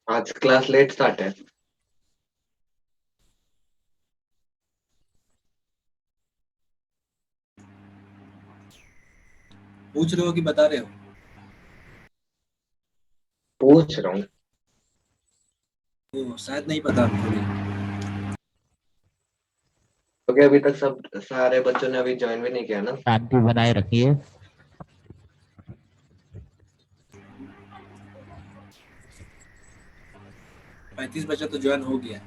आज class let start है। पूछ रहे हो कि बता रहे हो? पूछ रहा हूँ। वो शायद नहीं पता हमको भी। क्योंकि अभी तक सब सारे बच्चों ने अभी ज्वाइन भी नहीं किया ना। शांति बनाए रखिए। 35 बच्चा तो ज्वाइन हो गया।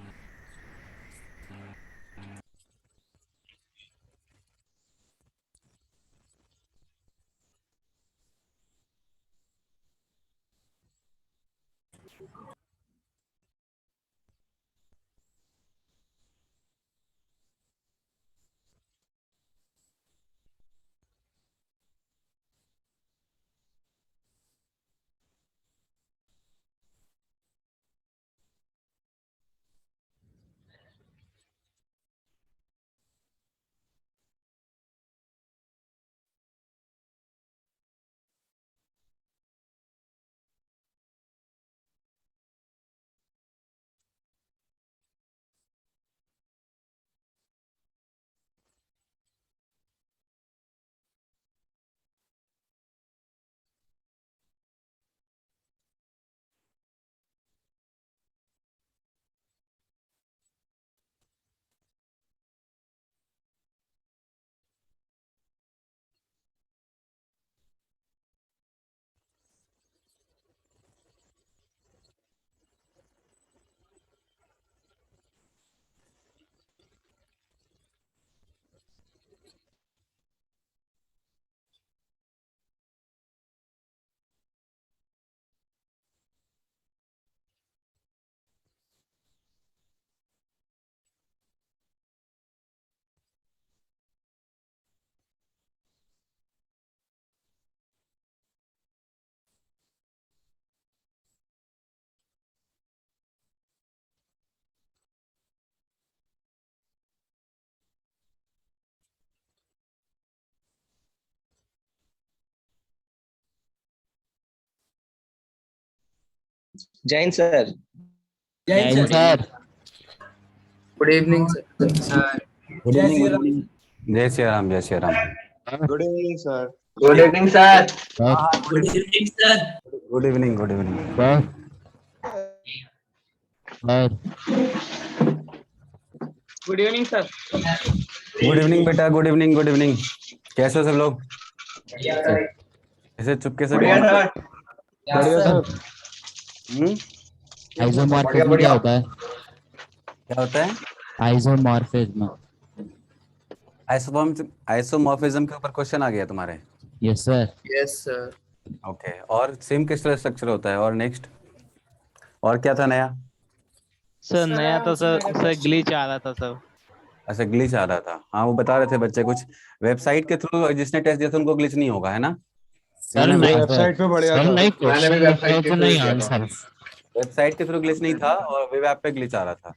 जैन सर। जय Hind Jain sir. Sir. Good evening sir. Good जय evening Shri good Ram. Evening. जय श्री राम जय Shri Ram. Good evening sir. Good evening sir. Sir good evening sir. Good evening good evening. Sir sir good evening sir. Good evening बेटा good evening good evening. कैसे हो सब लोग? Sir ऐसे चुपके से बढ़िया कौन? सर। बढ़िया सर सर। बढ़िया आइसोमॉर्फिज्म क्या बढ़िया। होता है? क्या होता है? आइसोमॉर्फिज्म। आइसोमॉर्फिज्म के ऊपर क्वेश्चन आ गया तुम्हारे। Yes sir. Yes sir. Okay, और सेम क्रिस्टल स्ट्रक्चर होता है। और नेक्स्ट, और क्या था नया? सर नया तो सर ग्लिच आ रहा था सर। अच्छा, ग्लिच आ रहा था। हाँ, वो बता रहे थे बच्चे कुछ वेबसाइट के थ्रू जिसने टेस्ट दिया था उनको ग्लिच नहीं होगा, है ना? सर इन्होंने नहीं सर। वेबसाइट पे बढ़िया सर था। नहीं, मैंने भी क्वेश्चन वेबसाइट लिखा के तो थ्रू ही नहीं किया था। आंसर। वेबसाइट के थ्रू ग्लिच नहीं था और वेब ऐप पे ग्लिच आ रहा था।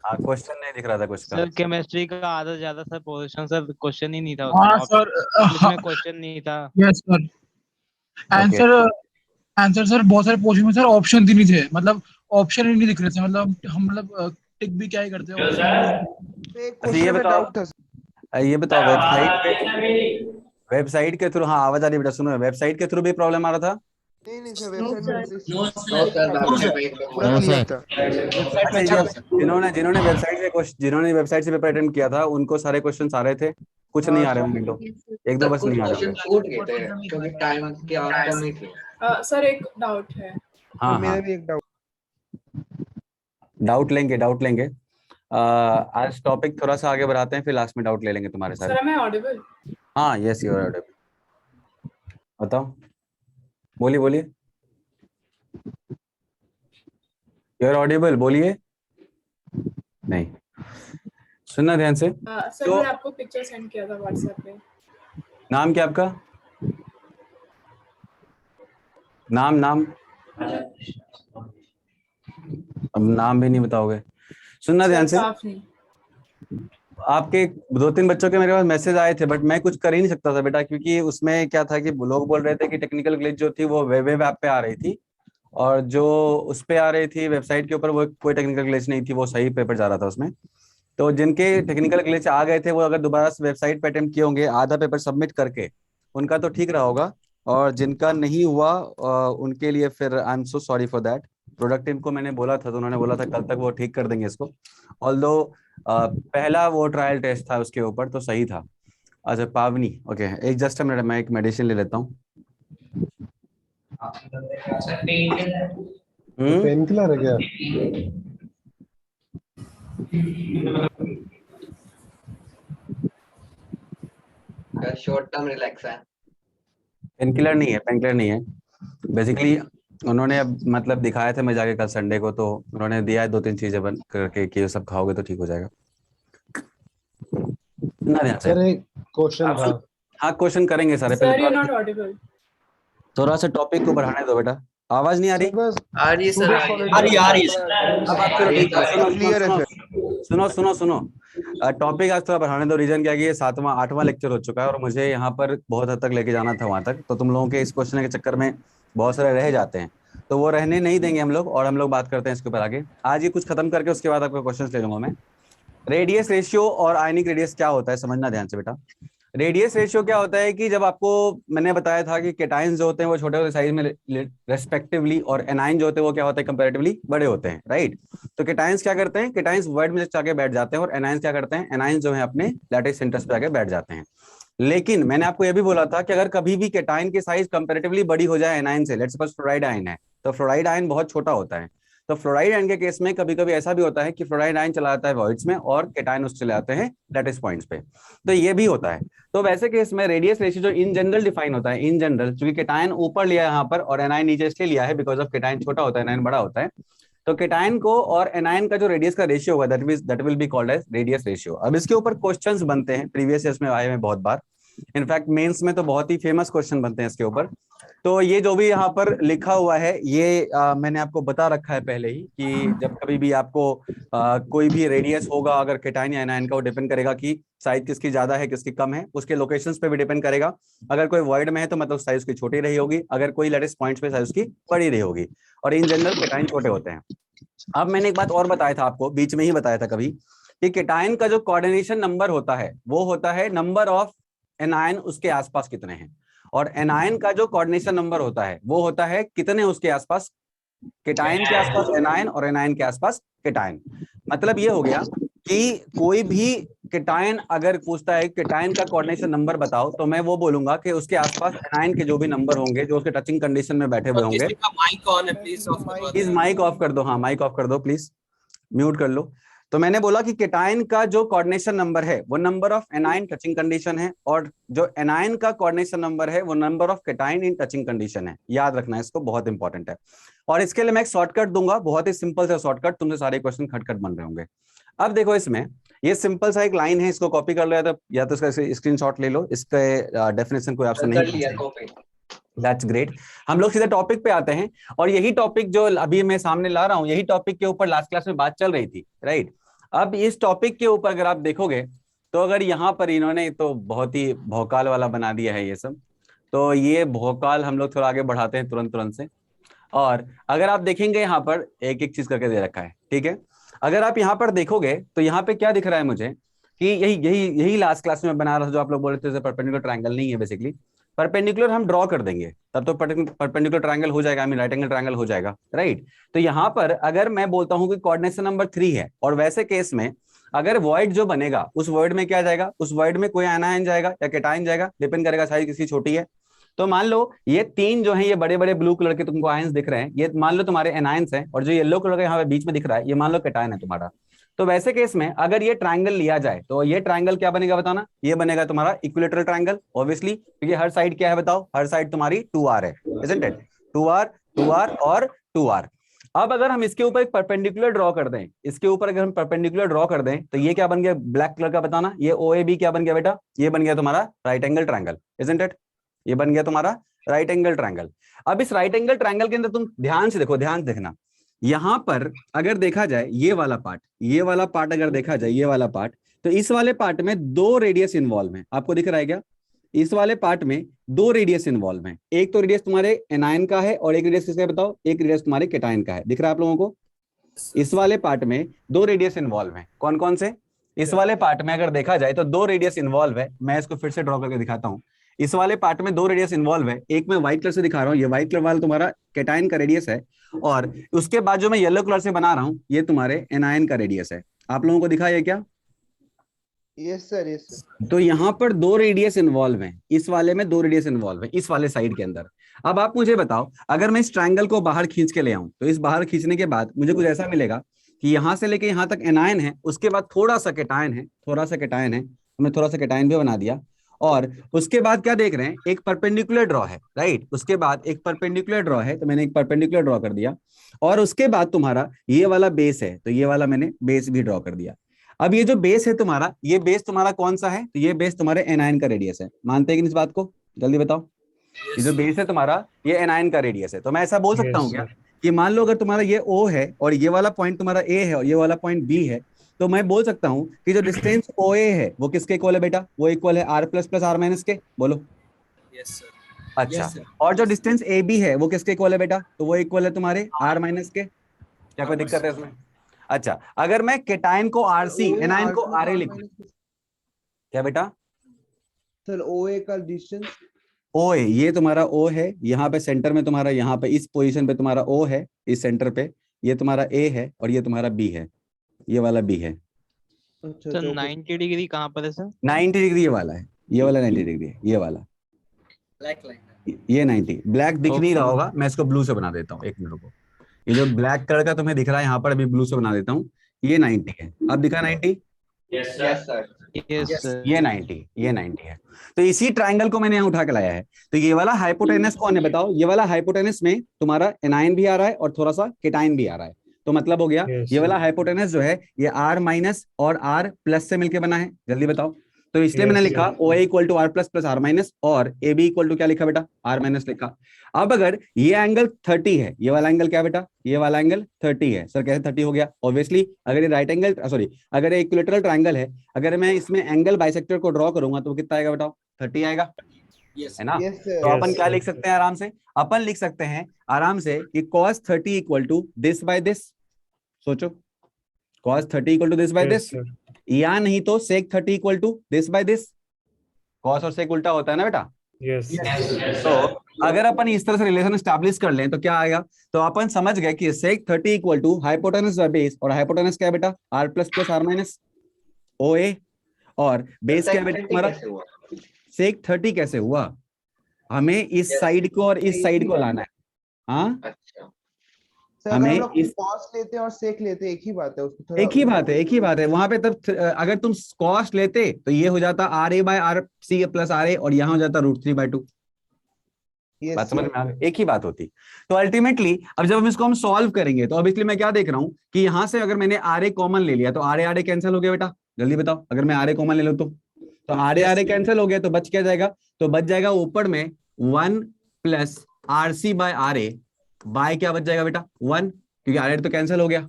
हाँ, क्वेश्चन नहीं दिख रहा था कुछ का। सर केमिस्ट्री का आधा ज्यादा सर पोजीशन सर क्वेश्चन ही नहीं था उसमें हाँ सर। उसमें क्वेश्चन नहीं था। Yes sir. Okay. Answer answer sir बहुत सारे पोर्शन में सर ऑप्शन ही नहीं थे, मतलब ऑप्शन ही नहीं दिख रहे थे, मतलब हम मतलब टिक भी क्या ही करते हैं, ऑप्शन ही नहीं। एक अच्छा, ये क्वेश्चन में बताओ, डाउट था। वेबसाइट पे, वेबसाइट के थ्रू, हाँ आवाज आ रही है बेटा, सुनो, वेबसाइट के थ्रू भी प्रॉब्लम आ रहा था? नहीं नहीं सर, वेबसाइट में no no sir. Sir, no website sir. पे एक पूरा नो क्लियर सर। था। वेबसाइट अच्छा, में अच्छा था सर। जिन्होंने वेबसाइट से पेपर अटेम्प्ट किया था उनको सारे क्वेश्चन आ रहे थे, कुछ नहीं हाँ आ रहे सर। होंगे तो, एक दो सर बस कुछ नहीं आ रहे क्वेश्चन होंगे। छूट गए थे क्योंकि टाइम की आप कमी थी। सर एक डाउट है। हाँ, हाँ हाँ, मेरा भी एक डाउट। डाउट लेंगे डाउट लेंगे। आज टॉपिक थोड़ा सा आगे बढ़ाते हैं, फिर लास्ट में डाउट ले लेंगे तुम्हारे सारे। Sir am I audible? हाँ, यस यू आर। बताओ, बोलिए बोलिए। यू आर ऑडिबल, बोलिए। नहीं, सुनना ध्यान से। सर तो मैंने आपको पिक्चर सेंड किया था व्हाट्सएप पे। नाम क्या आपका? नाम नाम अब नाम भी नहीं बताओगे। सुनना सर ध्यान से। साफ नहीं। आपके दो तीन बच्चों के मेरे पास मैसेज आए थे, बट मैं कुछ कर ही नहीं सकता था बेटा, क्योंकि उसमें क्या था कि लोग बोल रहे थे कि टेक्निकल ग्लिच जो थी वो वेब ऐप पे आ रही थी, और जो उस पे आ रही थी वेबसाइट के ऊपर वो कोई टेक्निकल ग्लिच नहीं थी, वो सही पेपर जा रहा था उसमें। तो जिनके टेक्निकल ग्लिच आ गए थे वो अगर दोबारा से वेबसाइट पे अटेम्प्ट किए होंगे आधा पेपर सबमिट करके, उनका तो ठीक रहा होगा। और जिनका नहीं हुआ उनके लिए फिर I am so sorry for that. Product team को मैंने बोला था तो उन्होंने बोला था कल तक वो ठीक कर देंगे इसको, ऑल्दो पहला वो ट्रायल टेस्ट था उसके ऊपर तो सही था। अच्छा पावनी, ओके एक जस्ट मिनट, मैं एक मेडिसिन ले लेता हूँ। पेन किलर है क्या? शॉर्ट टर्म रिलैक्स है। पेन किलर नहीं है, पेन किलर नहीं है। बेसिकली उन्होंने अब मतलब दिखाया था मैं जाके कल संडे को, तो उन्होंने दिया है 2-3 चीजें बन करके कि ये सब खाओगे तो ठीक हो जाएगा। ना ध्यान से। सर एक क्वेश्चन था। हाँ क्वेश्चन करेंगे सारे। Sir, you're not पहले audible. थोड़ा सा टॉपिक को बढ़ाने दो बेटा। आवाज नहीं आ रही? बस आ रही है सर, आ रही है अब आप चलो ठीक है, क्लियर है सुनो सुनो सुनो। टॉपिक आज थोड़ा बढ़ाने दो। रीजन क्या है कि ये 7वां 8वां लेक्चर हो चुका है और मुझे यहाँ पर बहुत हद तक लेके जाना था वहां तक, तो तुम लोगों के इस क्वेश्चन के चक्कर में बहुत सारे रह जाते हैं, तो वो रहने नहीं देंगे हम लोग, और हम लोग बात करते हैं इसके ऊपर आगे। आज ये कुछ खत्म करके उसके बाद आपका क्वेश्चन ले लूंगा मैं। रेडियस रेशियो और आयनिक रेडियस क्या होता है समझना ध्यान से बेटा। रेडियस रेशियो क्या होता है कि जब आपको मैंने बताया था कि केटाइंस जो होते हैं वो छोटे होते साइज में रेस्पेक्टिवली, और एनाइन जो होते हैं वो क्या होते हैं कंपैरेटिवली बड़े होते हैं, राइट। तो केटाइंस क्या करते हैं, केटाइंस वर्ड में जाके बैठ जाते हैं, और एनाइंस क्या करते हैं, एनाइंस जो है अपने लैटिस सेंटर्स पे आके बैठ जाते हैं। लेकिन मैंने आपको ये भी बोला था कि अगर कभी भी केटाइन की साइज कंपैरेटिवली बड़ी हो जाए एनाइन से, लेट्स सपोज फ्लोराइड आयन है तो फ्लोराइड आयन बहुत छोटा होता है, तो फ्लोराइड आयन के केस में कभी कभी ऐसा भी होता है कि फ्लोराइड आयन चला जाता है वॉइड्स में और केटाइन उस चले आते हैं लैटिस पॉइंट्स पे, तो ये भी होता है। तो वैसे केस में रेडियस रेशियो जो इन जनरल डिफाइन होता है, इन जनरल क्योंकि केटाइन ऊपर लिया है यहाँ पर और एनाइन नीचे इसलिए लिया है बिकॉज ऑफ केटाइन छोटा होता है एनाइन बड़ा होता है, तो केटाइन को और एनाइन का जो रेडियस का रेशियो होगा that will be called as radius ratio. अब इसके ऊपर क्वेश्चंस बनते हैं, प्रीवियस ईयर्स में आए हैं बहुत बार, इनफैक्ट मेंस में तो बहुत ही फेमस क्वेश्चन बनते हैं इसके ऊपर। तो ये जो भी यहाँ पर लिखा हुआ है ये मैंने आपको बता रखा है पहले ही कि जब कभी भी आपको कोई भी रेडियस होगा अगर केटाइन या एनाइन का, वो डिपेंड करेगा कि साइज किसकी ज्यादा है किसकी कम है, उसके लोकेशंस पे भी डिपेंड करेगा। अगर कोई वॉइड में है तो मतलब साइज की छोटी रही होगी, अगर कोई लैटिस पॉइंट्स पे साइज उसकी बड़ी रही होगी, और इन जनरल केटाइन छोटे होते हैं। अब मैंने एक बात और बताया था आपको, बीच में ही बताया था कभी, कि केटाइन का जो कोऑर्डिनेशन नंबर होता है वो होता है नंबर ऑफ एनाइन उसके आसपास कितने हैं, और एनाइन का जो कोऑर्डिनेशन नंबर होता है वो होता है कितने उसके आसपास, केटाइन के आसपास एनाइन और एनाइन के आसपास केटाइन। मतलब ये हो गया कि कोई भी केटाइन अगर पूछता है केटाइन का कोऑर्डिनेशन नंबर बताओ, तो मैं वो बोलूंगा कि उसके आसपास एनाइन के जो भी नंबर होंगे जो उसके टचिंग कंडीशन में बैठे हुए होंगे। माइक ऑन है प्लीज, प्लीज माइक ऑफ कर दो, हाँ माइक ऑफ कर दो प्लीज, म्यूट कर लो। तो मैंने बोला कि केटाइन का जो कोऑर्डिनेशन नंबर है वो number of anion touching condition है, और जो एनाइन का कोऑर्डिनेशन नंबर है वो number of cation in touching condition है। याद रखना है इसको, बहुत इंपॉर्टेंट है। और इसके लिए मैं एक शॉर्टकट दूंगा, बहुत ही सिंपल सा शॉर्टकट, तुमसे सारे क्वेश्चन खटखट बन रहे होंगे। अब देखो इसमें ये सिंपल सा एक लाइन है, इसको कॉपी कर लो या तो इसका स्क्रीनशॉट ले लो, इसके डेफिनेशन कोई आपसे नहीं। That's great. हम लोग सीधे टॉपिक पे आते हैं, और यही टॉपिक जो अभी मैं सामने ला रहा हूँ यही टॉपिक के ऊपर लास्ट क्लास में बात चल रही थी, राइट। अब इस टॉपिक के ऊपर अगर आप देखोगे तो अगर यहाँ पर इन्होंने तो बहुत ही भौकाल वाला बना दिया है ये सब, तो ये भौकाल हम लोग थोड़ा आगे बढ़ाते हैं तुरंत से। और अगर आप देखेंगे यहाँ पर एक एक चीज करके दे रखा है, ठीक है। अगर आप यहाँ पर देखोगे तो यहाँ पे क्या दिख रहा है मुझे कि यही लास्ट क्लास में बना रहा था जो आप लोग बोल रहे थे परपेंडिकुलर ट्रायंगल नहीं है, बेसिकली परपेंडिकुलर हम ड्रॉ कर देंगे तब तो परपेंडिकुलर ट्रायंगल हो जाएगा, राइट एंगल ट्रायंगल हो जाएगा, राइट। तो यहाँ पर अगर मैं बोलता हूँ कि कोऑर्डिनेशन नंबर 3 है, और वैसे केस में अगर वॉइड जो बनेगा उस वॉइड में क्या जाएगा, उस वॉइड में कोई एनाइन जाएगा या केटाइन जाएगा, डिपेंड करेगा साइज किसी छोटी है। तो मान लो ये 3 जो है ये बड़े बड़े ब्लू कलर के तुमको आयंस दिख रहे हैं, ये मान लो तुम्हारे एनाइंस हैं, और जो येलो कलर का यहाँ पे बीच में दिख रहा है ये मान लो केटाइन है तुम्हारा। तो वैसे केस में अगर ये ट्रायंगल लिया जाए तो ये ट्रायंगल क्या बनेगा बताना, ये बनेगा तुम्हारा इक्विलेटरल ट्रायंगल, ऑब्वियसली, क्योंकि हर साइड क्या है बताओ, हर साइड तुम्हारी 2r है, इजंट इट, 2r और 2r। अब अगर हम इसके ऊपर एक परपेंडिकुलर ड्रॉ कर दें, इसके ऊपर अगर हम परपेंडिकुलर ड्रॉ कर दें तो ये क्या बन गया ब्लैक कलर का बताना, ये OAB क्या बन गया बेटा, ये बन गया तुम्हारा right angle triangle, isn't it, ये बन गया तुम्हारा राइट एंगल ट्रायंगल। अब इस राइट एंगल ट्रायंगल के अंदर तुम ध्यान से देखो, ध्यान देखना, यहां पर अगर देखा जाए ये वाला पार्ट अगर देखा जाए ये वाला पार्ट, तो इस वाले पार्ट में 2 रेडियस इन्वॉल्व है, आपको दिख रहा है क्या, इस वाले पार्ट में दो रेडियस इन्वॉल्व हैं। एक तो रेडियस तुम्हारे एनायन का है और एक रेडियस किसका है बताओ? एक रेडियस तुम्हारे केटायन का है। दिख रहा है आप लोगों को? इस वाले पार्ट में दो रेडियस इन्वॉल्व हैं। कौन कौन से? इस वाले पार्ट में अगर देखा जाए तो दो रेडियस इन्वॉल्व है। मैं इसको फिर से ड्रॉ करके दिखाता हूं। इस वाले पार्ट में दो रेडियस इन्वॉल्व है। एक मैं व्हाइट कलर से दिखा रहा हूँ, ये व्हाइट कलर वाला तुम्हारा केटायन का रेडियस है, और उसके बाद जो मैं येलो कलर से बना रहा हूँ ये तुम्हारे एनायन का रेडियस है। आप लोगों को दिखा है क्या? Yes sir, yes sir. तो यहाँ पर दो रेडियस इन्वॉल्व हैं। इस वाले में दो रेडियस इन्वॉल्व है, इस वाले साइड के अंदर। अब आप मुझे बताओ, अगर मैं इस ट्रायंगल को बाहर खींच के ले आऊं तो इस बाहर खींचने के बाद मुझे कुछ ऐसा मिलेगा कि यहां से लेके यहां तक एनायन है, उसके बाद थोड़ा सा केटायन है, थोड़ा सा केटायन है, हमने थोड़ा सा केटायन भी बना दिया, और उसके बाद क्या देख रहे हैं? एक परपेंडिकुलर ड्रॉ है, राइट? उसके बाद एक परपेंडिकुलर ड्रॉ है, तो मैंने एक परपेंडिकुलर ड्रॉ कर दिया, और उसके बाद तुम्हारा ये वाला बेस है, तो ये वाला मैंने बेस भी ड्रॉ कर दिया। अब ये जो बेस है तुम्हारा, ये बेस तुम्हारा कौन सा है? तो ये बेस तुम्हारे एनायन का रेडियस है। मानते हैं कि इस बात को? जल्दी बताओ। ये जो बेस है तुम्हारा, ये एनायन का रेडियस है। तो मैं ऐसा बोल सकता हूँ क्या कि मान लो अगर तुम्हारा ये O है और ये वाला पॉइंट तुम्हारा A है और ये वाला पॉइंट B है, तो मैं बोल सकता हूँ कि जो डिस्टेंस OA है वो किसके इक्वल है बेटा? वो इक्वल है R plus plus R minus के। बोलो। Yes, sir. अच्छा, Yes, sir. और जो डिस्टेंस AB है वो किसके इक्वल है बेटा? तो वो इक्वल है तुम्हारे R माइनस के। क्या कोई दिक्कत है इसमें? अच्छा, अगर मैं केटायन को RC, एनायन को RA लिखूं, क्या बेटा? सर OA का डिस्टेंस, O है, ये तुम्हारा O है, यहाँ पे सेंटर में तुम्हारा, यहाँ पे इस पोजीशन पे तुम्हारा O है, इस सेंटर पे ये तुम्हारा A है, और ये तुम्हारा B है, ये वाला B है। सर 90 डिग्री कहाँ पर है सर? 90 डिग्री ये वाला है, ये वाला 90 डिग्री है, ये वाला, Black line. ये 90। ब्लैक दिख नहीं रहा होगा, मैं इसको ब्लू से बना देता हूँ, एक मिनट को। ये जो ब्लैक कलर का तुम्हें दिख रहा है यहाँ पर, अभी ब्लू से बना देता हूँ। ये 90 है, अब दिखा 90? Yes, sir. Yes sir. ये 90 है। तो इसी ट्रायंगल को मैंने यहाँ उठा के लाया है। तो ये वाला हाइपोटेनस कौन है बताओ? ये वाला हाइपोटेनस में तुम्हारा एनायन भी आ रहा है और थोड़ा सा केटायन भी आ रहा है। तो मतलब हो गया ये वाला हाइपोटेनस जो है ये R माइनस और R प्लस से मिलकर बना है। जल्दी बताओ। तो इसलिए मैंने लिखा OA equal to R plus plus R minus, और AB इक्वल टू क्या लिखा बेटा? R माइनस लिखा। अब अगर ये एंगल 30 है, ये वाला एंगल क्या बेटा? ये वाला एंगल 30 है। सर कैसे 30 हो गया? ऑब्वियसली अगर ये राइट एंगल, सॉरी, अगर ये इक्विलेटरल ट्रायंगल है, अगर मैं इसमें एंगल बाइसेक्टर को ड्रॉ करूंगा तो कितना आएगा बताओ? 30 आएगा, Yes. है ना? Yes, sir. तो अपन क्या लिख सकते हैं आराम से? अपन लिख सकते हैं आराम से कि cos 30 equal to this by this. सोचो, cos 30 equal to this by this, या नहीं तो sec 30 equal to this by this. cos और sec उल्टा होता है ना बेटा? तो अगर अपन इस तरह से रिलेशन एस्टैब्लिश कर लें तो क्या आएगा? तो अपन समझ गए कि sec 30 equal to hypotenuse by base, और हाइपोटेनस क्या है बेटा? R plus plus R minus OA, और बेस क्या है बेटा तुम्हारा? कैसे हुआ? sec 30 कैसे हुआ? हमें इस साइड को और इस साइड को लाना है। हाँ, अच्छा, सर हमें हम लोग इस- cos लेते हैं और sec लेते हैं, एक ही बात है उसको थोड़ा। एक ही बात है वहां पे। तब अगर तुम कॉस्ट लेते तो ये हो जाता RA by RC plus RA, और यहाँ हो जाता √3/2। Yes, बात समझ sir. में आ गई? एक ही बात होती। तो अल्टीमेटली अब जब हम इसको सॉल्व करेंगे तो ऑब्वियसली मैं क्या देख रहा हूँ कि यहाँ से अगर मैंने RA कॉमन ले लिया तो RA कैंसिल हो गया बेटा। जल्दी बताओ, अगर मैं RA कॉमन ले लूँ तो RA कैंसिल हो गया, तो बच क्या जाएगा? तो बच जाएगा ऊपर में 1 plus RC by RA by क्या बच जाएगा बेटा? 1, क्योंकि RA तो कैंसिल हो गया,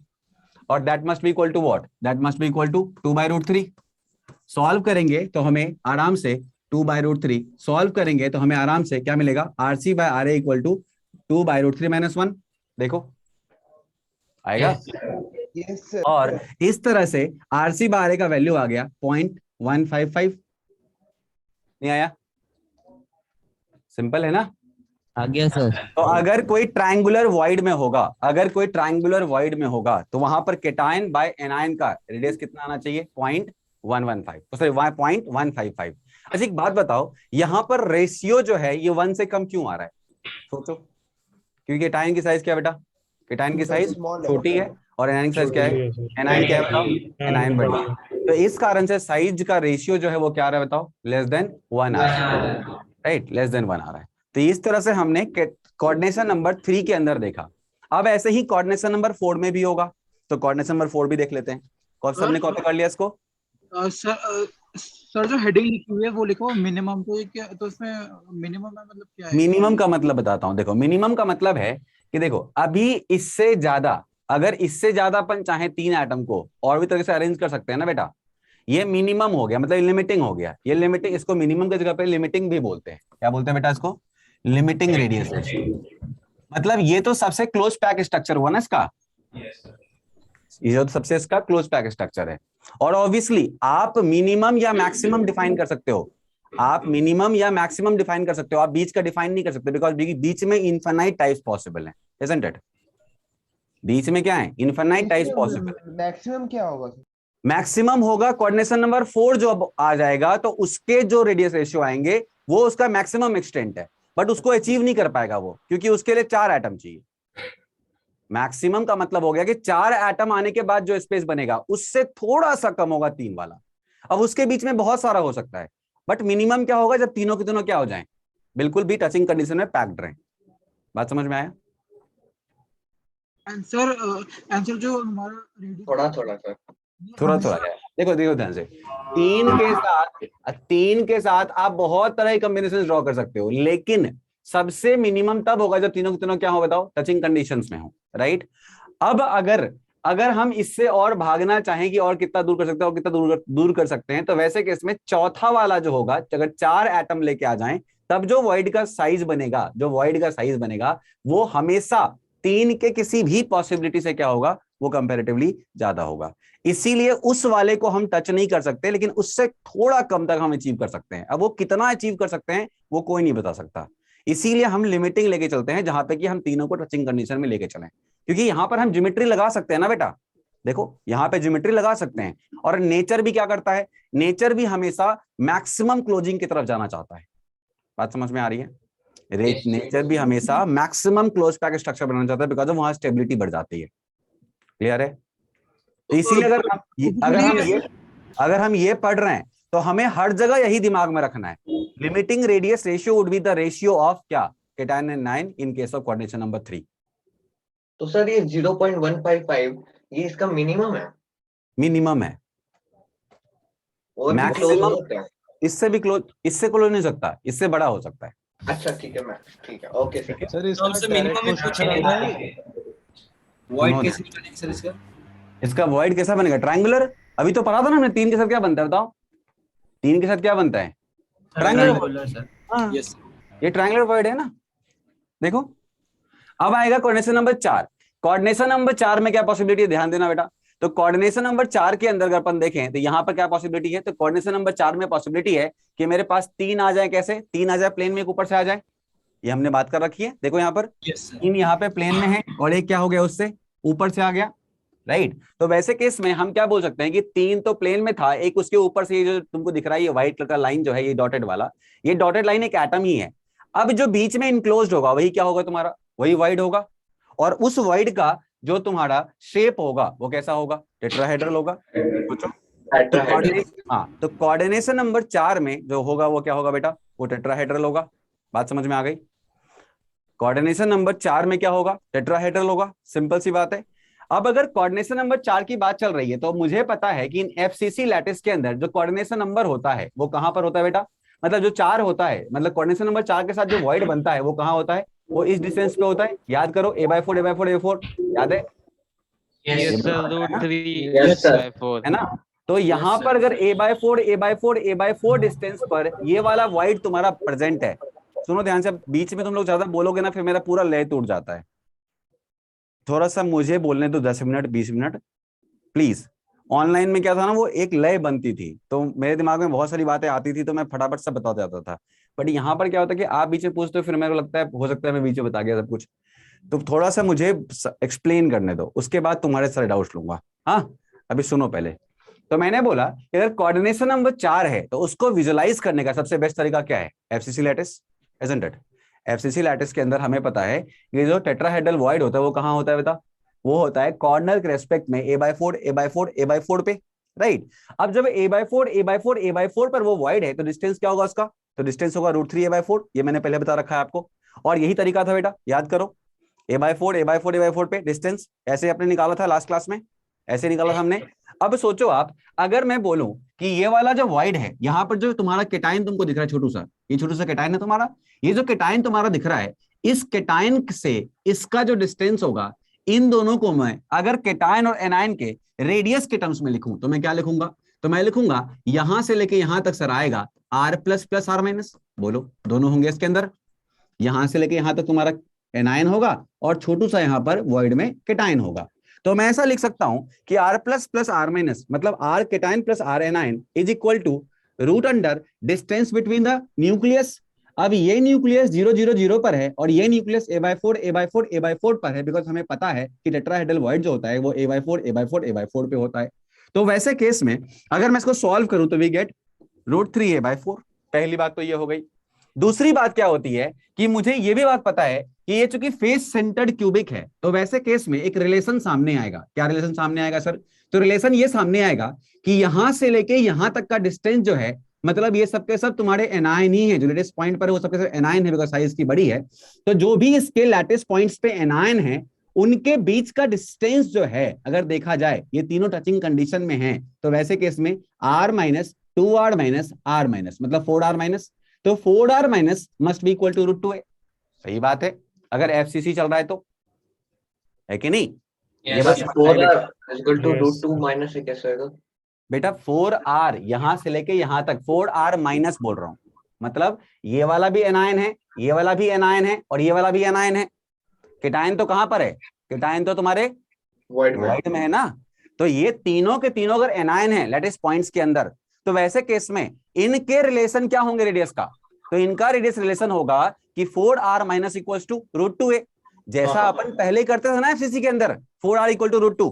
और that must be equal to what? That must be equal to 2/√3। Solve करेंगे तो हमें आराम से 2/√3 सॉल्व करेंगे तो हमें आराम से क्या मिलेगा? RC by RA equal to 2/√3 minus 1। देखो आएगा। Yes, sir. और इस तरह से RC बाय RA का वैल्यू आ गया 0.155। नहीं आया? सिंपल है ना? आ गया सर। तो अगर कोई ट्रायंगुलर वॉइड में होगा, तो वहां पर केटायन बाय एनायन का रेडियस कितना आना चाहिए? 0.115, सॉरी 0.155। अच्छा एक बात बताओ, यहाँ पर रेशियो जो है ये 1 से कम क्यों आ रहा है? सोचो, क्योंकि केटायन की साइज क्या बेटा? केटायन की साइज Small है। छोटी है, और एनायन की साइज क्या है? एनायन क्या है बताओ? एनायन बड़ी है। तो इस कारण से साइज का रेशियो जो है वो क्या आ रहा है बताओ? लेस देन 1 आ रहा है, राइट? लेस देन 1 आ रहा है। तो इस तरह से हमने कोऑर्डिनेशन नंबर 3 के अंदर देखा। अब ऐसे ही कोऑर्डिनेशन नंबर 4 में भी होगा, तो कोऑर्डिनेशन नंबर 4 भी देख लेते हैं। कौन सबने कॉपी कर लिया इसको? सर जो हेडिंग लिखी हुई है वो लिखो मिनिमम, तो ये क्या, तो इसमें मिनिमम में मतलब क्या है? मिनिमम का मतलब बताता हूं। देखो मिनिमम का मतलब है कि देखो अभी इससे ज्यादा, अगर इससे ज्यादा अपन चाहे 3 एटम को और भी तरह से अरेंज कर सकते हैं ना बेटा। ये मिनिमम हो गया, मतलब लिमिटिंग हो गया। ये लिमिटिंग, इसको मिनिमम की जगह पे लिमिटिंग भी बोलते हैं। क्या बोलते हैं बेटा इसको? Limiting radius ratio. मतलब ये तो सबसे क्लोज पैक स्ट्रक्चर हुआ ना इसका, ये तो सबसे इसका क्लोज पैक स्ट्रक्चर है। और ऑब्वियसली आप मिनिमम या मैक्सिमम डिफाइन कर सकते हो, आप मिनिमम या मैक्सिमम डिफाइन कर सकते हो, आप बीच का डिफाइन नहीं कर सकते, बिकॉज बीच में इनफाइनाइट टाइप्स पॉसिबल है, isn't it? बीच में क्या है? इनफाइनाइट टाइप्स पॉसिबल है। मैक्सिमम क्या होगा? मैक्सिमम होगा कोऑर्डिनेशन नंबर 4 जो अब आ जाएगा, तो उसके जो रेडियस रेशियो आएंगे वो उसका मैक्सिमम एक्सटेंट है, बट उसको अचीव नहीं कर पाएगा वो, क्योंकि उसके लिए 4 एटम चाहिए। मैक्सिमम का मतलब हो गया कि 4 एटम आने के बाद जो स्पेस बनेगा उससे थोड़ा सा कम होगा 3 वाला। अब उसके बीच में बहुत सारा हो सकता है, बट मिनिमम क्या होगा? जब तीनों के तीनों क्या हो जाएं, बिल्कुल भी टचिंग कंडीशन में पैक्ड रहें। बात समझ में आया? आंसर जो हमारा थोड़ा थोड़ा सर, थोड़ा थोड़ा है। देखो ध्यान से, 3 के साथ आप बहुत तरह के कॉम्बिनेशन ड्रॉ कर सकते हो, लेकिन सबसे मिनिमम तब होगा जब तीनों के तीनों क्या हो बताओ? टचिंग कंडीशंस में हो, राइट? अब अगर हम इससे और भागना चाहें कि और कितना दूर कर सकते हैं और कितना दूर कर सकते हैं, तो वैसे केस में चौथा वाला जो होगा, अगर 4 एटम लेके आ जाएं, तब जो वॉइड का साइज बनेगा वो हमेशा 3 के किसी भी पॉसिबिलिटी से क्या होगा? वो कंपैरेटिवली ज्यादा होगा। इसीलिए उस वाले को हम टच नहीं कर सकते, लेकिन उससे थोड़ा कम तक हम अचीव कर सकते हैं। अब वो कितना अचीव कर सकते हैं वो कोई नहीं बता सकता, इसीलिए हम लिमिटिंग लेके चलते हैं, जहां पे कि हम तीनों को टचिंग कंडीशन में लेके चलें, क्योंकि यहां पर हम ज्योमेट्री लगा सकते हैं ना बेटा। देखो यहां पे ज्योमेट्री लगा सकते हैं, और नेचर भी क्या करता है? नेचर भी हमेशा मैक्सिमम क्लोजिंग की तरफ जाना चाहता है। बात समझ में आ रही है? नेचर भी हमेशा मैक्सिमम क्लोज पैक स्ट्रक्चर बनाना चाहता है, बिकॉज वहां स्टेबिलिटी बढ़ जाती है। क्लियर है? तो इसीलिए अगर हम ये पढ़ रहे हैं तो हमें हर जगह यही दिमाग में रखना है, limiting radius ratio would be the ratio of क्या? Cation and anion in case of coordination number 3। तो सर ये 0.155 ये इसका मिनिमम है? मिनिमम है। और भी close हो सकता है? इससे क्लोज नहीं सकता, इससे बड़ा हो सकता है। अच्छा ठीक है मैम, ठीक है, ओके सर। सर इसका हमसे डायरेक्ट minimum ही क्वेश्चन पूछेंगे। आता है। वॉइड कैसे निकालेंगे सर इसका? इसका वॉइड कैसा बनेगा? ट्रायंगुलर। अभी तो पढ़ा था ना हमने, 3 के साथ क्या बनता है बताओ? 3 के साथ क्या बनता है? Triangular sir. हाँ, यस ये ट्रायंगुलर वॉइड है ना। देखो अब आएगा कोऑर्डिनेशन नंबर 4। कोऑर्डिनेशन नंबर 4 में क्या पॉसिबिलिटी है? ध्यान देना बेटा। तो कोऑर्डिनेशन नंबर 4 के अंदर अगर अपन देखें तो यहां पर क्या पॉसिबिलिटी है? तो कोऑर्डिनेशन नंबर 4 में पॉसिबिलिटी है कि मेरे पास 3 आ जाए। कैसे 3 आ जाए? प्लेन में एक ऊपर से आ जाए, ये हमने बात कर रखी है। देखो यहाँ पर 3 यहाँ पे प्लेन में है और एक क्या हो गया? उससे ऊपर से आ गया, राइट? तो वैसे केस में हम क्या बोल सकते हैं कि 3 तो प्लेन में था, एक उसके ऊपर से ये जो तुमको दिख रहा है ये व्हाइट कलर का लाइन जो है, ये डॉटेड वाला, ये डॉटेड लाइन एक एटम ही है। अब जो बीच में इनक्लोज्ड होगा वही क्या होगा तुम्हारा? वही वॉइड होगा। और उस वॉइड का जो तुम्हारा शेप होगा वो कैसा होगा? टेट्राहेड्रल होगा। हाँ, तो कोऑर्डिनेशन नंबर 4 में जो होगा वो क्या होगा बेटा? वो टेट्राहेड्रल होगा। बात समझ में आ गई? कोऑर्डिनेशन नंबर 4 में क्या होगा? टेट्राहेड्रल होगा। सिंपल सी बात है। अब अगर कोऑर्डिनेशन नंबर 4 की बात चल रही है तो मुझे पता है कि इन एफसीसी लैटिस के अंदर जो कोऑर्डिनेशन नंबर होता है वो कहां पर होता है बेटा? मतलब जो 4 होता है, मतलब कोऑर्डिनेशन नंबर 4 के साथ जो वॉइड बनता है वो कहां होता है? वो इस डिस्टेंस पे होता है। याद करो, a/4 a/4 a/4 याद है? Yes sir, √3 Yes, sir. a/4 है ना? तो यहाँ पर अगर a/4 डिस्टेंस पर ये वाला वॉइड तुम्हारा प्रेजेंट है। सुनो ध्यान से, बीच में तुम लोग ज्यादा बोलोगे ना फिर मेरा पूरा लय टूट जाता है। थोड़ा सा मुझे बोलने दो, 10 मिनट 20 मिनट प्लीज। ऑनलाइन में क्या था ना, वो एक लय बनती थी तो मेरे दिमाग में बहुत सारी बातें आती थी तो मैं फटाफट से बता जाता था। बट यहाँ पर क्या होता है कि आप बीच में पूछते हो, फिर मेरे को लगता है हो सकता है मैं बीच में बता गया सब कुछ, तो थोड़ा सा मुझे एक्सप्लेन करने दो, उसके बाद तुम्हारे सारे डाउट्स लूंगा। हाँ, अभी सुनो पहले। तो मैंने बोला कि अगर कोऑर्डिनेशन नंबर 4 है तो उसको विजुलाइज करने का सबसे बेस्ट तरीका क्या है? FCC lattice, isn't it? FCC lattice के अंदर हमें पता है ये जो टेट्राहेड्रल वॉइड होता है वो कहाँ होता है बेटा? वो होता है कॉर्नर के रेस्पेक्ट में a/4 a/4 a/4 पे, राइट? अब जब a/4 a/4 a/4 पर वो वॉइड है तो डिस्टेंस क्या होगा उसका? तो डिस्टेंस होगा √3 a/4। ये मैंने पहले बता रखा है आपको, और यही तरीका था बेटा, याद करो। a/4 a/4 a/4 पे डिस्टेंस ऐसे आपने निकाला था लास्ट क्लास में, ऐसे निकाला था हमने। अब सोचो आप, अगर मैं बोलूं कि ये वाला जो वॉइड है, यहाँ पर जो तुम्हारा केटाइन तुमको दिख रहा है छोटू सा, ये छोटू सा केटाइन है तुम्हारा, ये जो केटाइन तुम्हारा दिख रहा है, इस केटाइन से इसका जो डिस्टेंस होगा, इन दोनों को मैं अगर केटाइन और एनाइन के रेडियस के टर्म्स में लिखूं तो मैं क्या लिखूंगा? तो मैं लिखूंगा यहां से लेके यहां तक सर आएगा R plus plus R minus, बोलो दोनों होंगे इसके अंदर, यहां से लेके यहां तक तुम्हारा एनायन होगा और छोटू सा यहां पर वॉइड में केटायन होगा। तो मैं ऐसा लिख सकता हूं कि R plus plus R minus मतलब R cation plus R anion is equal to root under distance between the nucleus. अब ये न्यूक्लियस 0 0 0 पर है और ये न्यूक्लियस A/4 A/4 A/4 पर है, बिकॉज हमें पता है कि टेट्राहेड्रल वॉइड जो होता है वो A/4 A/4 A/4 पे होता है। तो वैसे केस में अगर मैं इसको सॉल्व करूं तो वी गेट √3A/4। पहली बात तो ये हो गई। दूसरी बात क्या होती है कि मुझे ये भी बात पता है कि ये चूंकि फेस सेंटर्ड क्यूबिक है, तो वैसे केस में एक रिलेशन सामने आएगा। क्या रिलेशन सामने आएगा सर? तो रिलेशन ये सामने आएगा कि यहां से लेके यहां तक का डिस्टेंस जो है, मतलब ये सबके सब तुम्हारे एनायन ही है, जो लेटेस्ट पॉइंट पर है वो सबके सब एनायन है बिकॉज साइज की बड़ी है। तो जो भी इसके लेटेस्ट पॉइंट्स पे एनायन है उनके बीच का डिस्टेंस जो है, अगर देखा जाए ये तीनों टचिंग कंडीशन में है, तो वैसे केस में R minus 2R minus R minus मतलब 4R माइनस, तो 4R minus must be equal to √2A। सही बात है, अगर FCC चल रहा है तो, है कि नहीं? ये बस 4R इक्वल टू √2 माइनस से कैसे होगा बेटा? 4R यहां से लेके यहां तक 4R माइनस बोल रहा हूं, मतलब ये वाला भी एनायन है, ये वाला भी एनायन है और ये वाला भी एनायन है। केटायन तो कहां पर है? केटायन तो तुम्हारे वॉइड में है ना। तो ये तीनों के तीनों अगर एनायन है लेटेस्ट पॉइंट्स के अंदर, तो वैसे केस में इनके रिलेशन क्या होंगे रेडियस का? तो इनका रेडियस रिलेशन होगा कि 4R minus equals to √2A, जैसा अपन पहले करते थे ना एफसीसी के अंदर, 4R इक्वल टू √2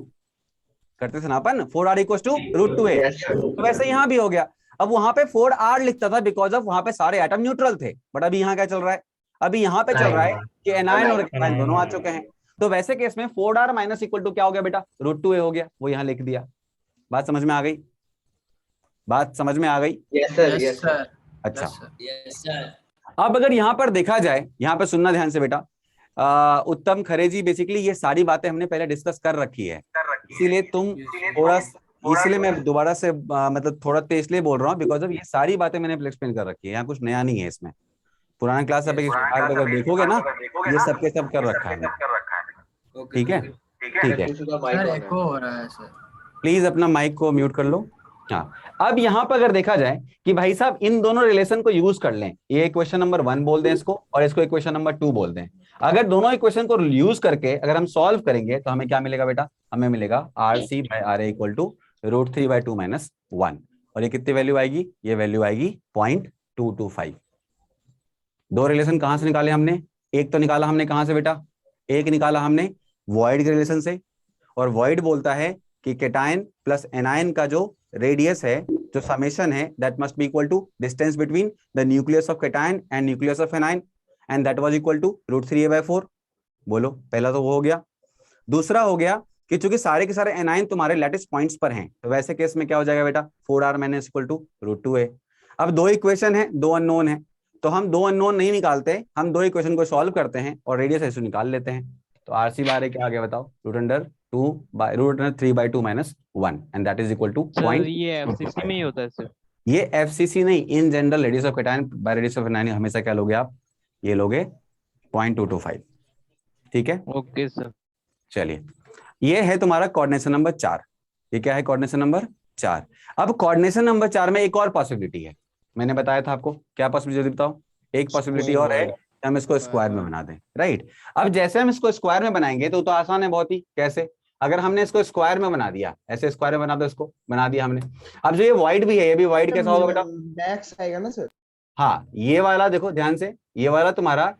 करते थे ना अपन, 4R इक्वल्स टू √2A। तो वैसे यहां भी हो गया। अब वहां पे 4R लिखता था बिकॉज ऑफ वहां पे सारे एटम न्यूट्रल थे, बट अभी यहाँ क्या चल रहा है? अभी यहाँ पे चल रहा है कि एनायन और केटायन दोनों आ चुके हैं। तो वैसे केस में 4R माइनस इक्वल टू क्या हो गया बेटा? √2A हो गया, वो यहाँ लिख दिया। बात समझ में आ गई? बात समझ में आ गई? Yes sir, yes sir. अच्छा, यस सर। अब अगर यहाँ पर देखा जाए, यहाँ पर सुनना ध्यान से बेटा, उत्तम खरे जी, बेसिकली ये सारी बातें हमने पहले डिस्कस कर रखी है, इसीलिए तुम थोड़ा, इसलिए मैं दोबारा से मतलब थोड़ा तेज इसलिए बोल रहा हूँ बिकॉज ऑफ ये सारी बातें मैंने एक्सप्लेन कर रखी है, यहाँ कुछ नया नहीं है इसमें। पुराना क्लास अगर देखोगे ना, ये सबके सब कर रखा है। ठीक है, ठीक है, सर एको हो रहा है सर। प्लीज अपना माइक को म्यूट कर लो। हाँ, अब यहाँ पर अगर देखा जाए कि भाई साहब इन दोनों रिलेशन को यूज कर लें, ये इक्वेशन नंबर 1 बोल दें इसको और इसको इक्वेशन नंबर 2 बोल दें। अगर दोनों इक्वेशन को यूज करके अगर हम सॉल्व करेंगे तो हमें क्या मिलेगा बेटा? हमें मिलेगा RC/RA इक्वल टू √3/2 माइनस 1। और ये कितनी वैल्यू आएगी? ये वैल्यू आएगी 0.225। दो रिलेशन कहां से निकाले हमने? एक तो निकाला हमने कहां से बेटा? एक निकाला हमने वॉइड के रिलेशन से, और वॉइड बोलता है कि केटायन प्लस एनायन का जो रेडियस है, जो समेशन है, that must be equal to distance between the nucleus of cation and nucleus of anion, and that was equal to √3A/4। बोलो, पहला तो वो हो गया। दूसरा हो गया कि चूंकि सारे के सारे एनायन तुम्हारे लेटेस्ट पॉइंट्स पर हैं, तो वैसे केस में क्या हो जाएगा बेटा? 4R minus equal to √2A। अब दो इक्वेशन है, दो अननोन है, तो हम दो अननोन नहीं निकालते, हम दो इक्वेशन को सॉल्व करते हैं और रेडियस ऐसे निकाल लेते हैं। तो RC/RA क्या आ गया बताओ? √3/2 minus 1, and that is equal to sir ये एफसीसी में ही होता है सर? ये FCC नहीं, in general radius of cation by radius of anion हमेशा क्या लोगे आप? ये लोगे 0.225। ठीक है, ओके सर। चलिए, ये है तुम्हारा कोऑर्डिनेशन नंबर 4। ये क्या है? Coordination number 4। अब कोऑर्डिनेशन नंबर 4 में एक और पॉसिबिलिटी है, मैंने बताया था आपको। क्या पॉसिबिलिटी बताओ? एक पॉसिबिलिटी और है, हम इसको स्क्वायर में बना दें, राइट? अब जैसे हम इसको स्क्वायर में बनाएंगे तो आसान है बहुत ही। कैसे? अगर हमने इसको स्क्वायर में बना दिया, ऐसे स्क्वायर में बना दो, इसको बना दिया हमने। अब जो ये वाइड भी है, ये भी वाइड कैसा होगा बेटा? मैक्स आएगा ना सर? हाँ, ये वाला देखो ध्यान से, ये वाला तुम्हारा,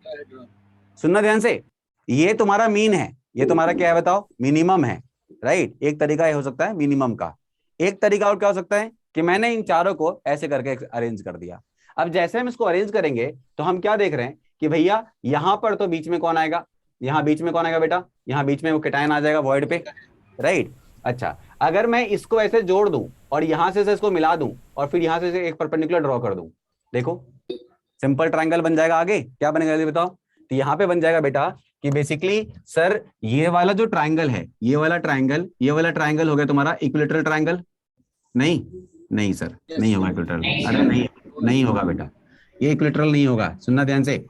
सुनना ध्यान से, ये तुम्हारा मीन है, ये तुम्हारा क्या है बताओ? मिनिमम है, राइट? एक तरीका ये हो सकता है मिनिमम का। एक तरीका और क्या हो सकता है कि मैंने इन चारों को ऐसे करके अरेंज कर दिया। अब जैसे हम इसको अरेंज करेंगे तो हम क्या देख रहे हैं कि भैया यहाँ पर तो बीच में कौन आएगा? यहाँ बीच में कौन आएगा बेटा? यहाँ बीच में वो केटायन आ जाएगा वॉइड पे, राइट? अच्छा, अगर मैं इसको ऐसे जोड़ दूं और यहाँ से इसको मिला दूं और फिर यहाँ से एक परपेंडिकुलर ड्रॉ कर दूं, देखो सिंपल ट्रायंगल बन जाएगा। आगे क्या बनेगा ये बताओ? तो यहाँ पे बन जाएगा बेटा कि बेसिकली सर ये वाला जो ट्रायंगल है, ये वाला ट्रायंगल हो गया तुम्हारा इक्विलैटरल ट्रायंगल। नहीं सर, नहीं होगा इक्विलैटरल। अरे नहीं होगा बेटा, ये इक्विलैटरल नहीं होगा। सुनना ध्यान से,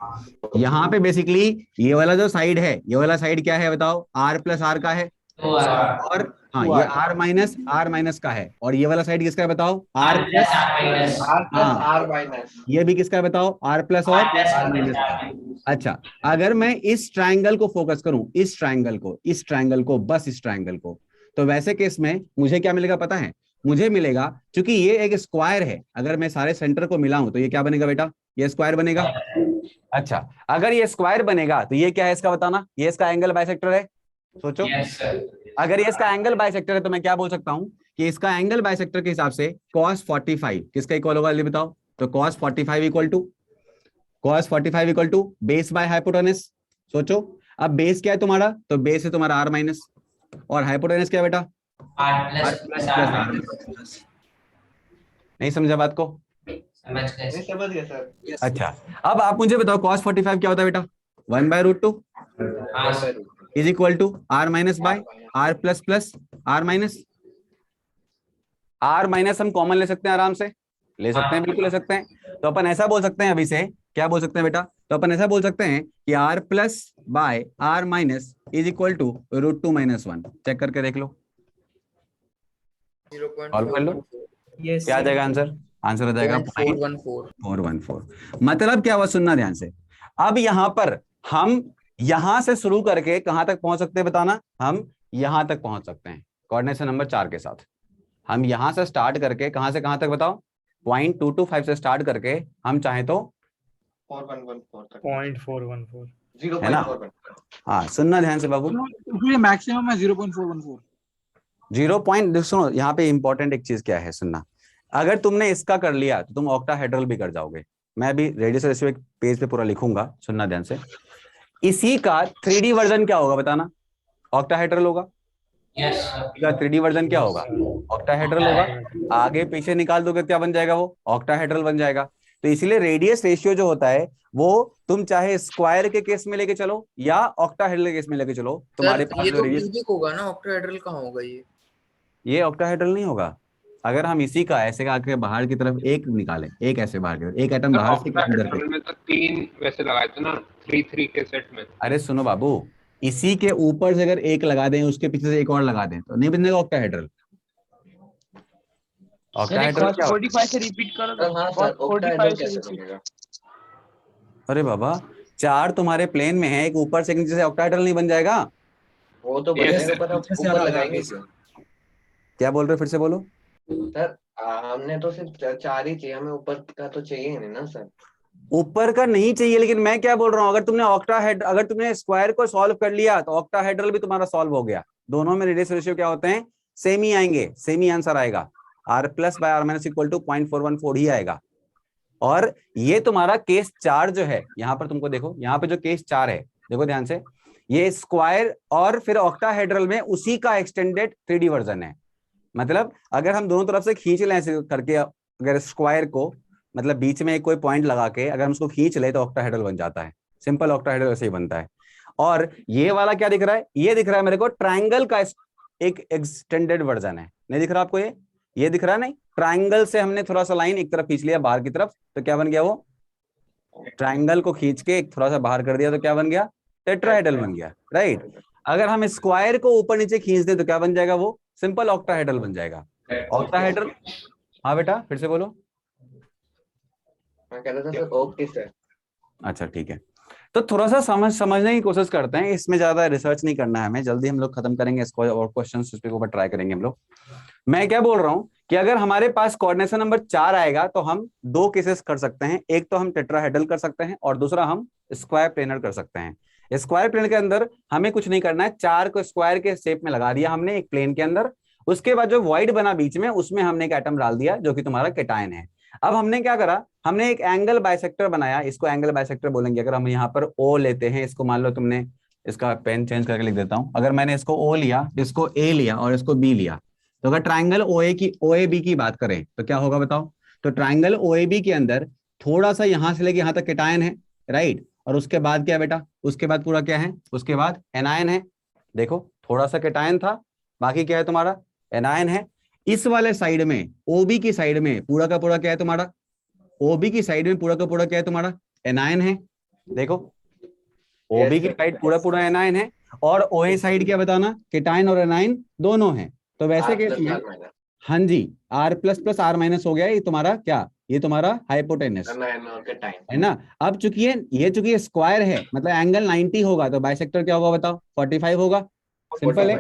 यहाँ पे बेसिकली ये वाला जो साइड है, ये वाला साइड क्या है बताओ? R+R का है, और हाँ ये R माइनस का है, और ये वाला साइड किसका है बताओ? R plus R plus R minus. ये भी किसका है बताओ? R प्लस और R माइनस का। अच्छा, अगर मैं इस ट्राइंगल को फोकस करूं, इस ट्राइंगल को, बस इस ट्राइंगल को, तो वैसे केस में मुझे क्या मिलेगा पता है? मुझे मिलेगा, क्योंकि ये एक स्क्वायर है, अगर मैं सारे सेंटर को मिलाऊं तो ये क्या बनेगा बेटा? ये स्क्वायर बनेगा। अच्छा, अगर ये स्क्वायर बनेगा तो ये क्या है इसका बताना? ये इसका एंगल बाइसेक्टर है, सोचो। अगर ये इसका एंगल बाइसेक्टर है तो मैं क्या बोल सकता हूं कि इसका एंगल बाइसेक्टर के हिसाब से cos 45 किसका इक्वल होगा? जल्दी बताओ। तो cos 45 equal to base by hypotenuse. सोचो, अब बेस क्या है तुम्हारा? तो बेस है तुम्हारा R माइनस, और हाइपोटेनस क्या है बेटा? R plus. नहीं समझा बात को? नहीं समझ गया सर। अच्छा, अब आप मुझे बताओ cos 45 क्या होता है बेटा? 1/√2 is equal to R minus by R plus plus R minus. R minus हम कॉमन ले सकते हैं, आराम से ले सकते हैं, बिल्कुल ले सकते हैं। तो अपन ऐसा बोल सकते हैं अभी से, क्या बोल सकते हैं बेटा? तो अपन ऐसा बोल सकते हैं कि R plus by R minus is equal to √2 - 1। Check करके देख लो, सॉल्व कर लो, क्या आ जाएगा आंसर? आंसर हो जाएगा 414। मतलब क्या हुआ? सुनना ध्यान से। अब यहां पर हम यहां से शुरू करके कहां तक पहुंच सकते हैं बताना? हम यहां तक पहुंच सकते हैं कोऑर्डिनेशन नंबर 4 के साथ। हम यहां से स्टार्ट करके कहां से कहां तक बताओ? 0.225 से स्टार्ट करके हम चाहे तो 414 तक। 0.414 है ना? 0.414। हाँ, सुनना ध्यान से बाबू। इसलिए मैक्सिमम है 0.414। 0. सुनो, यहाँ पे इंपॉर्टेंट एक चीज क्या है, सुनना। अगर तुमने इसका कर लिया तो तुम ऑक्टाहेड्रल भी कर जाओगे। मैं अभी रेडियस रेशियो एक पेज पे पूरा लिखूंगा, सुनना ध्यान से। इसी का 3D वर्जन क्या होगा बताना? ऑक्टाहेड्रल होगा। इसका 3D वर्जन क्या होगा? ऑक्टाहेड्रल होगा। आगे पीछे निकाल दोगे क्या बन जाएगा? वो ऑक्टाहेड्रल बन जाएगा। तो इसीलिए रेडियस रेशियो जो होता है वो तुम चाहे स्क्वायर के केस में लेके चलो या ऑक्टाहेड्रल के केस में लेके चलो, तुम्हारे पास ये जो तो रेडियस क्यूबिक होगा ना, ऑक्टाहेड्रल कहाँ होगा? ये ऑक्टाहेड्रल नहीं होगा। अगर हम इसी का ऐसे आके बाहर की तरफ एक निकालें, एक ऐसे बाहर की तरफ, एक एटम बाहर से अंदर पे, में तो 3 वैसे लगाए थे ना, 3 के सेट में। अरे सुनो बाबू, इसी के ऊपर से अगर एक लगा दें, उसके पीछे से एक और लगा दें, तो नहीं बनेगा ऑक्टाहेड्रल। ऑक्टाहेड्रल क्या? 45 से रिपीट करो। हाँ सर, octahedral कैसे बनेगा? अरे बाबा, 4 तुम्हारे प्लेन में है, एक ऊपर से एक नीचे से, ऑक्टाहेड्रल नहीं बन जाएगा। वो तो बनेगा, पर हम ऊपर लगाएंगे क्यों? क्या बोल रहे हो? फिर से बोलो सर। हमने तो सिर्फ 4 ही चाहिए, हमें ऊपर का तो चाहिए नहीं ना सर। ऊपर का नहीं चाहिए, लेकिन मैं क्या बोल रहा हूँ, अगर तुमने स्क्वायर को सॉल्व कर लिया तो ऑक्टाहेड्रल भी तुम्हारा सॉल्व हो गया। दोनों में रेडियस रेशियो क्या होते हैं? सेम ही आएंगे, सेम ही आंसर आएगा। R plus by R minus equal to 0.414 ही आएगा। और ये तुम्हारा केस 4 जो है, यहाँ पर तुमको देखो, यहाँ पे जो केस 4 है, देखो ध्यान से, ये स्क्वायर और फिर ऑक्टाहेड्रल में उसी का एक्सटेंडेड 3D वर्जन है। मतलब अगर हम दोनों तरफ से खींच लें ऐसे करके, अगर स्क्वायर को मतलब बीच में एक कोई पॉइंट लगा के अगर हम उसको खींच ले तो ऑक्टाहेड्रल बन जाता है। सिंपल ऑक्टाहेड्रल ऐसे ही बनता है। और ये वाला क्या दिख रहा है? ये दिख रहा है मेरे को ट्राइंगल का एक एक्सटेंडेड वर्जन है। नहीं दिख रहा आपको? ये दिख रहा है? नहीं, ट्राइंगल से हमने थोड़ा सा लाइन एक तरफ खींच लिया बाहर की तरफ, तो क्या बन गया? वो ट्राइंगल को खींच के एक थोड़ा सा बाहर कर दिया तो क्या बन गया? टेट्राहेड्रल बन गया, राइट। अगर हम स्क्वायर को ऊपर नीचे खींच दें तो क्या बन जाएगा? वो सिंपल ऑक्टाहेड्रल बन जाएगा। ऑक्टाहेड्रल, हाँ बेटा फिर से बोलो। मैं कह रहा था सर, ओके सर। अच्छा ठीक है, तो थोड़ा सा समझने की कोशिश करते हैं। इसमें ज्यादा रिसर्च नहीं करना है हमें, जल्दी हम लोग खत्म करेंगे इसको और क्वेश्चन उस पे ऊपर ट्राई करेंगे हम लोग। मैं क्या बोल रहा हूं कि अगर हमारे पास कोऑर्डिनेशन नंबर 4 आएगा तो हम 2 केसेस कर सकते हैं। एक तो हम टेट्राहेड्रल कर सकते हैं और दूसरा हम स्क्वायर प्लेनर कर सकते हैं। स्क्वायर प्लेन के अंदर हमें कुछ नहीं करना है, 4 को स्क्वायर के शेप में लगा दिया हमने एक प्लेन के अंदर। उसके बाद जो वॉइड बना बीच में, उसमें हमने एक एटम डाल दिया जो कि तुम्हारा केटायन है। अब हमने क्या करा? हमने एक एंगल बाइसेक्टर बनाया, इसको एंगल बाइसेक्टर बोलेंगे। अगर हम यहाँ पर O लेते हैं, इसको मान लो तुमने, इसका पेन चेंज करके लिख देता हूं। अगर मैंने इसको O लिया, इसको A लिया और इसको B लिया, तो अगर ट्राइंगल OAB की बात करें तो क्या होगा बताओ? तो ट्राइंगल OAB के अंदर थोड़ा सा यहां से लेके यहां तक केटायन है, राइट। और उसके बाद क्या बेटा? उसके बाद पूरा क्या है? उसके बाद एनायन है। देखो थोड़ा सा केटायन था, बाकी क्या है तुम्हारा? एनायन है। इस वाले साइड में, OB की साइड में पूरा का पूरा क्या है तुम्हारा? OB की साइड में पूरा का पूरा क्या है तुम्हारा? एनायन है। देखो OB की साइड पूरा पूरा एनायन है, और OA साइड क्या बताना? केटायन और एनायन दोनों है। तो वैसे R केस plus में R minus. हाँ जी R प्लस R माइनस हो गया, ये तुम्हारा क्या, ये तुम्हारा हाइपोटेनस के टाइम है ना। अब चूंकि ये चूंकि स्क्वायर है मतलब एंगल 90 होगा, तो बाइसेक्टर क्या होगा बताओ, 45 होगा। सिंपल है।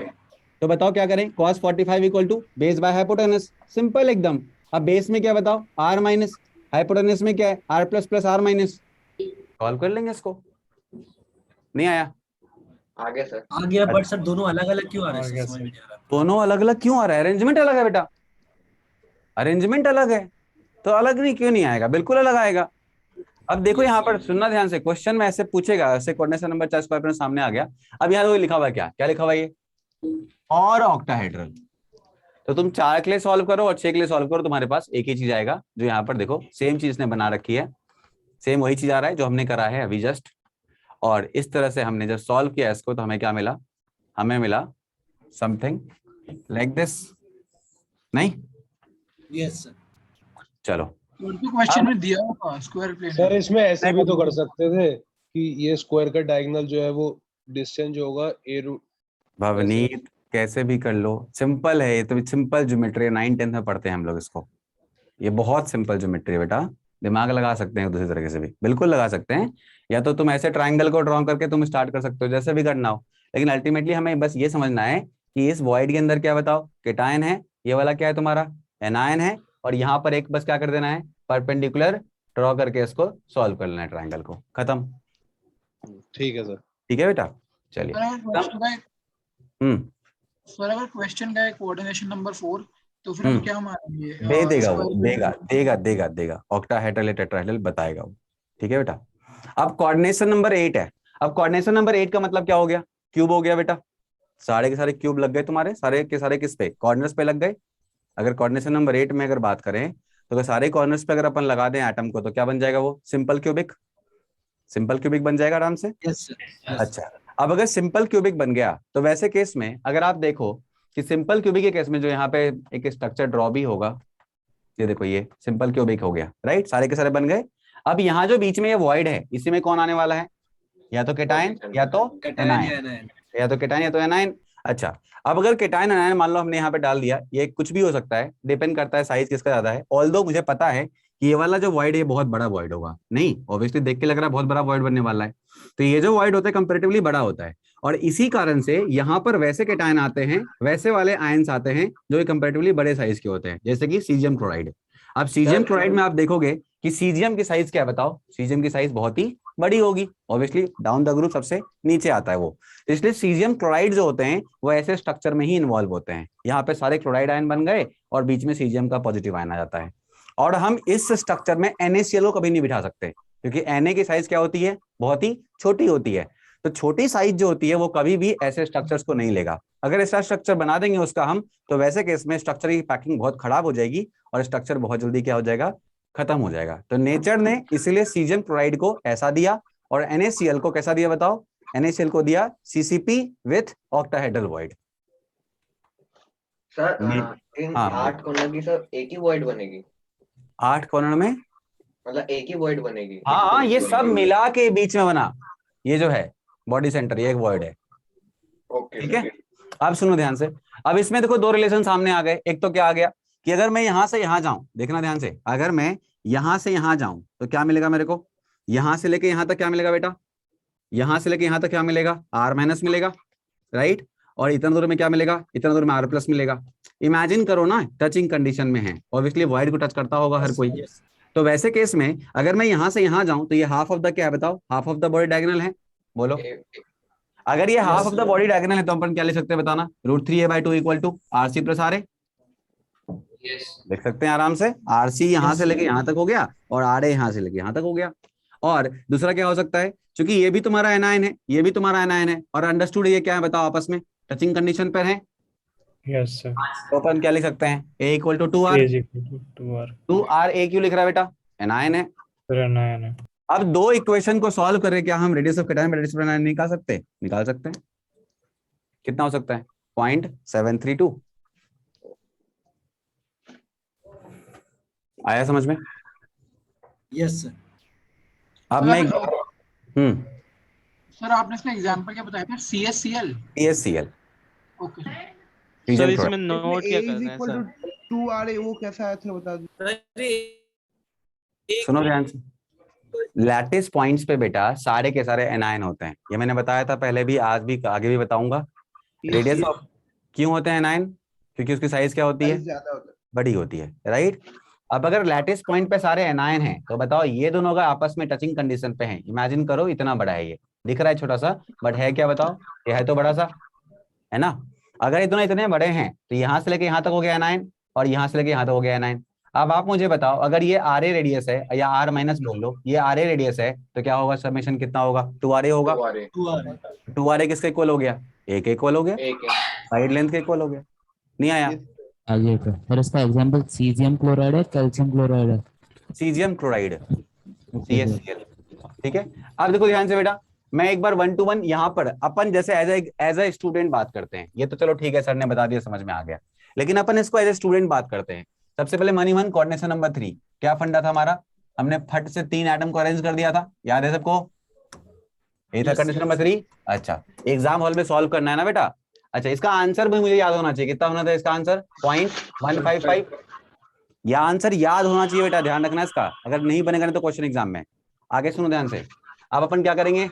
तो बताओ क्या करें, cos 45 equal to base by hypotenuse, simple एकदम। अब बेस में क्या बताओ, R माइनस, हाइपोटेनस में क्या है, R plus R minus. Solve कर लेंगे इसको। नहीं आया? आगे सर आ गया, बट सर दोनों अलग अलग क्यों आ रहे हैं, समझ में नहीं आ रहा। दोनों अलग अलग क्यों आ रहा है, अरेंजमेंट अलग है बेटा, अरेंजमेंट अलग है तो अलग नहीं क्यों नहीं आएगा, बिल्कुल अलग आएगा। अब देखो यहाँ पर सुनना ध्यान से, क्वेश्चन में ऐसे पूछेगा, ऐसे कोऑर्डिनेशन नंबर 4 स्क्वायर सामने आ गया। अब यहाँ लिखा हुआ है, क्या क्या लिखा हुआ है, ये और ऑक्टाहेड्रल। तो तुम 4 के लिए सॉल्व करो और 6 के लिए सॉल्व करो, तुम्हारे पास एक ही चीज आएगा। जो यहाँ पर देखो सेम चीज ने बना रखी है, सेम वही चीज आ रहा है जो हमने करा है अभी जस्ट। और इस तरह से हमने जब सॉल्व किया इसको तो हमें क्या मिला, हमें मिला समथिंग लाइक दिस, नहीं? Yes sir. चलो क्वेश्चन में दिया होगा स्क्वायर प्लेन। सर इसमें ऐसे भी तो कर सकते थे कि ये स्क्वायर का डायगोनल जो है वो डिस्टेंस जो होगा ए रूट। भवनीत कैसे भी कर लो, सिंपल है ये तो, सिंपल ज्योमेट्री 9th-10th में पढ़ते हैं हम लोग इसको। ये बहुत सिंपल ज्योमेट्री है बेटा, दिमाग लगा सकते हैं दूसरी तरीके से भी, बिल्कुल लगा सकते हैं। या तो तुम ऐसे ट्राइंगल को ड्रॉ करके तुम स्टार्ट कर सकते हो, जैसे भी करना हो, लेकिन अल्टीमेटली हमें बस ये समझना है कि इस वॉइड के अंदर क्या बताओ, केटायन है, ये वाला क्या है तुम्हारा एनायन है, और यहाँ पर एक बस क्या कर देना है, परपेंडिकुलर ड्रॉ करके इसको सॉल्व कर लेना है ट्राइंगल को, खत्म। ठीक है सर। ठीक है बेटा, चलिए। सर अगर क्वेश्चन का है कोऑर्डिनेशन नंबर 4 तो फिर हम क्या मारेंगे? दे देगा वो, देगा ऑक्टाहेड्रल टेट्राहेड्रल बताएगा वो। ठीक है बेटा। अब कोऑर्डिनेशन नंबर 8 है। अब कोऑर्डिनेशन नंबर 8 का मतलब क्या हो गया, क्यूब हो गया बेटा। सारे के सारे क्यूब लग गए तुम्हारे, सारे के सारे किस पे, कॉर्नर्स पे लग गए। अगर कोऑर्डिनेशन नंबर 8 में अगर बात करें तो अगर सारे कॉर्नर्स पे अगर अपन लगा दें एटम को तो क्या बन जाएगा, वो सिंपल क्यूबिक, सिंपल क्यूबिक बन जाएगा आराम से। अच्छा, अब अगर सिंपल क्यूबिक बन गया तो वैसे केस में अगर आप देखो कि सिंपल क्यूबिक के केस में जो यहाँ पे एक स्ट्रक्चर ड्रॉ भी होगा, ये देखो ये सिंपल क्यूबिक हो गया, राइट, सारे के सारे बन गए। अब यहाँ जो बीच में ये वॉइड है इसी में कौन आने वाला है, या तो केटायन या तो एनायन, या तो केटायन या तो एनायन। अच्छा, अब अगर केटायन एनायन मान लो हमने यहाँ पे डाल दिया, ये कुछ भी हो सकता है, डिपेंड करता है साइज किसका ज्यादा है। ऑल्दो मुझे पता है कि ये वाला जो वॉइड है बहुत बड़ा वॉइड होगा, नहीं ऑब्वियसली देख के लग रहा है बहुत बड़ा वॉइड बनने वाला है, तो ये जो वॉइड होता है कंपैरेटिवली बड़ा होता है, और इसी कारण से यहाँ पर वैसे केटायन आते हैं, वैसे वाले आयंस आते हैं जो कंपैरेटिवली बड़े साइज के होते हैं, जैसे कि सीजियम क्लोराइड। अब सीजियम क्लोराइड में आप देखोगे कि सीजियम की साइज क्या बताओ, सीजियम की साइज बहुत ही बड़ी होगी, ऑब्वियसली डाउन द ग्रुप सबसे नीचे आता है वो, इसलिए सीजियम क्लोराइड जो होते हैं वो ऐसे स्ट्रक्चर में ही इन्वॉल्व होते हैं। यहाँ पे सारे क्लोराइड आयन बन गए और बीच में सीजियम का पॉजिटिव आयन आ जाता है, और हम इस स्ट्रक्चर में NaCl को कभी नहीं बिठा सकते क्योंकि Na की साइज क्या होती है, बहुत ही छोटी होती है। तो छोटी साइज जो होती है वो कभी भी ऐसे स्ट्रक्चर्स को नहीं लेगा। अगर ऐसा स्ट्रक्चर बना देंगे उसका हम, तो वैसे केस में स्ट्रक्चर की पैकिंग बहुत खराब हो जाएगी और स्ट्रक्चर बहुत जल्दी क्या हो जाएगा, खत्म हो जाएगा। तो नेचर ने इसलिए सीजियम क्लोराइड को ऐसा दिया और NaCl को कैसा दिया बताओ, NaCl को दिया CCP with octahedral void. Sir in 8 corner की सर एक ही वॉइड बनेगी, 8 कॉर्नर में मतलब एक ही वॉइड बनेगी। हाँ, ये सब मिला के बीच में बना, ये जो है बॉडी सेंटर, ये एक वॉइड है। ठीक है, अब सुनो ध्यान से। अब इसमें देखो दो रिलेशन सामने आ गए। एक तो क्या आ गया कि अगर मैं यहां से यहां जाऊं, देखना ध्यान से, अगर मैं यहां से यहां जाऊं तो क्या मिलेगा मेरे को, यहां से लेके यहां तक क्या मिलेगा बेटा, यहां से लेके यहां तक क्या मिलेगा, R माइनस मिलेगा, राइट, और इतना दूर में क्या मिलेगा, इतना दूर में R प्लस मिलेगा। इमेजिन करो ना, टचिंग कंडीशन में है, ऑब्वियसली वॉइड को टच करता होगा हर कोई। तो वैसे केस में अगर मैं यहां से यहां जाऊं तो ये हाफ ऑफ द क्या है बताओ, half of the body diagonal है, बोलो। अगर ये half of the body diagonal है तो अपन क्या लिख सकते हैं बताना, √3a/2 equal to RC plus RA, लिख सकते हैं आराम से। RC यहां से लेके यहां तक हो गया और RA यहां से लेके यहां तक हो गया। और दूसरा क्या हो सकता है, क्योंकि ये भी तुम्हारा एनायन है, ये भी तुम्हारा एनायन है, और अंडरस्टूड ये क्या है बताओ, आपस में टचिंग कंडीशन पर है। Yes sir. तो अपन क्या लिख सकते हैं, A equal to 2R। 2R A क्यों लिख रहा है बेटा, एनायन है, एनायन है। अब दो इक्वेशन को सॉल्व करें, क्या हम radius of cation radius of anion निकाल सकते हैं, निकाल सकते हैं। कितना हो सकता है, 0.732। आया समझ में? Yes sir. अब मैं सर आपने इसका एग्जांपल क्या बताया था, CSCl? CSCl। Okay, sir Region इसमें chloride. नोट क्या A is करना है equal सर? to 2RA, वो कैसा आया था बता दो। सुनो ध्यान से, लैटिस पॉइंट्स पे बेटा सारे के सारे एनायन होते हैं, ये मैंने बताया था पहले भी, आज भी, आगे भी बताऊंगा। रेडियस ऑफ क्यों होते हैं एनायन? क्योंकि उसकी साइज क्या होती है? साइज ज्यादा होता है। बड़ी होती है, राइट। अब अगर लैटिस पॉइंट पे सारे एनायन हैं तो बताओ ये दोनों का आपस में टचिंग कंडीशन पे हैं। इमेजिन करो इतना बड़ा है, ये दिख रहा है छोटा सा, बट है क्या बताओ? ये है तो बड़ा सा, है ना। अगर ये दोनों इतने बड़े हैं तो यहाँ से लेके यहाँ तक हो गया एनायन, और यहाँ से लेके यहाँ तक हो गया एनायन। अब आप मुझे बताओ, अगर ये आर ए रेडियस है, या आर माइनस बोल लो, ये आर ए रेडियस है, तो क्या होगा? समेशन कितना होगा? 2RA होगा। 2RA किसके इक्वल हो गया? एक इक्वल हो गया, साइड लेंथ के इक्वल हो गया। नहीं आया? आगे पे सर इसका एग्जांपल सीजियम क्लोराइड है, कैल्शियम क्लोराइड है। सीजियम क्लोराइड, CaCl, ठीक है। अब देखो ध्यान से बेटा, मैं एक बार 1 to 1 यहाँ पर अपन जैसे एज ए स्टूडेंट बात करते हैं, ये तो चलो ठीक है, सर ने बता दिया, समझ में आ गया, लेकिन अपन इसको एज ए स्टूडेंट बात करते हैं। सबसे पहले मनी वन कोऑर्डिनेशन नंबर 3, क्या फंडा था हमारा? हमने फट से 3 एटम को अरेंज कर दिया था, याद है सबको? यही था कोऑर्डिनेशन नंबर 3। अच्छा, एग्जाम हॉल में सॉल्व करना है ना बेटा। अच्छा, इसका आंसर भी मुझे याद होना चाहिए, कितना होना था इसका आंसर? 0.155। या आंसर याद होना चाहिए बेटा, ध्यान रखना इसका, अगर नहीं बनेगा नहीं तो क्वेश्चन एग्जाम में। आगे सुनो ध्यान से, अब अपन क्या करेंगे,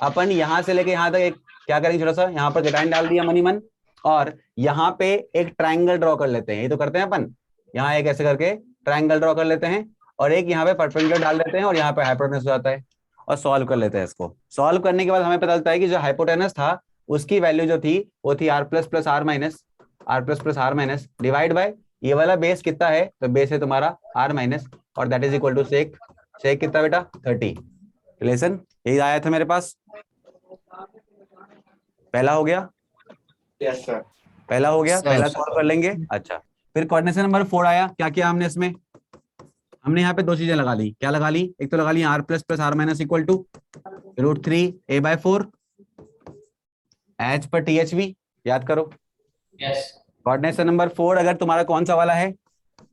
अपन यहां से लेके यहां तक एक क्या करेंगे, छोटा सा यहाँ पर केटाइन डाल दिया मनी मन, और यहाँ पे एक ट्राइंगल ड्रॉ कर लेते हैं, ये तो करते हैं अपन, यहाँ एक ऐसे करके ट्राइंगल ड्रॉ कर लेते हैं, और एक यहाँ पे परपेंडिकुलर डाल देते हैं, और यहाँ पे हाइपोटेनस हो जाता है, और सॉल्व कर लेते हैं इसको। सॉल्व करने के बाद हमें पता चलता है कि जो हाइपोटेनस था उसकी वैल्यू जो थी वो थी r plus r minus divide bye ये वाला बेस कितना है, तो बेस है तुम्हारा r माइनस, और दैट इज इक्वल टू सेक कितना बेटा? 30। रिलेशन यही आया था मेरे पास, पहला हो गया। Yes sir. पहला हो गया, पहला सॉल्व कर लेंगे। अच्छा, फिर कोऑर्डिनेशन नंबर 4 आया, क्या किया हमने इसमें? हमने यहाँ पे दो चीजें लगा ली, क्या लगा ली? एक तो लगा ली r plus r minus equal to √3a/4 H पर THV, याद करो। यस। कोऑर्डिनेशन नंबर 4 अगर तुम्हारा कौन सा वाला है?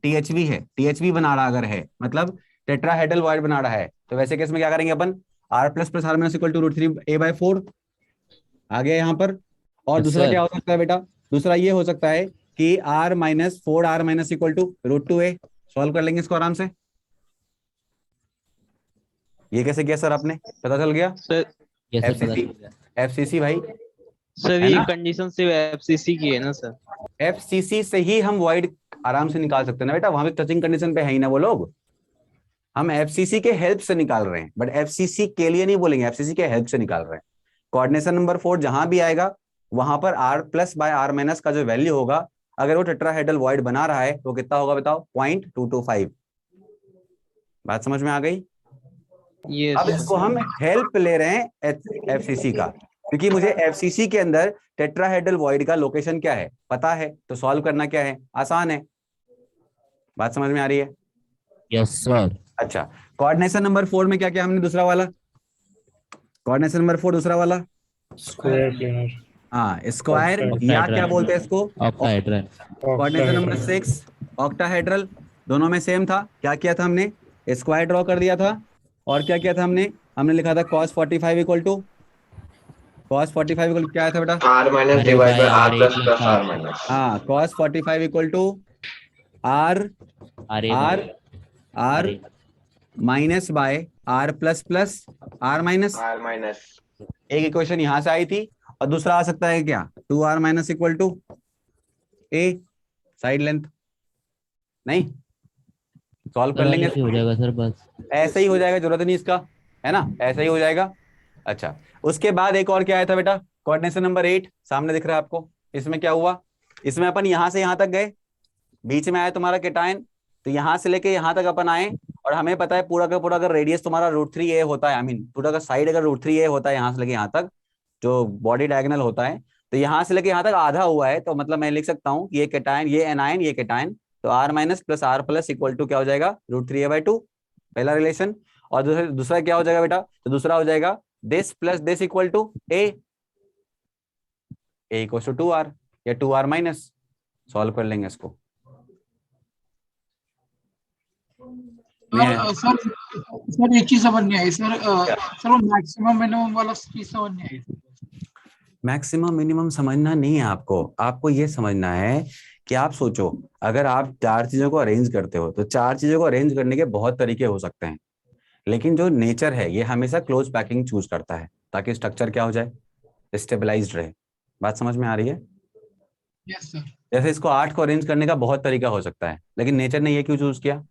THV है, THV बना रहा अगर है, मतलब टेट्राहेड्रल वॉइड बना रहा है, तो वैसे केस में क्या करेंगे अपन? r plus r minus equal to √3a/4 आ गया यहाँ पर। और दूसरा क्या हो सकता है बेटा? दूसरा ये हो सकता है कि r minus 4r minus equal to √2a। Solve कर लेंगे इसको आराम से। ये कैसे किया सर आपने? पता चल गया? सर FCC भाई, सर ये कंडीशन सिर्फ FCC की है ना सर? FCC से ही हम वॉइड आराम से निकाल सकते हैं ना बेटा, वहां पे टचिंग कंडीशन पे है ही ना वो लोग। हम FCC के हेल्प से निकाल रहे हैं, बट FCC के लिए नहीं बोलेंगे, FCC के हेल्प से निकाल रहे हैं। कोऑर्डिनेशन नंबर 4 जहां भी आएगा वहां पर r plus by r minus का जो वैल्यू होगा, अगर वो टेट्राहेड्रल वॉइड बना रहा है तो कितना होगा बताओ? 0.225। बात समझ में आ गई? अब इसको हम हेल्प ले रहे हैं FCC का, क्योंकि मुझे FCC के अंदर टेट्राहेड्रल वॉइड का लोकेशन क्या है पता है, तो सॉल्व करना क्या है? आसान है। बात समझ में आ रही है? Yes sir. अच्छा, कोऑर्डिनेशन नंबर 4 में क्या क्या हमने? दूसरा वाला कोऑर्डिनेशन नंबर 4 दूसरा वाला स्क्वायर प्लेनर, हाँ स्क्वायर, या क्या बोलते हैं इसको? ऑक्टाहेड्रल। कोऑर्डिनेशन नंबर 6 ऑक्टाहेड्रल, दोनों में सेम था। क्या किया था हमने? स्क्वायर ड्रॉ कर दिया था, और क्या किया था हमने? हमने लिखा था cos 45 इक्वल टू क्या आया था बेटा? r minus divide by r plus r minus. हाँ, cos 45 equal to r minus by r plus r minus. एक इक्वेशन यहां से आई थी, और दूसरा आ सकता है क्या? 2r minus equal to a side length. नहीं, सॉल्व कर लेंगे, हो जाएगा सर, बस ऐसे ही हो जाएगा, जरूरत नहीं इसका, है ना, ऐसा ही हो जाएगा। अच्छा, उसके बाद एक और क्या आया था बेटा? कोऑर्डिनेशन नंबर 8 सामने दिख रहा है आपको। इसमें क्या हुआ? इसमें अपन यहां से यहां तक गए, बीच में आया तुम्हारा केटायन, तो यहां से लेके यहां तक अपन आए, और हमें पता है पूरा का पूरा अगर रेडियस तुम्हारा √3a होता है, आई मीन पूरा का साइड अगर √3a होता है यहां से लेके यहां तक, जो बॉडी डायगोनल होता है, तो यहां से लेके यहां तक आधा हुआ है, तो मतलब मैं लिख सकता हूँ ये केटायन, ये एनायन, ये केटायन, तो r minus plus r plus equal to क्या हो जाएगा? √3a/2, पहला रिलेशन। और दूसरा क्या हो जाएगा बेटा? तो दूसरा हो जाएगा this plus this equal to a equal to 2r या 2r माइनस। सॉल्व कर लेंगे इसको। सर एक चीज समझ नहीं आई सर, सर वो मैक्सिमम मिनिमम वाला चीज समझ नहीं आई। मैक्सिमम मिनिमम समझना नहीं है आपको, आपको ये समझना है कि आप सोचो, अगर आप 4 चीजों को अरेंज करते हो तो 4 चीजों को अरेंज करने के बहुत तरीके हो सकते हैं, लेकिन जो नेचर है ये हमेशा क्लोज पैकिंग चूज करता है ताकि स्ट्रक्चर क्या हो जाए, स्टेबलाइज्ड रहे। बात समझ में आ रही है? Yes sir. जैसे इसको 8 को अरेंज करने का बहुत तरीका हो सकता है, लेकिन नेचर ने ये क्यों चूज किया?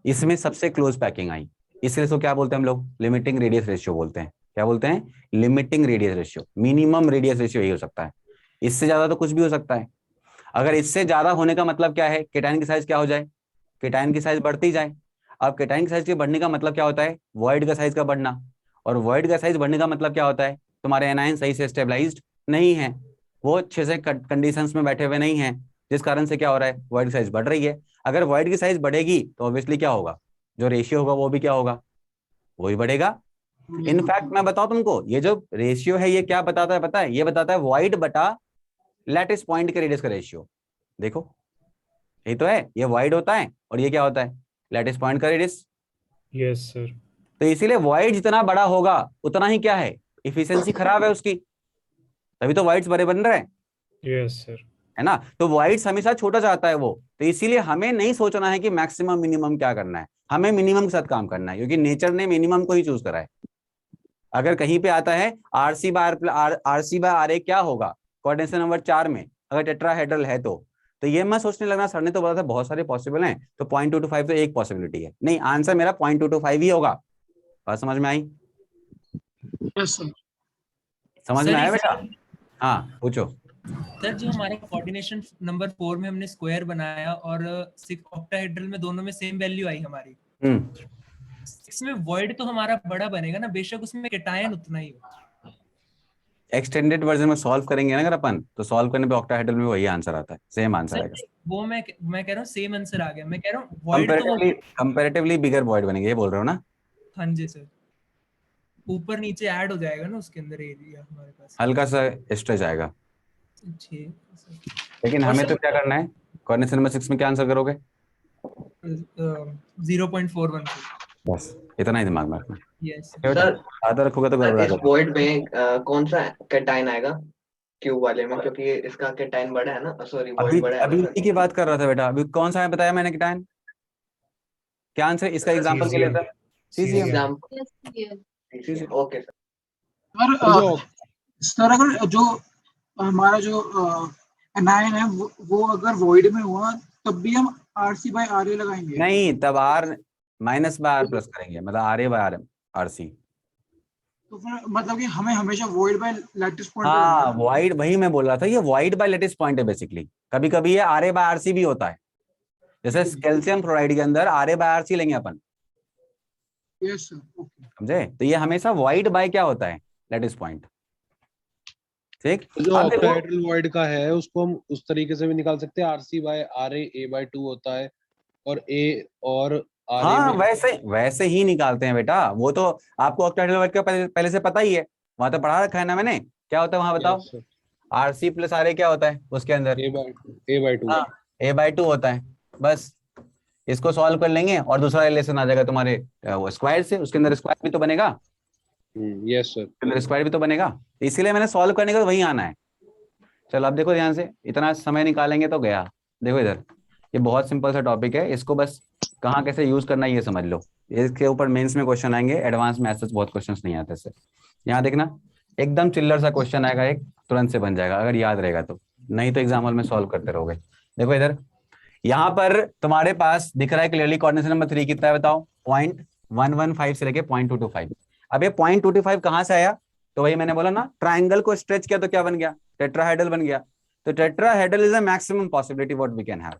इसमें सबसे क्लोज पैकिंग आई, इसलिए इसको क्या बोलते हैं हम लोग? लिमिटिंग रेडियस रेशियो बोलते हैं। क्या बोलते हैं? Limiting radius ratio. Minimum radius ratio यही हो सकता है, इससे ज्यादा तो कुछ भी हो सकता है। अगर इससे ज्यादा होने का मतलब क्या है? केटायन की साइज क्या हो जाए? केटायन की साइज बढ़ती जाए। अब केटायन की साइज के बढ़ने का मतलब क्या होता है? वॉइड का साइज का बढ़ना। और वॉइड का साइज बढ़ने का मतलब क्या होता है? तुम्हारे एनायन सही से स्टेबलाइज्ड नहीं है, वो अच्छे से कंडीशंस में बैठे हुए नहीं है, जिस कारण से क्या हो रहा है? वॉइड की साइज बढ़ रही है। अगर वॉइड की साइज बढ़ेगी तो ऑब्वियसली क्या होगा? जो रेशियो होगा वो भी क्या होगा? वो भी बढ़ेगा। इनफैक्ट मैं बताऊं तुमको, ये जो रेशियो है ये क्या बताता है पता है? ये बताता है वॉइड बटा लैटिस पॉइंट के रेडियस का रेशियो। देखो यही तो है, ये वॉइड होता है और ये क्या होता है? लैटिस पॉइंट का रेडियस। Yes sir. तो इसीलिए वॉइड जितना बड़ा होगा उतना ही क्या है? इफिशियंसी खराब है उसकी, तभी तो वॉइड्स बड़े बन रहे हैं। Yes sir. है ना? तो वॉइड्स हमेशा छोटा चाहता है वो, तो इसीलिए हमें नहीं सोचना है कि मैक्सिमम मिनिमम क्या करना है, हमें मिनिमम के साथ काम करना है, क्योंकि नेचर ने मिनिमम को ही चूज करा है। अगर कहीं पे आता है आरसी बाय आर ए क्या होगा कोऑर्डिनेशन नंबर 4 में, अगर टेट्राहेड्रल है तो ये मैं सोचने लगना सर ने तो बोला था बहुत सारे पॉसिबल हैं, तो 0.225 तो एक पॉसिबिलिटी है। नहीं, आंसर मेरा 0.225 ही होगा। बात समझ में आई? Yes sir. समझ में आया बेटा? हाँ पूछो। सर जो हमारा कोऑर्डिनेशन नंबर 4 में हमने स्क्वायर बनाया और 6 ऑक्टाहेड्रल में दोनों में सेम वैल्यू आई हमारी, 6 में वॉइड तो हमारा बड़ा बनेगा ना, बेशक उसमें केटायन उतना ही हो। एक्सटेंडेड वर्जन में सॉल्व करेंगे ना अगर अपन, तो सॉल्व करने पे ऑक्टाहेड्रल में वही आंसर आता है, सेम आंसर आएगा। वो मैं कह रहा हूँ सेम आंसर आ गया। मैं कह रहा हूँ वॉइड तो कंपैरेटिवली बिगर वॉइड बनेंगे, ये बोल रहे हो ना? हाँ जी सर, ऊपर नीचे ऐड हो जाएगा ना उसके अंदर एरिया हमारे पास, हल्का सा स्ट्रेच आएगा। लेकिन हमें तो क्या करना है? कोऑर्डिनेशन नंबर 6 में क्या आंसर करोगे? 0.41। बस इतना ही दिमाग में रखना। यस सर आधा रखोगे तो गड़बड़ा इस जाएगा। वॉइड में कौन सा कैटायन आएगा क्यूब वाले में, क्योंकि इसका कैटायन बड़ा है ना, सॉरी वॉइड बड़ा है अभी ना उसी की बात कर रहा था बेटा। अभी कौन सा है बताया मैंने केटायन? क्या आंसर इसका एग्जांपल के लिए था? सीजीएम। Okay sir. सर अगर जो हमारा जो एनायन है वो अगर वॉइड में हुआ तब भी हम आरसी बाय आरए लगाएंगे? नहीं, तब R minus by R plus करेंगे, मतलब R A by R C. तो फिर मतलब कि हमें हमेशा वॉइड बाय लैटिस पॉइंट। हाँ वॉइड, वही मैं बोल रहा था, ये वॉइड बाय लैटिस पॉइंट है बेसिकली। कभी कभी ये R A by R C भी होता है, जैसे कैल्शियम क्लोराइड के अंदर R A by R C लेंगे अपन। Yes sir, okay. समझे? तो ये हमेशा वॉइड बाय क्या होता है? Lattice point. ठीक। जो ऑक्टाहेड्रल वॉइड का है उसको हम उस तरीके से भी निकाल सकते हैं, RC by R A by 2 होता है और ए और आर हाँ वैसे ही निकालते हैं बेटा। वो तो आपको ऑक्टाहेड्रल वॉइड का पहले से पता ही है, वहां तो पढ़ा रखा है ना मैंने। क्या होता है वहां बताओ? आरसी प्लस आर ए क्या होता है उसके अंदर? ए बाय 2। हाँ ए बाय 2 होता है। बस इसको सॉल्व कर लेंगे और दूसरा रिलेशन आ जाएगा तुम्हारे स्क्वायर से, उसके अंदर स्क्वायर भी तो बनेगा। यस सर, स्क्वायर भी तो बनेगा, इसीलिए मैंने सॉल्व करने का तो वही आना है। चलो अब देखो ध्यान से, इतना समय निकालेंगे तो गया। देखो इधर, ये बहुत सिंपल सा टॉपिक है, इसको बस कहाँ कैसे यूज करना है ये समझ लो। इसके ऊपर मेंस में क्वेश्चन आएंगे, एडवांस में ऐसे बहुत क्वेश्चंस नहीं आते इससे। यहाँ देखना, एकदम चिल्लर सा क्वेश्चन आएगा, एक तुरंत से बन जाएगा अगर याद रहेगा तो, नहीं तो एग्जाम हॉल में सॉल्व करते रहोगे। देखो इधर, यहाँ पर तुम्हारे पास दिख रहा है क्लियरली कोऑर्डिनेशन नंबर 3 कितना है बताओ? 0.115 से लेके 0.225। अब ये 0.225 कहां से आया? तो वही मैंने बोला ना, ट्राइंगल को स्ट्रेच किया तो क्या बन गया? टेट्राहेड्रल बन गया। तो tetrahedral is a maximum possibility what we can have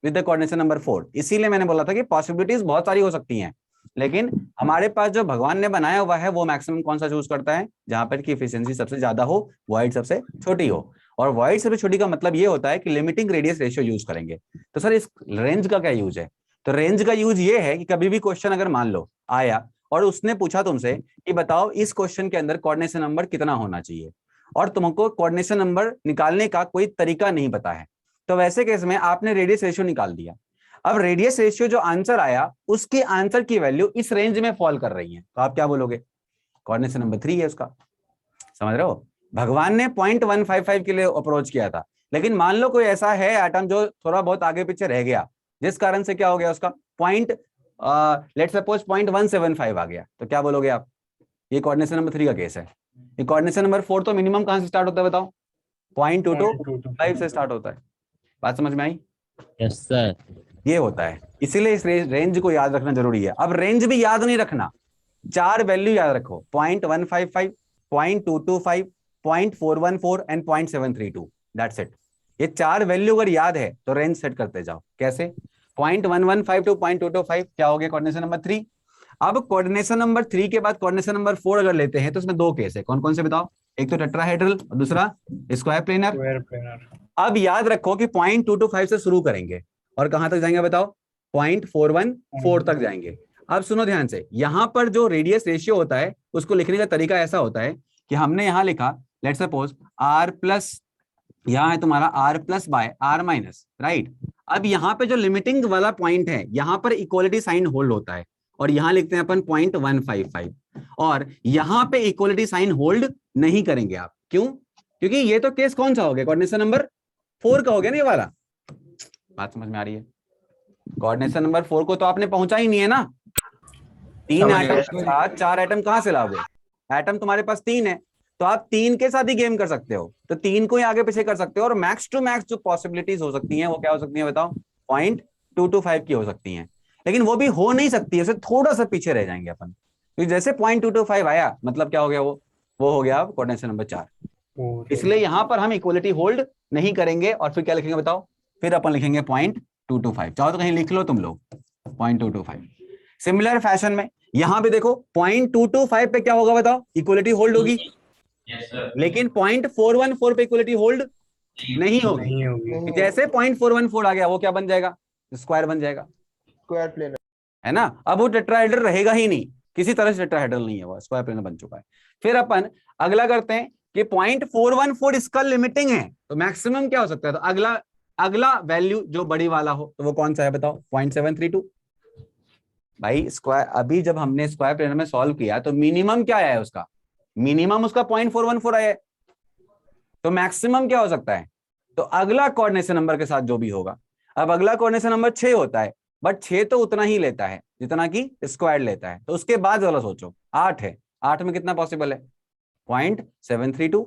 with the coordination number 4। इसीलिए मैंने बोला था कि पॉसिबिलिटीज बहुत सारी हो सकती हैं, लेकिन हमारे पास जो भगवान ने बनाया हुआ है वो मैक्सिमम कौन सा चूज करता है? जहां पर की एफिशिएंसी सबसे ज्यादा हो, वॉइड सबसे छोटी हो। और वॉइड सबसे छोटी का मतलब ये होता है कि लिमिटिंग रेडियस रेशियो यूज करेंगे। तो सर इस रेंज का क्या यूज है? तो रेंज का यूज ये है कि कभी भी क्वेश्चन अगर मान लो आया और उसने पूछा तुमसे कि बताओ इस क्वेश्चन के अंदर कोऑर्डिनेशन नंबर कितना होना चाहिए, और तुमको कोऑर्डिनेशन नंबर निकालने का कोई तरीका नहीं पता है, तो वैसे केस में आपने रेडियस रेशियो निकाल दिया। अब रेडियस रेशियो जो आंसर आया उसके आंसर की वैल्यू इस रेंज में फॉल कर रही है, तो आप क्या बोलोगे? कोऑर्डिनेशन नंबर 3 है उसका। समझ रहे हो? भगवान ने 0.155 के लिए अप्रोच किया था, लेकिन मान लो कोई ऐसा है एटम जो थोड़ा बहुत आगे पीछे रह गया, जिस कारण से क्या हो गया, उसका पॉइंट लेट्स सपोज 0.175 आ गया, तो क्या बोलोगे आप? ये कोऑर्डिनेशन नंबर 3 का केस है। ये कोऑर्डिनेशन नंबर 4 तो मिनिमम कहां से स्टार्ट होता है बताओ? 0.225 से स्टार्ट होता है। बात समझ में आई? Yes sir. ये होता है, इसीलिए इस रेंज को याद रखना जरूरी है। अब रेंज भी याद नहीं रखना, 4 वैल्यू याद रखो, 0.155, 0.225, 0.414 एंड 0.732। That's it. ये 4 वैल्यू अगर याद है तो रेंज सेट करते जाओ। कैसे? 0.115 टू 0.225 क्या हो गया? Coordination number 3। अब कोऑर्डिनेशन नंबर 3 के बाद कोऑर्डिनेशन नंबर 4 अगर लेते हैं तो इसमें 2 केस है। कौन कौन से बताओ? एक तो टेट्राहेड्रल और दूसरा स्क्वायर प्लेनर। अब याद रखो कि 0.225 से शुरू करेंगे और कहां तक जाएंगे बताओ? 0.414 तक जाएंगे। अब सुनो ध्यान से, यहां पर जो रेडियस रेशियो होता है उसको लिखने का तरीका ऐसा होता है कि हमने यहां लिखा लेट्स सपोज r प्लस, यहां है तुम्हारा r plus by r minus, right. अब यहां पे जो लिमिटिंग वाला पॉइंट है, यहां पर इक्वलिटी साइन होल्ड होता है और यहां लिखते हैं अपन 0.155, और यहां पे इक्वलिटी साइन होल्ड नहीं करेंगे आप। क्यों? क्योंकि ये तो केस कौन सा हो गया? कोऑर्डिनेशन नंबर 4 का हो गया ना ये वाला। बात समझ में आ रही है? कोऑर्डिनेशन नंबर 4 को तो आपने पहुंचा ही नहीं है ना। 3 एटम के साथ 4 एटम कहां से लाओगे? एटम तुम्हारे पास 3 है, तो आप 3 के साथ ही गेम कर सकते हो, तो 3 को ही आगे पीछे कर सकते हो। और मैक्स टू मैक्स जो पॉसिबिलिटीज हो सकती हैं वो क्या हो सकती है बताओ? 0.225 की हो सकती हैं, लेकिन वो भी हो नहीं सकती है, उसे थोड़ा सा पीछे रह जाएंगे अपन। तो जैसे 0.225 आया मतलब क्या हो गया? वो हो गया कोऑर्डिनेशन नंबर 4। इसलिए यहां पर हम इक्वलिटी होल्ड नहीं करेंगे और फिर क्या लिखेंगे बताओ? फिर अपन लिखेंगे 0.225। चाहो तो कहीं लिख लो तुम लोग 0.225। सिमिलर फैशन में यहां भी देखो 0.225 पे क्या होगा बताओ? इक्वलिटी होल्ड होगी। लेकिन 0.414 पे इक्वलिटी होल्ड नहीं होगी। जैसे 0.414 आ गया वो क्या बन जाएगा? स्क्वायर बन जाएगा, स्क्वायर प्लेनर है ना। अब वो टेट्राहेड्रल रहेगा ही नहीं, किसी तरह से टेट्राहेड्रल नहीं है, वो स्क्वायर प्लेनर बन चुका है। फिर अपन अगला करते हैं कि 0.414 इसका लिमिटिंग है, तो मैक्सिमम क्या हो सकता है? तो अगला वैल्यू जो बड़ी वाला हो तो वो कौन सा है बताओ? 0.732। भाई स्क्वायर, अभी जब हमने स्क्वायर प्लेनर में सॉल्व किया तो मिनिमम क्या आया है उसका? मिनिमम उसका 0.414 आया है, तो मैक्सिमम क्या हो सकता है? तो अगला कोऑर्डिनेशन नंबर के साथ जो भी होगा। अब अगला कोऑर्डिनेशन नंबर 6 होता है, बट 6 तो उतना ही लेता है जितना कि स्क्वायर लेता है, तो उसके बाद वाला सोचो। 8 है, 8 में कितना पॉसिबल है? 0.732।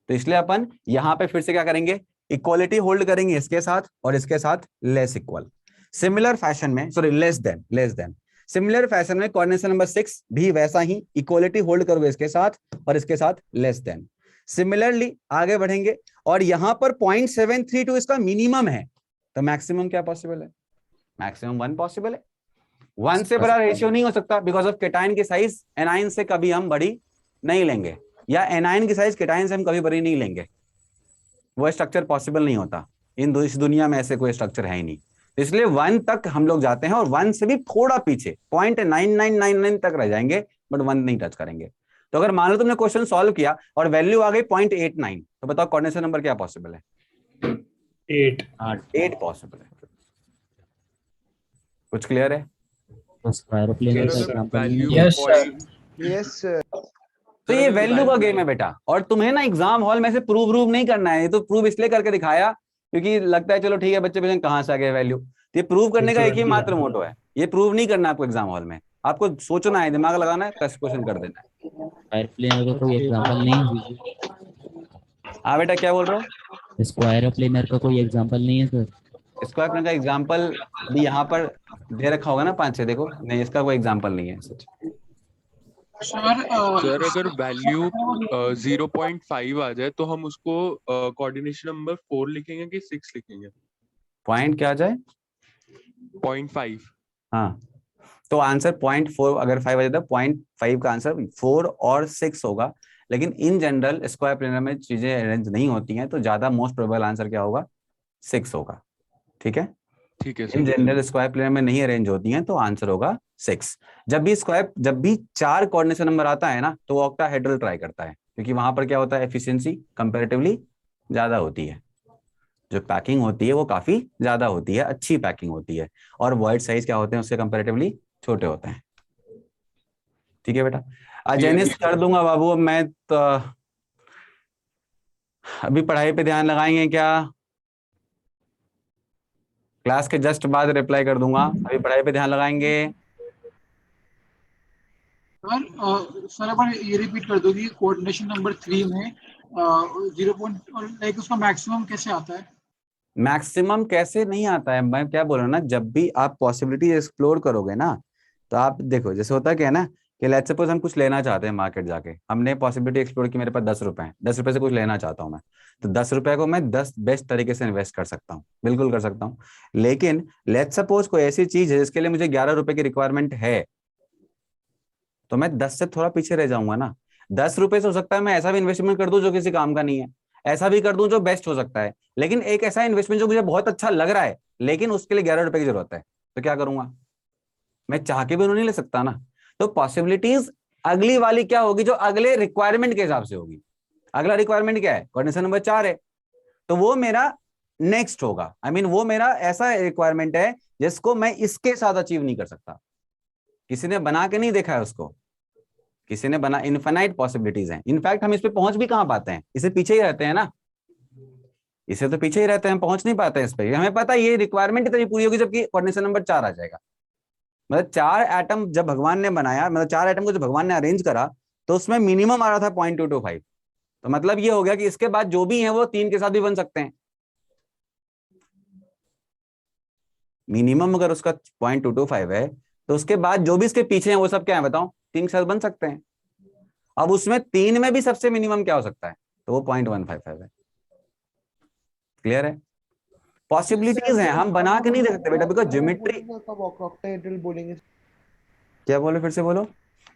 तो इसलिए अपन यहां पे फिर से क्या करेंगे? इक्वलिटी होल्ड करेंगे इसके साथ और इसके साथ लेस इक्वल। सिमिलर फैशन में, sorry less than similar fashion में कोऑर्डिनेशन नंबर 6 भी वैसा ही इक्वलिटी होल्ड करोगे इसके साथ और इसके साथ लेस देन। सिमिलरली आगे बढ़ेंगे और यहां पर 0.732 इसका मिनिमम है, तो मैक्सिमम क्या पॉसिबल है? मैक्सिमम 1 पॉसिबल है। 1 से बड़ा रेशियो नहीं हो सकता, बिकॉज ऑफ केटाइन की साइज एनाइन से कभी हम बड़ी नहीं लेंगे, या एनाइन की साइज केटाइन से हम कभी बड़ी नहीं लेंगे। वो स्ट्रक्चर पॉसिबल नहीं होता, इस दुनिया में ऐसे कोई स्ट्रक्चर है ही नहीं। इसलिए 1 तक हम लोग जाते हैं और 1 से भी थोड़ा पीछे 0.9999 तक रह जाएंगे, बट 1 नहीं टच करेंगे। तो अगर मान लो तुमने क्वेश्चन सॉल्व किया और वैल्यू आ गई 0.89, तो बताओ कोऑर्डिनेशन नंबर क्या पॉसिबल है? 8 पॉसिबल है। कुछ क्लियर है? स्क्वायर प्लेनर का एग्जांपल। Yes sir. तो ये वैल्यू का गेम है बेटा, और तुम्हें ना एग्जाम हॉल में से प्रूव नहीं करना है। ये तो प्रूव इसलिए करके दिखाया क्योंकि लगता है चलो ठीक है बच्चे कहां से आ गए वैल्यू। तो ये प्रूव करने का एक ही मात्र मोटो है, ये प्रूव नहीं करना आपको एग्जाम हॉल में। आपको सोचना है, दिमाग लगाना है, क्वेश्चन कर देना है। स्क्वायर प्लेनर का कोई एग्जांपल नहीं? हाँ बेटा क्या बोल रहे हो? स्क्वायर प्लेनर का कोई एग्जांपल नहीं है सर? स्क्वायर प्लेनर का एग्जांपल भी यहाँ पर दे रखा होगा ना 5-6, देखो नहीं इसका कोई एग्जांपल नहीं है सच। सर अगर वैल्यू 0.5 आ जाए तो हम उसको कोऑर्डिनेशन नंबर 4 लिखेंगे कि 6 लिखेंगे? पॉइंट क्या आ जाए? 0.5। हाँ, तो आंसर 0.4 अगर 5 आ जाता है, 0.5 का आंसर 4 और 6 होगा। लेकिन इन जनरल स्क्वायर प्लेनर में चीजें अरेंज नहीं होती हैं, तो ज्यादा मोस्ट प्रोबेबल आंसर क्या होगा? 6 होगा। ठीक है इन जनरल स्क्वायर प्लेनर में नहीं अरेंज होती हैं, तो आंसर होगा 6। जब भी 4 कोऑर्डिनेशन नंबर आता है ना, तो वो ऑक्टाहेड्रल ट्राई करता है, क्योंकि वहां पर क्या होता है? एफिशिएंसी कंपैरेटिवली ज्यादा होती है, जो पैकिंग होती है वो काफी ज्यादा होती है, अच्छी पैकिंग होती है, और वॉइड साइज क्या होते हैं उससे कंपैरेटिवली छोटे होते हैं। ठीक है बेटा, अजेनिस कर दूंगा बाबू। अब मैं तो अभी पढ़ाई पे ध्यान लगाएंगे क्या? क्लास के जस्ट बाद रिप्लाई कर दूंगा। अभी पढ़ाई पे ध्यान लगाएंगे? सर एक बार ये रिपीट कर दो कि कोऑर्डिनेशन नंबर 3 में 0 पॉइंट लाइक उसका मैक्सिमम कैसे आता है? मैक्सिमम कैसे नहीं आता है, मैं क्या बोल रहा हूँ ना, जब भी आप पॉसिबिलिटी एक्सप्लोर करोगे ना, तो आप देखो जैसे होता क्या है ना, कि लेट्स सपोज हम कुछ लेना चाहते हैं मार्केट जाके, हमने पॉसिबिलिटी एक्सप्लोर की, मेरे पास 10 रुपए हैं, 10 रुपए से कुछ लेना चाहता हूँ मैं, तो 10 रुपए को मैं 10 बेस्ट तरीके से इन्वेस्ट कर सकता हूँ, बिल्कुल कर सकता हूँ। लेकिन लेट्स सपोज कोई ऐसी चीज है जिसके लिए मुझे 11 रुपए की रिक्वायरमेंट है, तो मैं 10 से थोड़ा पीछे रह जाऊंगा ना। 10 रुपए से हो सकता है मैं ऐसा भी इन्वेस्टमेंट कर दूं जो किसी काम का नहीं है, ऐसा भी कर दूं जो बेस्ट हो सकता है, लेकिन एक ऐसा इन्वेस्टमेंट जो मुझे बहुत अच्छा लग रहा है, लेकिन उसके लिए 11 रुपए की जरूरत है, तो क्या करूंगा? मैं चाह के भी नहीं ले सकता ना। तो पॉसिबिलिटीज अगली वाली क्या होगी, जो अगले रिक्वायरमेंट के हिसाब से होगी। अगला रिक्वायरमेंट क्या है? कोऑर्डिनेशन नंबर 4 है, तो वो मेरा नेक्स्ट होगा। आई मीन वो मेरा ऐसा रिक्वायरमेंट है जिसको मैं इसके साथ अचीव नहीं कर सकता। किसी ने बना के नहीं देखा है उसको, किसी ने बना, इनफाइनाइट पॉसिबिलिटीज हैं। इनफैक्ट हम इस पे पहुंच भी कहां पाते हैं, इसे पीछे ही रहते हैं ना, इसे तो पीछे ही रहते हैं, हम पहुंच नहीं पाते हैं इस पे। हमें पता है ये रिक्वायरमेंट इतनी पूरी होगी जबकि कोऑर्डिनेशन नंबर 4 आ जाएगा। मतलब 4 एटम जब भगवान ने बनाया, मतलब 4 एटम को जब भगवान ने अरेंज करा, तो उसमें मिनिमम आ रहा था 0.225। तो मतलब ये हो गया कि इसके बाद जो भी है वो 3 के साथ भी बन सकते हैं। मिनिमम अगर उसका 0.225 है, तो उसके बाद जो भी इसके पीछे हैं वो सब क्या है बताओ? 3 के साथ बन सकते हैं। अब उसमें 3 में भी सबसे मिनिमम क्या हो सकता है? तो वो 0.155 है। क्लियर है? पॉसिबिलिटीज हैं, हम बना के नहीं दे सकते बेटा, बिकॉज ज्योमेट्री। कब ऑक्टाहेड्रल बोलेंगे? क्या बोलो, फिर से बोलो।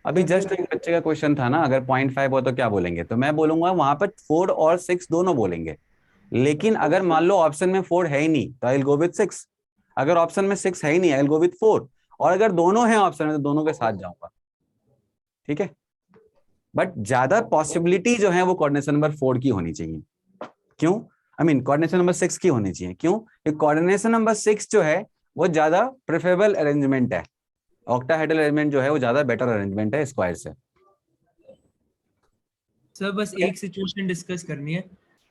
अभी जस्ट एक बच्चे का क्वेश्चन था ना, अगर 0.5 हो तो क्या बोलेंगे, तो मैं बोलूंगा वहां पर 4 और 6 दोनों बोलेंगे। लेकिन अगर मान लो ऑप्शन में 4 है ही नहीं, तो आई विल गो विद 6। अगर ऑप्शन में 6 है ही नहीं, आई विल गो विद 4। और अगर दोनों हैं ऑप्शन में, तो दोनों के साथ जाऊंगा। ठीक है? बट ज्यादा पॉसिबिलिटी जो है वो कोऑर्डिनेशन नंबर 4 की होनी चाहिए। क्यों? आई मीन कोऑर्डिनेशन नंबर 6 की होनी चाहिए। क्यों? कोऑर्डिनेशन नंबर 6 जो है वो ज्यादा प्रेफरेबल अरेंजमेंट है। ऑक्टाहेड्रल अरेंजमेंट जो है वो ज्यादा बेटर अरेंजमेंट है स्क्वायर से। सर बस एक सिचुएशन डिस्कस करनी है,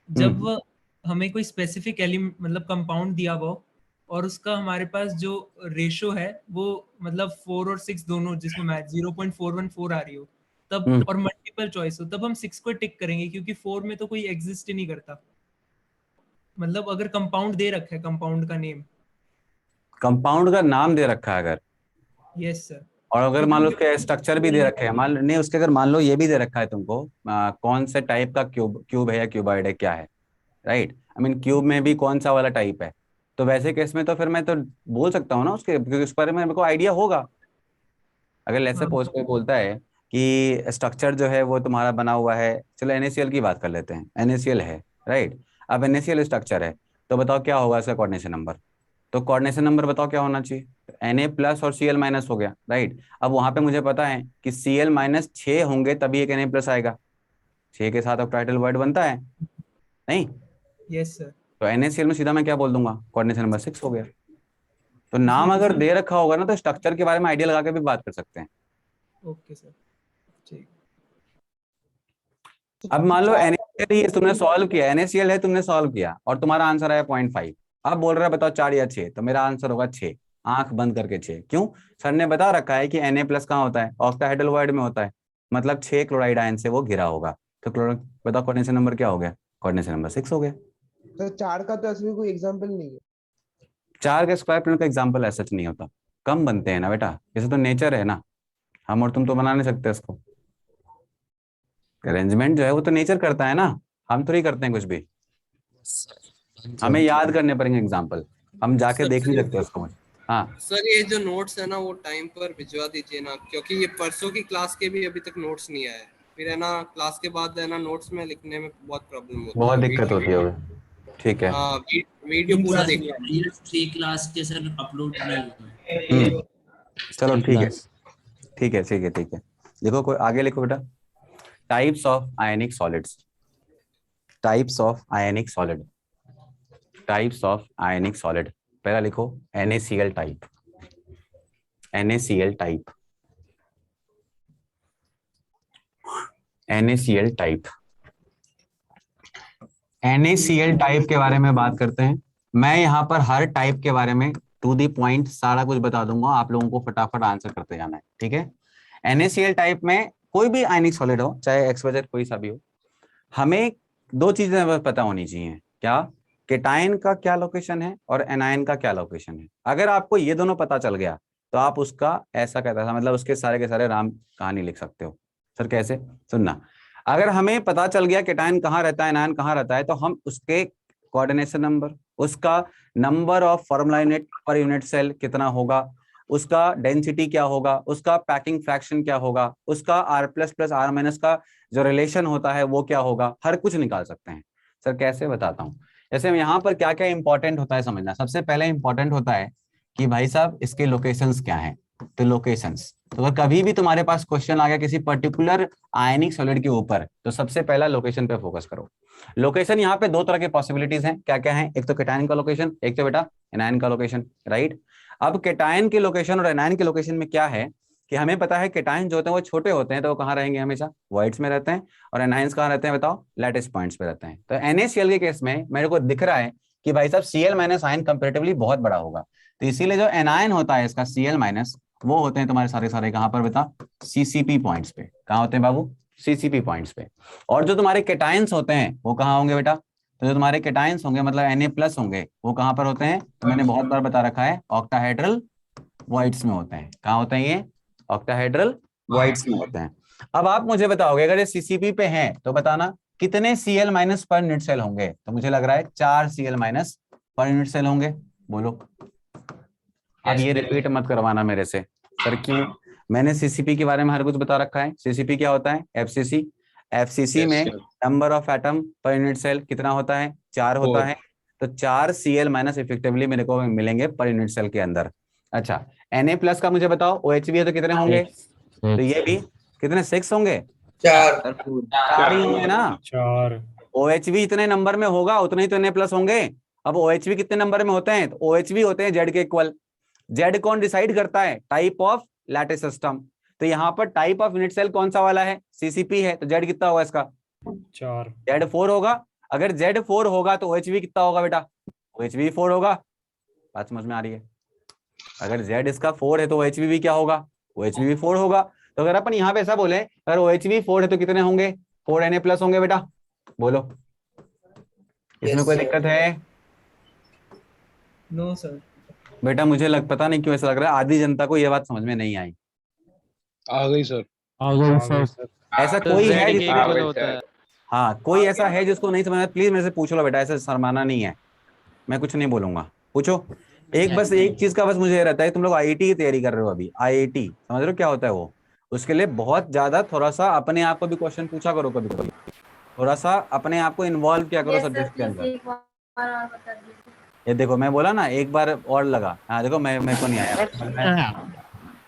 जब हमें कोई स्पेसिफिक एलिमेंट मतलब कंपाउंड दिया हुआ हो और उसका हमारे पास जो रेशो है वो मतलब 4 और 6 दोनों, जिसमें मैच 0.414 आ रही हो तब, और मल्टीपल चॉइस हो, तब हम 6 को टिक करेंगे क्योंकि 4 में तो कोई एग्जिस्ट ही नहीं करता। मतलब अगर कंपाउंड दे रखा है, कंपाउंड का नेम, कंपाउंड का नाम दे रखा है अगर, यस सर, और अगर मान लो उसके स्ट्रक्चर भी दे रखे हैं, मान नहीं उसके, अगर मान लो ये भी दे रखा है तुमको, कौन से टाइप का क्यूब है या क्यूबॉइड है, क्या है, राइट? आई मीन क्यूब में भी कौन सा वाला टाइप है, तो वैसे केस में तो फिर मैं तो बोल सकता हूँ ना उसके, क्योंकि उस बारे में मेरे को आइडिया होगा। अगर लेट्स सपोज कोई बोलता है कि स्ट्रक्चर जो है वो तुम्हारा बना हुआ है, चलो NaCl की बात कर लेते हैं, NaCl है, राइट? अब NaCl स्ट्रक्चर है, तो बताओ क्या होगा इसका कोऑर्डिनेशन नंबर? तो कोऑर्डिनेशन नंबर बताओ क्या होना चाहिए? Na+ और Cl- हो गया, राइट? अब वहां पे मुझे पता है कि Cl- 6 होंगे तभी एक Na+ आएगा। 6 के साथ ऑक्टाहेड्रल वर्ड बनता है नहीं? Yes sir. तो NaCl में सीधा मैं क्या बोल दूंगा? कोऑर्डिनेशन नंबर 6 हो गया। तो नाम अगर दे रखा होगा ना, तो स्ट्रक्चर के बारे में आइडिया लगा के भी बात कर सकते हैं। ओके सर, ठीक। अब मान लो NaCl ही तुमने सॉल्व किया, NaCl है तुमने सॉल्व किया और तुम्हारा आंसर आया 0.5। अब बोल रहा है बताओ 4 या 6, तो मेरा आंसर होगा 6, आंख बंद करके 6। क्यों? सर ने बता रखा है कि Na+ कहाँ होता है? ऑक्टाहेड्रल वर्ड में होता है, मतलब 6 क्लोराइड आयन से वो घिरा होगा। तो बताओ कोऑर्डिनेशन नंबर क्या हो गया? कोऑर्डिनेशन नंबर 6 हो गया। तो 4 का तो ऐसे भी कोई एग्जांपल नहीं है। 4 के स्क्वायर प्लेन का एग्जाम्पल ऐसा नहीं होता, कम बनते हैं ना बेटा, जैसे तो नेचर है ना, हम और तुम तो बना नहीं सकते इसको। अरेंजमेंट जो है वो तो नेचर करता है ना, हम थोड़ी करते हैं कुछ भी। हमें याद करने पड़ेंगे एग्जाम्पल, हम जाके देख नहीं सकते उसको। हाँ सर, ये जो नोट्स है ना वो टाइम पर भिजवा दीजिए ना, क्योंकि ये परसों की क्लास के भी अभी तक नोट्स नहीं आए। फिर है ना क्लास के बाद है ना नोट्स में लिखने में बहुत प्रॉब्लम होती है, बहुत दिक्कत होती है। ठीक है, हाँ, वीडियो पूरा देखना। 3 क्लास के सर अपलोड नहीं हुए। चलो ठीक है, ठीक है, ठीक है, ठीक है। देखो कोई आगे लिखो बेटा, types of ionic solids, types of ionic solid, types of ionic solid. पहला लिखो NaCl type, NaCl type, NaCl type, NaCl type के बारे में बात करते हैं। मैं यहाँ पर हर टाइप के बारे में टू दी पॉइंट सारा कुछ बता दूंगा, आप लोगों को फटाफट आंसर करते जाना है, ठीक है। NaCl टाइप में कोई भी आयनिक सॉलिड हो, चाहे XYZ कोई सा भी हो, हमें दो चीजें पता होनी चाहिए। क्या? केटाइन का क्या लोकेशन है और एनायन का क्या लोकेशन है। अगर आपको ये दोनों पता चल गया तो आप उसका ऐसा कहता था, मतलब उसके सारे के सारे राम कहानी लिख सकते हो। सर कैसे? सुनना, अगर हमें पता चल गया केटाइन कहाँ रहता है, एनायन कहाँ रहता है, तो हम उसके कोऑर्डिनेशन नंबर, उसका number of formula unit per unit cell कितना होगा, उसका डेंसिटी क्या होगा, उसका पैकिंग फ्रैक्शन क्या होगा, उसका R++R- का जो रिलेशन होता है वो क्या होगा, हर कुछ निकाल सकते हैं। सर कैसे? बताता हूँ। जैसे यहाँ पर क्या क्या इंपॉर्टेंट होता है समझना। सबसे पहले इंपॉर्टेंट होता है कि भाई साहब इसके लोकेशंस क्या हैं। तो लोकेशंस, तो अगर कभी भी तुम्हारे पास क्वेश्चन आ गया किसी पर्टिकुलर आयनिक सॉलिड के ऊपर, तो सबसे पहला लोकेशन पे फोकस करो। लोकेशन यहाँ पे दो तरह के पॉसिबिलिटीज हैं। क्या क्या है? एक तो केटाइन का लोकेशन, एक तो बेटा एनायन का लोकेशन, राइट। अब केटाइन के लोकेशन और एनायन के लोकेशन में क्या है कि हमें पता है केटाइन जो होते हैं वो छोटे होते हैं, तो वो कहाँ रहेंगे? हमेशा वॉइड्स में रहते हैं। और एनायंस कहाँ रहते हैं बताओ? लैटिस पॉइंट्स पे रहते हैं। तो NaCl के केस में मेरे को दिख रहा है कि भाई साहब Cl- आयन कंपैरेटिवली बहुत बड़ा होगा, तो इसीलिए जो एनायन होता है इसका Cl- वो होते हैं तुम्हारे सारे सारे कहाँ पर बेटा? CCP पॉइंट्स पे। कहाँ होते हैं बाबू? CCP पॉइंट्स पे। और जो तुम्हारे केटाइंस होते हैं वो कहाँ होंगे बेटा? तो जो तुम्हारे केटाइंस होंगे मतलब Na+ होंगे, वो कहाँ पर होते हैं? तो मैंने बहुत बार बता रखा है, ऑक्टाहेड्रल वॉइड्स में होते हैं। कहाँ होते हैं ये? ऑक्टाहेड्रल वॉइड्स में होते हैं। अब आप मुझे बताओगे अगर ये CCP पे हैं तो बताना कितने Cl- पर यूनिट सेल होंगे। तो मुझे लग रहा है 4 Cl- पर यूनिट सेल होंगे। बोलो। अब ये रिपीट मत करवाना मेरे से। सर क्यों? मैंने CCP के बारे में हर कुछ बता रखा है। CCP क्या होता है? FCC में number of atom per unit cell कितना होता है? 4 होता है। तो 4 Cl- इफेक्टिवली मेरे को मिलेंगे पर यूनिट सेल के अंदर। अच्छा, Na+ का मुझे बताओ, OH है तो कितने होंगे? तो ये भी कितने? 6 होंगे। 4 ही होंगे ना। 4 OH इतने नंबर में होगा, उतने ही तो Na+ होंगे। अब OH कितने नंबर में होते हैं? तो OH होते हैं Z के इक्वल। Z कौन डिसाइड करता है? Type of lattice system. तो यहाँ पर टाइप ऑफ यूनिट सेल कौन सा वाला है? CCP है। तो Z कितना होगा इसका? 4 Z4 होगा। अगर Z4 होगा तो OH कितना होगा बेटा? OH 4 होगा। बात समझ में आ रही है? अगर Z इसका 4 है तो OH भी क्या होगा? OH 4 होगा। तो अगर अपन यहाँ पे ऐसा बोले अगर OH 4 है तो कितने होंगे? 4 Na+ होंगे बेटा। बोलो, इसमें कोई दिक्कत है? No sir. बेटा मुझे पता नहीं क्यों ऐसा लग रहा है आधी जनता को ये बात समझ में नहीं आई। आ गई सर। ऐसा कोई है हाँ, कोई ऐसा है जिसको नहीं समझ? प्लीज मेरे से पूछ लो बेटा, ऐसा शर्माना नहीं है, मैं कुछ नहीं बोलूंगा, पूछो। बस एक चीज का बस मुझे ये रहता है, तुम लोग IIT की तैयारी कर रहे हो अभी, IIT समझ रहे हो क्या होता है वो? उसके लिए बहुत ज्यादा थोड़ा सा अपने आप को भी क्वेश्चन पूछा करो, कभी कभी थोड़ा सा अपने आप को इन्वॉल्व किया करो सब्जेक्ट के अंदर। ये देखो मैं बोला ना, एक बार और लगा। हाँ देखो मेरे को नहीं आया।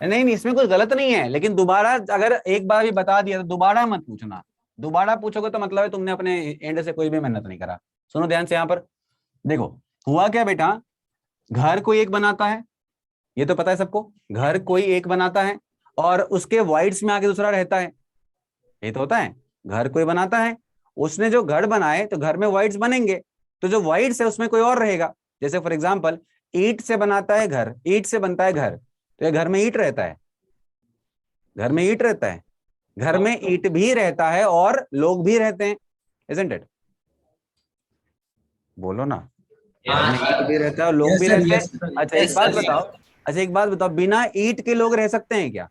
नहीं इसमें कुछ गलत नहीं है, लेकिन दोबारा अगर एक बार भी बता दिया तो दोबारा मत पूछना। दोबारा पूछोगे तो मतलब है तुमने अपने एंड से कोई भी मेहनत नहीं करा। सुनो ध्यान से, यहाँ पर देखो हुआ क्या बेटा, घर कोई एक बनाता है, ये तो पता है सबको, घर कोई एक बनाता है और उसके वाइड्स में आके दूसरा रहता है, ये तो होता है। घर कोई बनाता है, उसने जो घर बनाए तो घर में वाइड्स बनेंगे, तो जो वाइड्स है उसमें कोई और रहेगा। जैसे फॉर एग्जांपल ईंट से बनाता है घर, ईंट से बनता है घर, तो ये घर में ईंट रहता है, घर में ईंट रहता है, घर में ईंट भी रहता है और लोग भी रहते हैं, isn't it? बोलो ना, घर में ईंट भी रहता है और लोग भी रहते हैं। अच्छा एक बात बताओ, बिना ईंट के लोग रह सकते हैं क्या?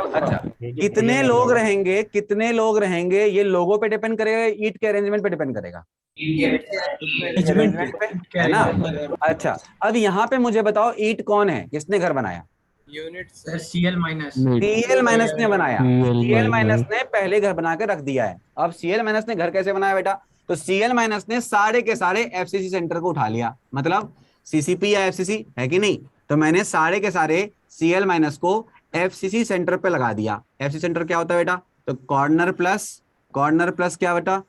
अच्छा कितने लोग रहेंगे, कितने लोग रहेंगे ये लोगों पे डिपेंड करेगा, ईंट के अरेंजमेंट पे डिपेंड करेगा, है ना? अच्छा अब यहाँ पे मुझे बताओ ईंट कौन है, किसने घर बनाया? Cl- Cl- ने बनाया। Cl- ने पहले घर बना के रख दिया है। अब Cl- ने घर कैसे बनाया बेटा? तो Cl- ने सारे के सारे FCC सेंटर को उठा लिया, मतलब CCP या FCC है कि नहीं, तो मैंने सारे के सारे Cl- को FCC सेंटर पे लगा दिया। FCC सेंटर क्या होता है बेटा? तो कॉर्नर प्लस क्या बेटा?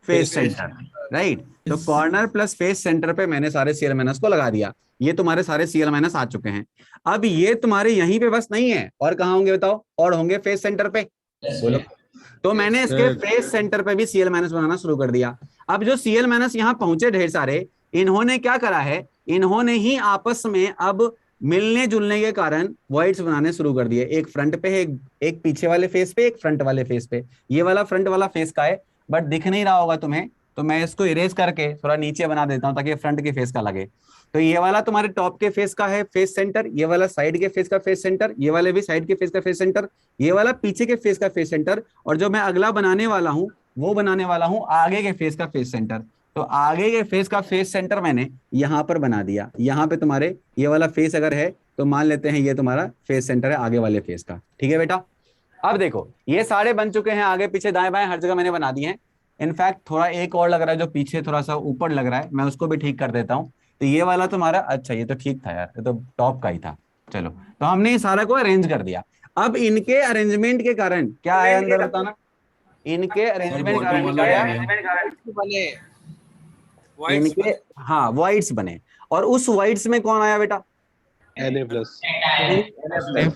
Face centre, right. तो कॉर्नर प्लस फेस सेंटर पे मैंने सारे Cl- को लगा दिया। ये तुम्हारे सारे Cl- आ चुके हैं। अब ये तुम्हारे यहीं पे बस नहीं है, और कहाँ होंगे बताओ? और होंगे फेस सेंटर पे। बोलो तो मैंने इसके फेस सेंटर पे भी Cl माइनस बनाना शुरू कर दिया। अब जो Cl माइनस यहाँ पहुंचे ढेर सारे, इन्होंने क्या करा है, इन्होंने ही आपस में अब मिलने जुलने के कारण वॉइड्स बनाने शुरू कर दिए। एक फ्रंट पे है, एक पीछे वाले फेस पे, एक फ्रंट वाले फेस पे। ये वाला फ्रंट वाला फेस का है, बट दिख नहीं रहा होगा तुम्हें, तो मैं इसको इरेज करके थोड़ा नीचे बना देता हूं ताकि फ्रंट के फेस का लगे। तो ये वाला तुम्हारे टॉप के फेस का है फेस सेंटर, ये वाला साइड के फेस का फेस सेंटर, ये वाले भी साइड के फेस का फेस सेंटर, ये वाला पीछे के फेस का फेस सेंटर, और जो मैं अगला बनाने वाला हूं वो बनाने वाला हूं आगे के फेस का फेस सेंटर। तो आगे के फेस का फेस सेंटर मैंने यहाँ पर बना दिया। यहाँ पे तुम्हारे ये वाला फेस अगर है तो मान लेते हैं ये तुम्हारा फेस सेंटर है आगे वाले फेस का। ठीक है बेटा, अब देखो ये सारे बन चुके हैं, आगे पीछे दाएं बाएं हर जगह मैंने बना दिए हैं। इनफैक्ट थोड़ा एक और लग रहा है जो पीछे थोड़ा सा ऊपर लग रहा है, मैं उसको भी ठीक कर देता हूँ। तो ये वाला तुम्हारा, अच्छा ये तो ठीक था यार, ये तो टॉप का ही था। चलो, तो हमने ये सारा को अरेंज कर दिया। अब इनके अरेंजमेंट के कारण क्या आया अंदर बताना, इनके अरेंजमेंट के कारण क्या आया, इनके हाँ वाइड्स बने। और उस वाइड्स में कौन आया बेटा, Na+।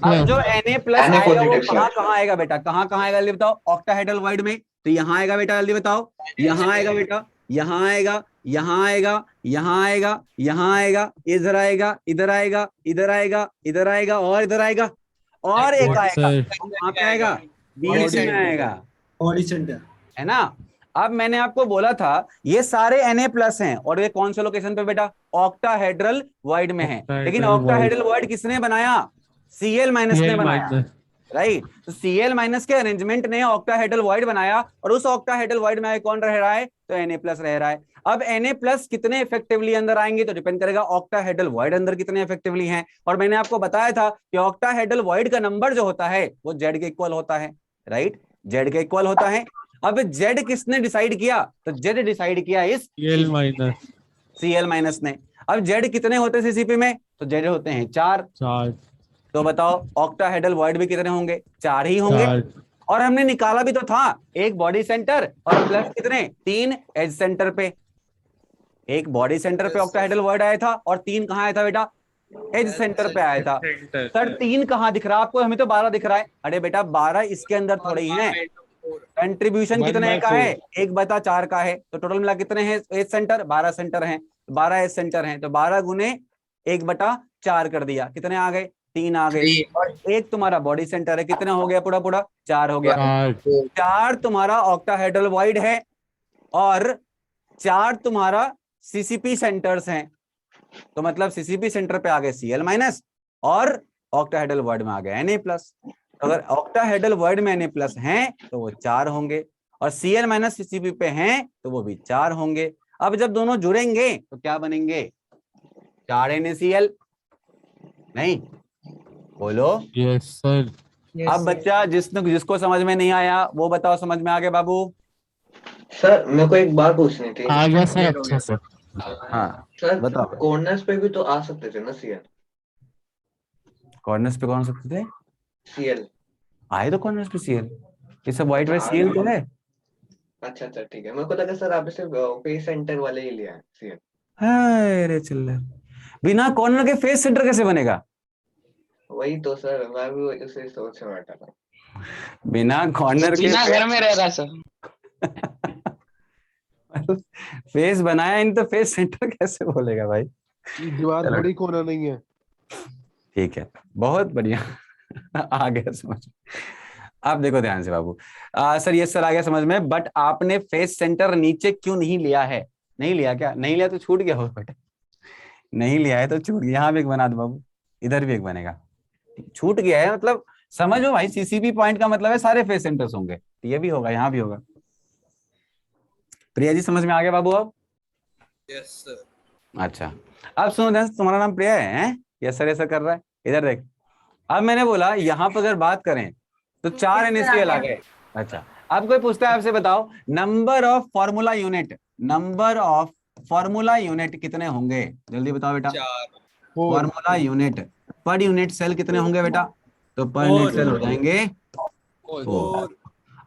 अब जो Na+ आएगा वो कहाँ आएगा बेटा, कहाँ आएगा जल्दी बताओ, ऑक्टाहेड्रल वाइड में। तो यहाँ आएगा बेटा, जल्दी बताओ, यहाँ आएगा बेटा, यहाँ आएगा, यहाँ आएगा, यहाँ आएगा, यहाँ आएगा, इधर आएगा, इधर आएगा, इधर आएगा, इधर आएगा, और इधर आएगा, और एक आएगा, कहाँ पे आएगा, बीच में आएगा, बॉडी सेंटर है ना। अब मैंने आपको बोला था ये सारे Na+ हैं, और ये कौन से लोकेशन पे बेटा, ऑक्टाहेड्रल वाइड में है। लेकिन ऑक्टाहेड्रल वाइड किसने बनाया, Cl- ने बनाया, राइट। तो Cl- के अरेंजमेंट ने ऑक्टाहेड्रल वाइड बनाया, और उस ऑक्टाहेड्रल वाइड में कौन रह रहा है, तो Na+ रह रहा है। अब Na+ कितने इफेक्टिवली अंदर आएंगे तो डिपेंड करेगा ऑक्टाहेड्रल वाइड अंदर कितने इफेक्टिवली हैं। और मैंने आपको बताया था कि ऑक्टाहेड्रल वाइड का नंबर जो होता है वो Z के इक्वल होता है, राइट, Z के इक्वल होता है। अब Z किसने डिसाइड किया, तो Z डिसाइड किया इस Cl- ने। अब Z कितने होते हैं सीसीपी में, तो Z होते हैं 4। तो बताओ ऑक्टाहेड्रल वाइड भी कितने होंगे, 4 ही होंगे। और हमने निकाला भी तो था, एक बॉडी सेंटर और प्लस कितने, 3 एज सेंटर पे। एक बॉडी सेंटर पे ऑक्टाहेड्रल वाइड आया था, और 3 कहाँ आया था बेटा, एज सेंटर पे आया था। सर 3 कहाँ दिख रहा है आपको, हमें तो 12 दिख रहा है। अरे बेटा 12 इसके अंदर थोड़े ही है, कंट्रीब्यूशन कितने का है, 1/4 का है। तो टोटल मिला कितने हैं एज सेंटर, 12 सेंटर हैं, 12 एज सेंटर हैं। तो 12 गुने 1/4 कर दिया, कितने आ गए, 3 आ गए। और एक तुम्हारा बॉडी सेंटर है, कितना हो गया, पूरा 4 हो गया। 4 तुम्हारा ऑक्टाहेड्रल वाइड है, और 4 तुम्हारा सीसीपी सेंटर्स हैं। तो मतलब सीसीपी सेंटर पे आ गए Cl- और ऑक्टाहेड्रल वाइड में आ गया Na+। अगर ऑक्टाहेड्रल वर्ड में Na+ हैं तो वो 4 होंगे, और Cl- सीसीपी पे हैं तो वो भी 4 होंगे। अब जब दोनों जुड़ेंगे तो क्या बनेंगे, 4 NaCl, नहीं बोलो यस सर। अब बच्चा जिसको समझ में नहीं आया वो बताओ, समझ में आ गया बाबू। सर मेरे को एक बात पूछनी थी। आ गया सर, अच्छा सर। हाँ सर बताओ, कॉर्नर्स पे भी तो आ सकते थे ना Cl? कॉर्नर्स पे कौन सकते थे, Cl आए तो कॉर्नर्स पे Cl, ये सब वाइट वाइट Cl तो है। अच्छा ठीक है, मेरे को लगा सर आप सिर्फ फेस सेंटर वाले ही लिया है Cl। अरे चल, बिना कॉर्नर के फेस सेंटर कैसे बनेगा, वही तो सर मैं भी उसे सोच रहा था, बिना कॉर्नर के घर में रह रहा सर। फेस बनाया इन, तो फेस सेंटर कैसे बोलेगा भाई, दीवार बड़ी कोना नहीं है। ठीक है, बहुत बढ़िया आ गया समझ। आप देखो ध्यान से बाबू, सर ये सर आ गया समझ में, बट आपने फेस सेंटर नीचे क्यों नहीं लिया है, नहीं लिया क्या, नहीं लिया तो छूट गया हो बेटा, नहीं लिया है तो छूट गया। यहाँ भी एक बना दो बाबू, इधर भी एक बनेगा, छूट गया है मतलब समझो भाई, सीसीपी पॉइंट का मतलब है सारे फेस सेंटर्स होंगे, ये भी होगा यहाँ भी होगा। प्रिया जी समझ में आ गया बाबू अब, यस सर। अच्छा अब सुनो ध्यान से, तुम्हारा नाम प्रिया है, यस सर ऐसा कर रहा है, इधर देख। अब मैंने बोला यहाँ पर अगर बात करें तो 4 NaCl आ गए। अच्छा अब कोई पूछता है आपसे, बताओ number of formula unit, number of formula unit कितने होंगे, जल्दी बताओ बेटा। Formula unit per unit cell कितने होंगे बेटा, तो पर यूनिट सेल हो जाएंगे 4।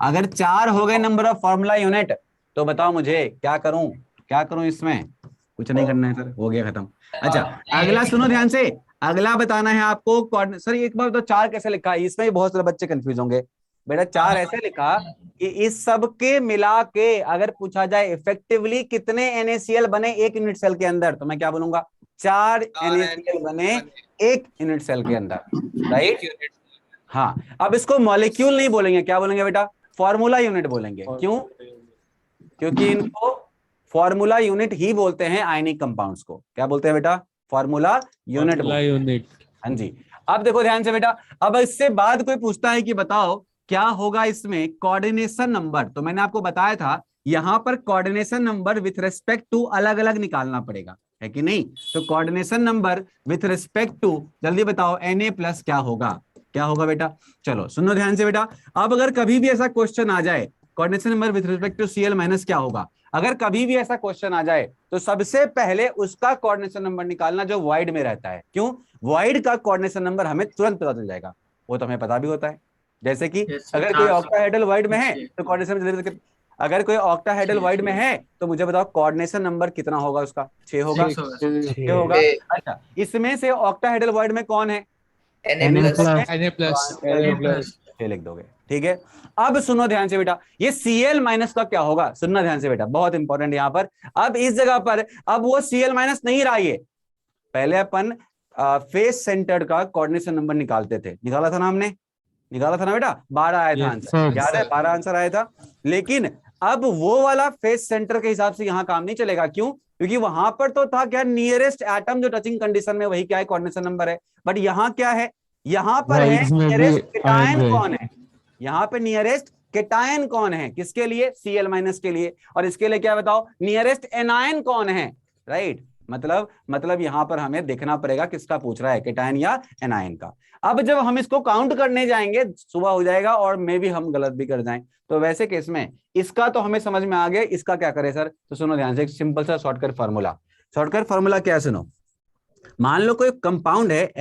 अगर 4 हो गए नंबर ऑफ फॉर्मूला यूनिट तो बताओ मुझे क्या करूं इसमें, कुछ नहीं करना है सर, हो गया खत्म। अच्छा अगला सुनो ध्यान से, अगला बताना है आपको। सर एक बार तो 4 कैसे लिखा है, इसमें भी बहुत सारे बच्चे कंफ्यूज होंगे। बेटा 4 ऐसे लिखा कि इस सब के मिला के अगर पूछा जाए इफेक्टिवली कितने NaCl बने एक यूनिट सेल के अंदर, तो मैं क्या बोलूंगा 4 NaCl बने एक यूनिट सेल के अंदर, राइट। हाँ, अब इसको मॉलिक्यूल नहीं बोलेंगे, क्या बोलेंगे बेटा, फॉर्मूला यूनिट बोलेंगे। क्यों? क्योंकि इनको फॉर्मूला यूनिट ही बोलते हैं आयनिक कंपाउंड्स को। क्या बोलते हैं बेटा? Formula unit. हाँ जी। अब देखो ध्यान से बेटा, अब इससे बाद कोई पूछता है कि बताओ क्या होगा इसमें कोऑर्डिनेशन नंबर, तो मैंने आपको बताया था यहां पर coordination number with respect to अलग अलग निकालना पड़ेगा, है कि नहीं। तो coordination number with respect to, जल्दी बताओ Na+ क्या होगा, क्या होगा बेटा। चलो सुनो ध्यान से बेटा, अब अगर कभी भी ऐसा क्वेश्चन आ जाए coordination number with respect to Cl- क्या होगा, अगर कभी भी ऐसा क्वेश्चन आ जाए तो सबसे पहले उसका कोऑर्डिनेशन नंबर निकालना जो वॉइड में रहता है। क्यों? वॉइड का कोऑर्डिनेशन नंबर हमें तुरंत पता चल जाएगा, वो तो हमें पता भी होता है। जैसे कि अगर कोई ऑक्टाहेड्रल वॉइड में है तो कोऑर्डिनेशन, अगर कोई ऑक्टाहेड्रल वॉइड में है तो मुझे बताओ कोऑर्डिनेशन नंबर कितना होगा उसका, 6 होगा, 6 होगा। अच्छा, इसमें से ऑक्टाहेड्रल वॉइड में कौन है? Na+. 6 लिख दोगे, ठीक है। अब सुनो ध्यान से बेटा, ये Cl- का क्या होगा, सुनना ध्यान से बेटा, बहुत इंपॉर्टेंट यहां पर। अब इस जगह पर अब वो Cl- नहीं रहा, ये पहले अपन फेस सेंटर्ड का कोऑर्डिनेशन नंबर निकालते थे, निकाला था ना हमने, निकाला था ना बेटा, 12 आया था आंसर, याद है 12 आंसर आया था। लेकिन अब वो वाला फेस सेंटर के हिसाब से यहां काम नहीं चलेगा। क्यों? क्योंकि वहां पर तो था क्या, नियरेस्ट एटम जो टचिंग कंडीशन में, वही क्या है, कोऑर्डिनेशन नंबर है। बट यहाँ क्या है, यहाँ पर है नियरेस्ट केटायन कौन है, यहाँ पे नियरेस्ट केटायन कौन है, किसके लिए, Cl- के लिए। और इसके लिए क्या बताओ, नियरेस्ट एनायन कौन है, राइट। मतलब यहां पर हमें देखना पड़ेगा किसका पूछ रहा है, केटायन या एनायन का। अब जब हम इसको काउंट करने जाएंगे सुबह हो जाएगा और मे भी हम गलत भी कर जाएं, तो वैसे केस में इसका तो हमें समझ में आ गया, इसका क्या करें सर, तो सुनो ध्यान से, एक सिंपल सा शॉर्टकट फार्मूला। शॉर्टकट फार्मूला क्या है, सुनो। मान लो कोई कंपाउंड है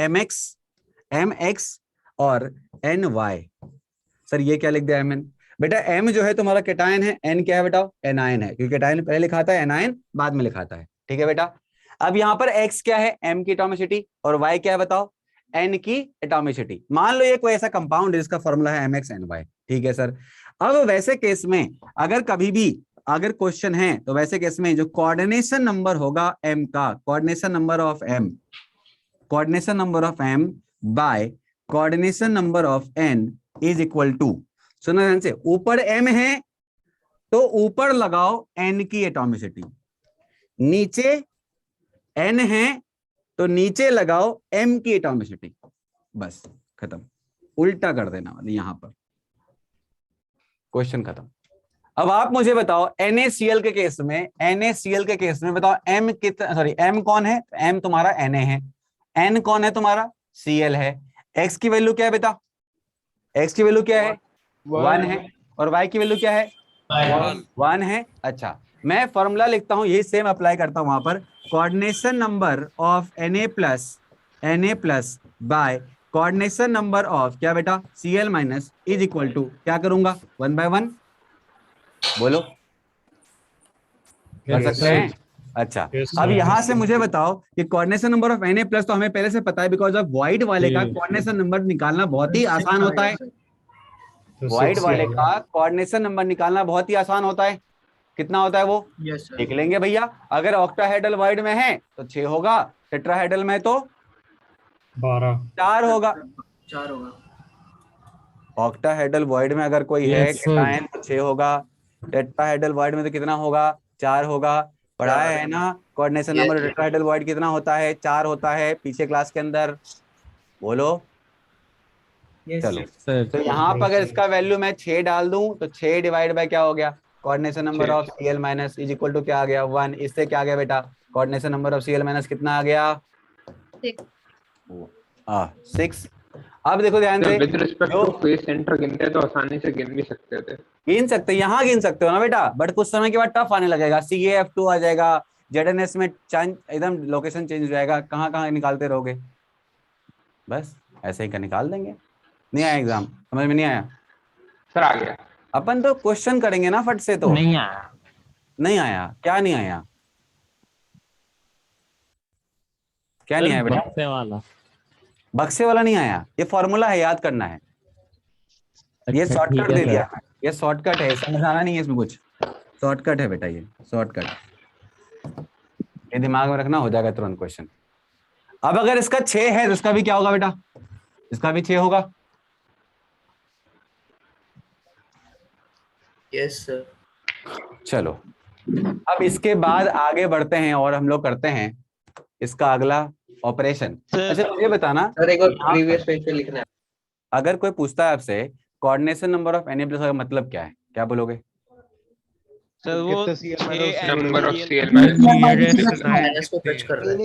MX और NY, सर ये क्या लिख दिया MN, बेटा M जो है तुम्हारा केटायन है, N क्या है बेटा, एनायन है, क्योंकि केटायन पहले लिखा था, एनायन बाद में लिखा है, ठीक है बेटा। अब यहाँ पर X क्या है, M की एटॉमिसिटी, और Y क्या है बताओ, N की एटॉमिसिटी। मान लो ये कोई ऐसा कंपाउंड है जिसका फॉर्मूला है MXNY, ठीक है सर। अब वैसे केस में अगर कभी भी अगर क्वेश्चन है तो वैसे केस में जो कोऑर्डिनेशन नंबर होगा M का, coordination number of M, coordination number of M by coordination number of N is equal to, सुनो ध्यान से, ऊपर M है तो ऊपर लगाओ N की एटॉमिसिटी, नीचे N है तो नीचे लगाओ M की एटॉमिसिटी, बस खत्म, उल्टा कर देना वाले यहां पर, क्वेश्चन खत्म। अब आप मुझे बताओ NaCl के केस में, NaCl के केस में बताओ M कितना, सॉरी M कौन है, M तुम्हारा Na है, N कौन है तुम्हारा, Cl है, X की वैल्यू क्या है बेटा, X की वैल्यू क्या है 1 है, और Y की वैल्यू क्या है 1 है। अच्छा, मैं फॉर्मूला लिखता हूं, यही सेम अप्लाई करता हूं वहां पर, coordination number of Na+ by coordination number of क्या बेटा, Cl- इज इक्वल टू, क्या करूंगा 1 by 1, बोलो कर सकते हैं। अच्छा, अब यहां से मुझे बताओ कि कोऑर्डिनेशन नंबर ऑफ Na+ तो हमें पहले से पता है, बिकॉज ऑफ वाइड वाले का कोऑर्डिनेशन नंबर निकालना बहुत ही आसान होता है, वाइड वाले का कोऑर्डिनेशन नंबर निकालना बहुत ही आसान होता है। कितना होता है वो देख लेंगे भैया, अगर ऑक्टाहेड्रल वाइड में है तो 6 होगा, टेट्राहेड्रल में तो 4 होगा, 4 होगा। ऑक्टाहेड्रल वॉइड में अगर कोई है केटायन तो 6 होगा, टेट्राहेड्रल वॉइड में तो कितना होगा 4 होगा, पढ़ाया है ना कोऑर्डिनेशन नंबर टेट्राहेड्रल वॉइड कितना होता है, 4 होता है पीछे क्लास के अंदर, बोलो। चलो तो यहाँ पर अगर इसका वैल्यू मैं 6 डाल दूं तो 6 डिवाइड बाय क्या हो गया, coordination number of Cl- is equal to क्या आ गया 1, इससे क्या आ गया बेटा, कोऑर्डिनेशन नंबर ऑफ Cl- कितना आ गया 6। अब देखो ध्यान से, with respect to face centre गिनते हैं तो आसानी से गिन भी सकते थे, गिन सकते, यहाँ गिन सकते हो ना बेटा, बट कुछ समय के बाद टफ आने लगेगा, CAF2 आ जाएगा, ZNS में एकदम लोकेशन चेंज हो जाएगा, कहाँ कहाँ निकालते रहोगे, बस ऐसे ही का निकाल देंगे। नहीं आया एग्जाम, समझ में नहीं आया सर? आ गया, अपन तो क्वेश्चन करेंगे ना फट से, तो नहीं आया, नहीं आया, क्या नहीं आया, क्या नहीं आया बेटा, बक्से वाला नहीं आया, ये फॉर्मूला है, याद करना है, ये अच्छा, शॉर्टकट ठीक है दे सर। दिया, ये शॉर्टकट है, समझाना नहीं है इसमें कुछ, शॉर्टकट है बेटा, ये शॉर्टकट, ये दिमाग में रखना, हो जाएगा तुरंत क्वेश्चन। अब अगर इसका 6 है तो इसका भी क्या होगा बेटा, इसका भी 6 होगा। Yes sir. चलो अब इसके बाद आगे बढ़ते हैं और हम लोग करते हैं इसका अगला ऑपरेशन। अच्छा मुझे बताना सर एक और प्रीवियस पेज पे लिखना है। अगर कोई पूछता है आपसे coordination number of any plus का मतलब क्या है, क्या बोलोगे? सर वो नंबर ऑफ सीएल माइनस को टच कर रहा है।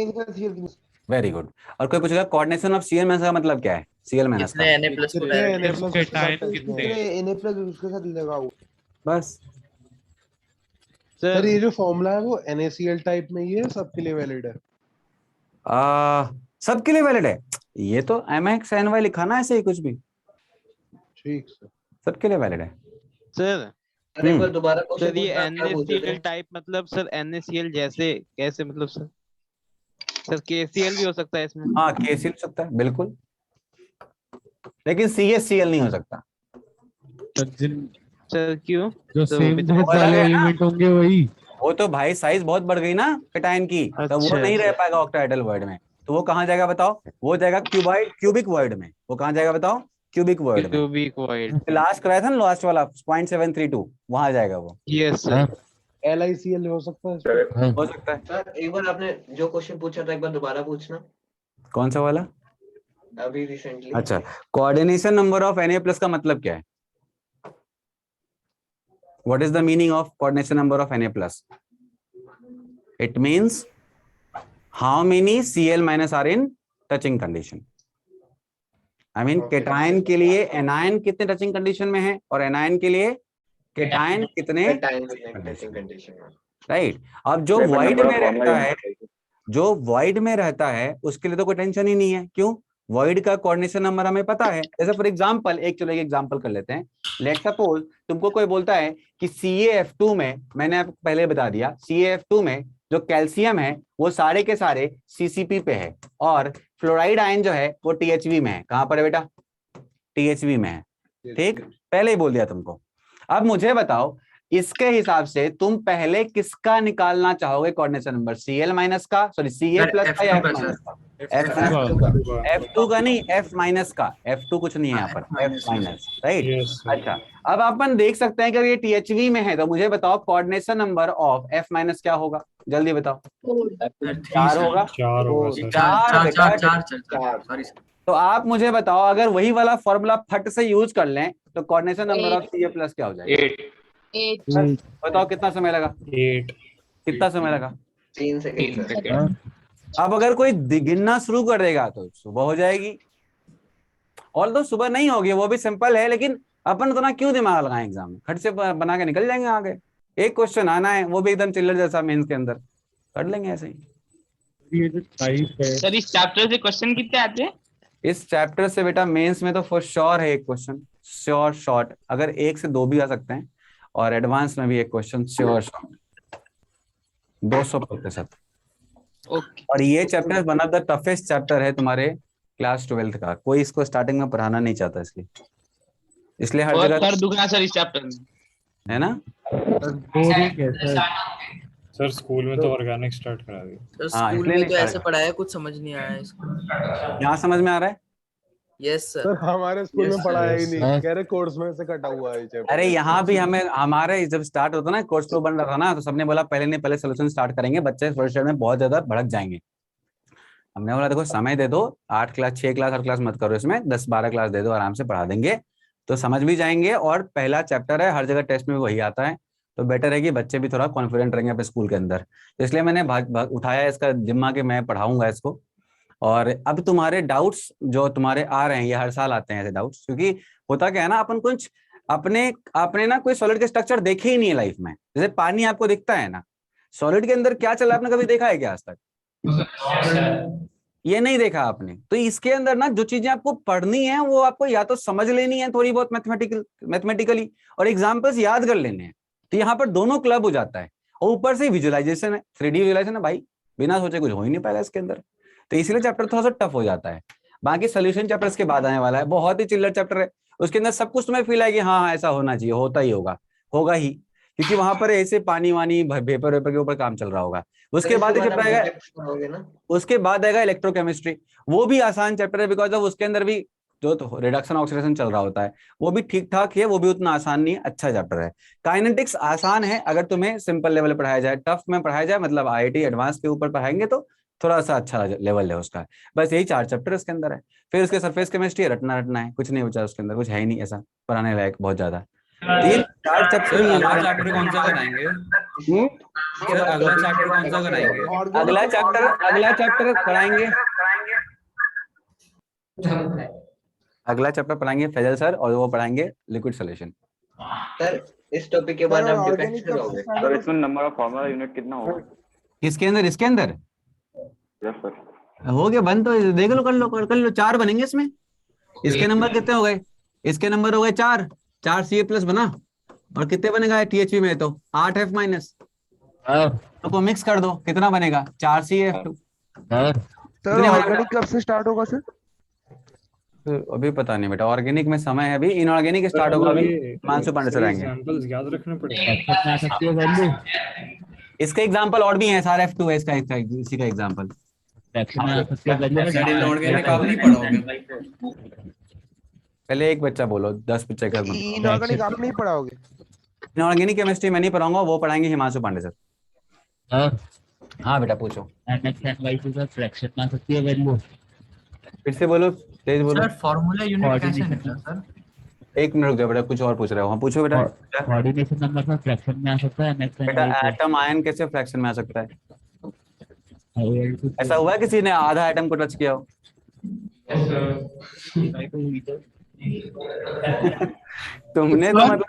Very good. और कोई पूछेगा कोऑर्डिनेशन ऑफ सीएल माइनस का मतलब क्या है, सीएल माइनस का? कितने Na प्लस उसके साथ लगा हुआ। बस सर ये जो फॉर्मूला है वो NaCl टाइप में ही है, सबके लिए वैलिड है? सबके लिए वैलिड है, ये तो MXNY लिखा ना ऐसे ही कुछ भी, ठीक सर, सबके लिए वैलिड है सर। एक बार दोबारा सर ये NaCl टाइप मतलब सर NaCl जैसे कैसे मतलब सर KCl भी हो सकता है इसमें? हाँ KCl हो सकता है बिल्कुल, लेकिन CaCl नहीं हो सकता। सर क्यों? जो सेम वाले एलिमेंट होंगे वही, वो तो भाई साइज बहुत बढ़ गई ना कैटायन की, तो वो नहीं रह पाएगा ऑक्टाहेड्रल वर्ड में, तो वो कहाँ जाएगा बताओ? वो जाएगा क्यूबिक वर्ड में। वो कहाँ जाएगा बताओ? क्यूबिक वर्ड में। क्यूबिक वर्ड लास्ट कराया था ना, लास्ट वाला 0.732, वहां जाएगा वो। Yes sir. LICL हो सकता है, हो सकता है। सर एक बार आपने जो क्वेश्चन पूछा था एक बार दोबारा पूछना। कौन सा वाला? अभी रिसेंटली। अच्छा, कोऑर्डिनेशन नंबर ऑफ Na+ का मतलब क्या है? What is the meaning of coordination number of Na+? It means how many Cl- are in touching condition. I mean cation के लिए एनायन कितने टचिंग कंडीशन में है और एनायन के लिए केटायन कितने टचिंग कंडीशन में। राइट। अब जो वॉइड में रहता है, जो वॉइड में रहता है उसके लिए तो कोई टेंशन ही नहीं है। क्यों? वॉइड का कोऑर्डिनेशन नंबर हमें पता है। जैसे फॉर एग्जांपल एक एग्जांपल कर लेते हैं। लेट सपोज तुमको कोई बोलता है कि CaF2 में, मैंने आपको पहले बता दिया, CaF2 में जो कैल्शियम है वो सारे के सारे CCP पे है और फ्लोराइड आयन जो है वो THV में है। कहां पर है बेटा? THV में है। ठीक, पहले ही बोल दिया तुमको। अब मुझे बताओ इसके हिसाब से तुम पहले किसका निकालना चाहोगे कोऑर्डिनेशन नंबर? Cl- का, सॉरी Ca+ का या F- का? F2 का नहीं, F- का। F2 कुछ नहीं है यहाँ पर, F-, राइट। अच्छा, अब अपन देख सकते हैं कि ये THV में है तो मुझे बताओ कोऑर्डिनेशन नंबर ऑफ F- क्या होगा? जल्दी बताओ। 4 होगा। 4। तो आप मुझे बताओ अगर वही वाला फॉर्मूला फट से यूज कर लें तो कोऑर्डिनेशन नंबर ऑफ Ca+ क्या हो जाएगा? 8। बताओ कितना समय लगा? 8। कितना समय लगा? 3 सेकंड। अब अगर कोई गिनना शुरू कर देगा तो सुबह हो जाएगी, और तो सुबह नहीं होगी, वो भी सिंपल है, लेकिन अपन तो ना क्यों दिमाग लगाएं, एग्जाम में खट से बना के निकल जाएंगे आगे। एक क्वेश्चन आना है वो भी एकदम चिल्लर जैसा मेंस के अंदर, कर लेंगे ऐसे ही। सर इस चैप्टर से क्वेश्चन कितने आते हैं? इस चैप्टर से बेटा मेंस में तो फॉर श्योर है एक क्वेश्चन, श्योर शॉर्ट, अगर 1 से 2 भी आ सकते हैं, और एडवांस में भी एक क्वेश्चन श्योर शॉर्ट 200%। और ये chapter one of the toughest chapter है तुम्हारे क्लास 12th का। कोई इसको स्टार्टिंग में पढ़ाना नहीं चाहता इसलिए हर जगह सर दुगना सर इस चैप्टर में है ना। सर स्कूल में तो ऑर्गेनिक स्टार्ट करा दिया। सर स्कूल में तो ऐसे पढ़ाया कुछ समझ नहीं आया इसको। यहाँ समझ में आ रहा है? Yes sir. हमारे स्कूल में पढ़ाया ही नहीं, कह रहे कोर्स में से कटा हुआ है। अरे यहाँ भी हमें, हमारे जब स्टार्ट होता ना कोर्स फ्लो बन रहा था ना, तो सबने बोला पहले सोल्यूशन स्टार्ट करेंगे, बच्चे फर्स्ट ईयर में बहुत ज्यादा भड़क जाएंगे। हमने बोला देखो समय दे दो, 8 क्लास 6 क्लास हर क्लास मत करो, इसमें 10-12 क्लास दे दो, आराम से पढ़ा देंगे तो समझ भी जाएंगे। और पहला चैप्टर है, हर जगह टेस्ट में वही आता है, तो बेटर है कि बच्चे भी थोड़ा कॉन्फिडेंट रहेंगे अपने स्कूल के अंदर। तो इसलिए मैंने उठाया इसका जिम्मा कि मैं पढ़ाऊंगा इसको। और अब तुम्हारे डाउट्स जो तुम्हारे आ रहे हैं, ये हर साल आते हैं ऐसे डाउट्स, क्योंकि होता क्या है ना, अपन कुछ अपने ना कोई सॉलिड के स्ट्रक्चर देखे ही नहीं है लाइफ में। जैसे पानी आपको दिखता है ना, सॉलिड के अंदर क्या चला आपने कभी देखा है क्या आज तक? ये नहीं देखा आपने। तो इसके अंदर ना जो चीजें आपको पढ़नी है वो आपको या तो समझ लेनी है थोड़ी बहुत मैथमेटिकली, और एग्जाम्पल्स याद कर लेने हैं। तो यहाँ पर दोनों क्लब हो जाता है, और ऊपर से विजुअलाइजेशन है, 3D विजुअलाइजेशन है भाई, बिना सोचे कुछ हो ही नहीं पाएगा इसके अंदर। तो इसलिए चैप्टर थोड़ा सा टफ हो जाता है। बाकी सोल्यूशन चैप्टर के बाद आने वाला है, बहुत ही चिल्लर चैप्टर है। उसके अंदर सब कुछ तुम्हें फील है कि हाँ हाँ ऐसा होना चाहिए, होता ही होगा, होगा ही, क्योंकि वहां पर ऐसे पानी वानी वेपर वेपर के ऊपर काम चल रहा होगा। उसके बाद एक चैप्टर आएगा, उसके बाद आएगा इलेक्ट्रोकेमिस्ट्री। वो भी आसान चैप्टर है, बिकॉज ऑफ उसके अंदर भी जो तो रिडक्शन ऑक्सीडेशन चल रहा होता है, वो भी ठीक ठाक है, वो भी उतना आसान नहीं है, अच्छा चैप्टर है। काइनेटिक्स आसान है अगर तुम्हें सिंपल लेवल पढ़ाया जाए, टफ में पढ़ाया जाए मतलब आईआईटी एडवांस के ऊपर पढ़ाएंगे तो थोड़ा सा अच्छा लेवल है उसका। बस यही 4 चैप्टर इसके अंदर है। फिर उसके सरफेस केमिस्ट्री रटना है, कुछ नहीं बचा उसके अंदर, कुछ है ही नहीं ऐसा पढ़ाने लायक बहुत ज्यादा। 3-4 चैप्टर। अगला चैप्टर कौन सा कराएंगे? अगला चैप्टर कौन सा कराएंगे? अगला चैप्टर पढ़ाएंगे, अगला चैप्टर पढ़ाएंगे फैजल सर, और वो पढ़ाएंगे लिक्विड सॉल्यूशन। सर इस टॉपिक के बाद आप डिफेंस करोगे? सर इसमें नंबर ऑफ फार्मूला यूनिट कितना होगा? इसके अंदर यस सर। हो गया बंद, तो देख लो, कर लो 4 बनेंगे इसमें। इसके नंबर कितने हो गए? इसके नंबर हो गए 4 CA प्लस बना, और कितने बनेगा THV में? तो 8 F माइनस, तो मिक्स कर दो, कितना बनेगा? 4 CaF2। सर ऑर्गेनिक कब से स्टार्ट होगा सर? अभी पता नहीं बेटा, ऑर्गेनिक में समय है, अभी इनऑर्गेनिक स्टार्ट होगा, अभी हिमांशु पांडे सर आएंगे। एग्जांपल्स याद रखने पड़ेंगे। इसका एग्जांपल और भी है, सारा F2 है इसका, इसी का एग्जांपल। इनऑर्गेनिक आप नहीं पढ़ाओगे? पहले एक बच्चा बोलो, 10 बच्चे कर दो। इनऑर्गेनिक आप नहीं पढ़ाओगे? इनऑर्गेनिक केमिस्ट्री मैं नहीं पढ़ाऊंगा, वो पढ़ाएंगे हिमांशु पांडे सर। हाँ बेटा पूछो। फिर से बोलो, तेज बोलो। सर फार्मूला यूनिट कैसे निकला सर? 1 मिनट रुक जाओ बेटा, कुछ और पूछ रहे हो। हाँ पूछो बेटा। कोऑर्डिनेशन नंबर का फ्रैक्शन में आ सकता है? बेटा एटम आयन कैसे फ्रैक्शन में आ सकता है? ऐसा हुआ है किसी ने आधा एटम को टच किया हो? तुमने तो मतलब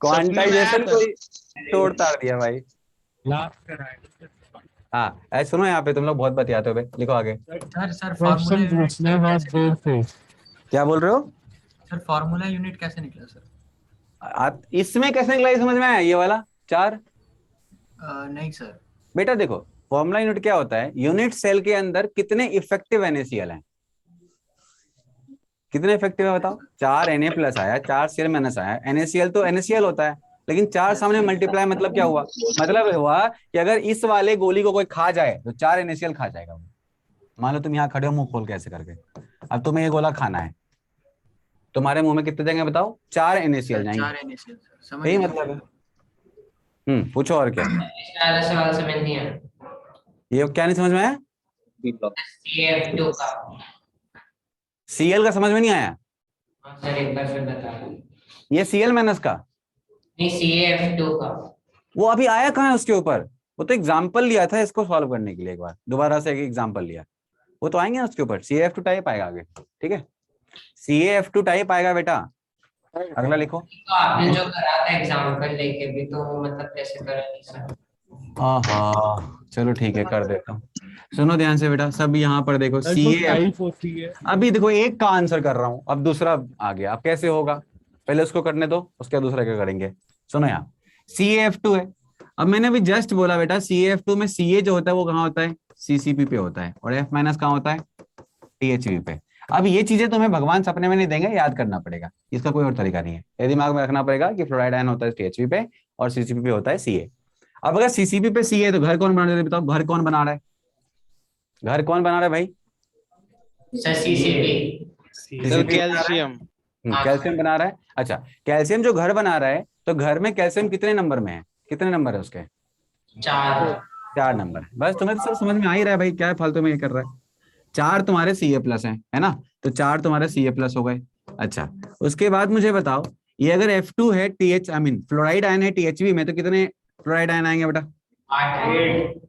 क्वांटाइजेशन को तोड़ ताड़ दिया भाई। हाँ ऐसे सुनो, यहाँ पे तुम लोग बहुत बतियाते हो, लिखो आगे। सर फार्मूला क्या बोल रहे हो? सर फार्मूला यूनिट कैसे निकला सर? इसमें कैसे निकला, समझ में आया ये वाला 4? नहीं सर। बेटा देखो, फॉर्मूला यूनिट क्या होता है, यूनिट सेल के अंदर कितने इफेक्टिव NaCl हैं, कितने इफेक्टिव है बताओ? 4 Na+ आया, 4 Cl- आया, NaCl तो NaCl होता है, लेकिन 4 सामने मल्टीप्लाई, मतलब क्या हुआ? मतलब हुआ कि अगर इस वाले गोली को कोई खा जाए तो 4 NaCl खा जाएगा। मान लो तुम यहाँ खड़े हो मुंह खोल के ऐसे करके, अब तुम्हें ये गोला खाना है, तुम्हारे मुंह में कितने जाएंगे बताओ? 4 NaCl जाएंगे। 4 NaCl यही मतलब है। पूछो और क्या? सवाल समझ नहीं आया। ये क्या नहीं समझ में आया? CF2 का Cl का समझ में नहीं आया? सर एक बार फिर बता। ये Cl- का नहीं, CF2 का वो अभी आया कहाँ है उसके ऊपर? वो तो एग्जाम्पल लिया था इसको सॉल्व करने के लिए, एक बार दोबारा से एक एग्जाम्पल लिया, वो तो आएंगे ना उसके ऊपर। CaF2 टाइप आएगा आगे, ठीक है? CaF2 टाइप आएगा बेटा। अगला लिखो। तो आपने जो करा था एग्जांपल लेके भी, तो मतलब कैसे करा नहीं सर? हाँ चलो ठीक है, कर देता हूँ। सुनो ध्यान से बेटा, सब यहाँ पर देखो। अभी देखो एक का आंसर कर रहा हूँ, अब दूसरा आ गया, अब कैसे होगा? पहले उसको करने दो, उसके बाद दूसरा क्या करेंगे। सुनो यहाँ CaF2 है, अब मैंने अभी जस्ट बोला बेटा CaF2 में Ca जो होता है वो कहाँ होता है? CCP पे होता है, और F- कहाँ होता है? THV पे। अब ये चीजें तुम्हें भगवान सपने में नहीं देंगे, याद करना पड़ेगा, इसका कोई और तरीका नहीं है। ये दिमाग में रखना पड़ेगा कि फ्लोराइड आयन होता है THV पे और CCP पे होता है Ca। अब अगर CCP पे Ca है तो घर कौन बना रहा है बताओ? घर कौन बना रहा है? घर कौन बना रहा है भाई? Sir CCP calcium. कैल्शियम बना रहा है। अच्छा, कैल्शियम जो घर बना रहा है, तो घर में कैल्शियम कितने नंबर में है? कितने नंबर है उसके? 4 नंबर है। बस तुम्हें तो सब समझ में आ ही रहा है भाई, क्या फालतू में ये कर रहा है। 4 तुम्हारे Ca+ है ना? तो 4 तुम्हारे Ca+ हो गए। अच्छा, उसके बाद मुझे बताओ, ये अगर F2 है फ्लोराइड आयन है THV में, तो कितने फ्लोराइड आयन आएंगे बेटा?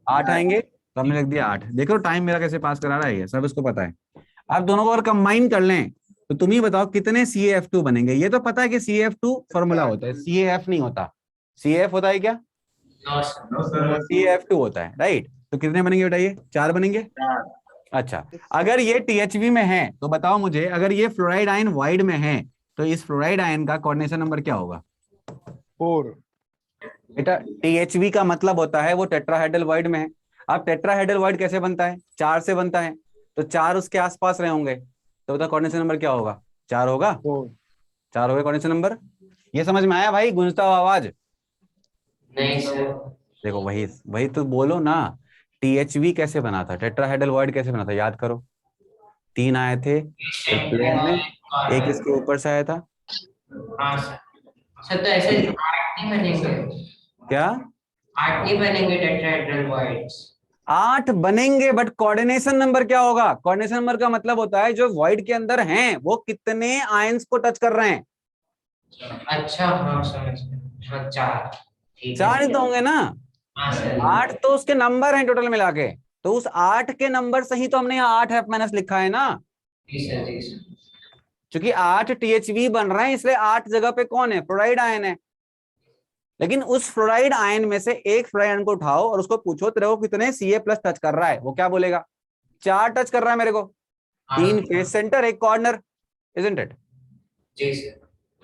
8 आएंगे। तो हमने लिख दिया 8। देखो टाइम मेरा कैसे पास करा रहा है, ये सब इसको पता है। अब दोनों को और कंबाइन कर लें तो तुम ही बताओ कितने CaF2 बनेंगे। ये तो पता है कि CaF2 फॉर्मूला होता है, CaF नहीं होता। CaF होता है क्या? CaF2 होता है, राइट? तो कितने बनेंगे बेटा? ये 4 बनेंगे। अच्छा, अगर ये THV में है तो बताओ मुझे, अगर ये फ्लोराइड आयन वाइड में है तो इस फ्लोराइड आयन का कोऑर्डिनेशन नंबर क्या होगा? 4। बेटा THV का मतलब होता है वो टेट्राहेड्रल वाइड में है। अब टेट्राहेड्रल वाइड कैसे बनता है? 4 से बनता है, तो 4 उसके आसपास रहे होंगे, तो बता कोऑर्डिनेशन नंबर क्या होगा? 4 होगा। 4 हो गए कोऑर्डिनेशन नंबर। ये समझ में आया भाई गूंजता हुआ आवाज? नहीं सर। देखो वही वही तो बोलो ना, THV कैसे बना था, टेट्राहेड्रल वॉइड कैसे बना था, याद करो। 3 आए थे प्लेन में, एक इसके ऊपर से आया था। हाँ सर। सर तो ऐसे 8 नहीं बनेंगे? क्या 8 नहीं बनेंगे टेट्राहेड्रल वॉइड्स? 8 बनेंगे, बट कोऑर्डिनेशन नंबर क्या होगा? कोऑर्डिनेशन नंबर का मतलब होता है जो वॉइड के अंदर हैं वो कितने आयंस को टच कर रहे हैं। अच्छा हाँ समझ गया। हाँ 4। 4 ही तो होंगे ना। हाँ सर। 8 तो उसके नंबर हैं टोटल मिला के, तो उस 8 के नंबर से ही तो हमने यहाँ 8 F माइनस लिखा है ना। जी सर जी सर। क्योंकि 8 THV बन रहे हैं इसलिए 8 जगह पे कौन है? फ्लोराइड आयन है। लेकिन उस फ्लोराइड आयन में से एक फ्लोराइड आयन को उठाओ और उसको पूछो तेरे को कितने Ca+ टच कर रहा है, वो क्या बोलेगा? 4 टच कर रहा है मेरे को, 3 face centre, 1 corner, isn't it? जी सर।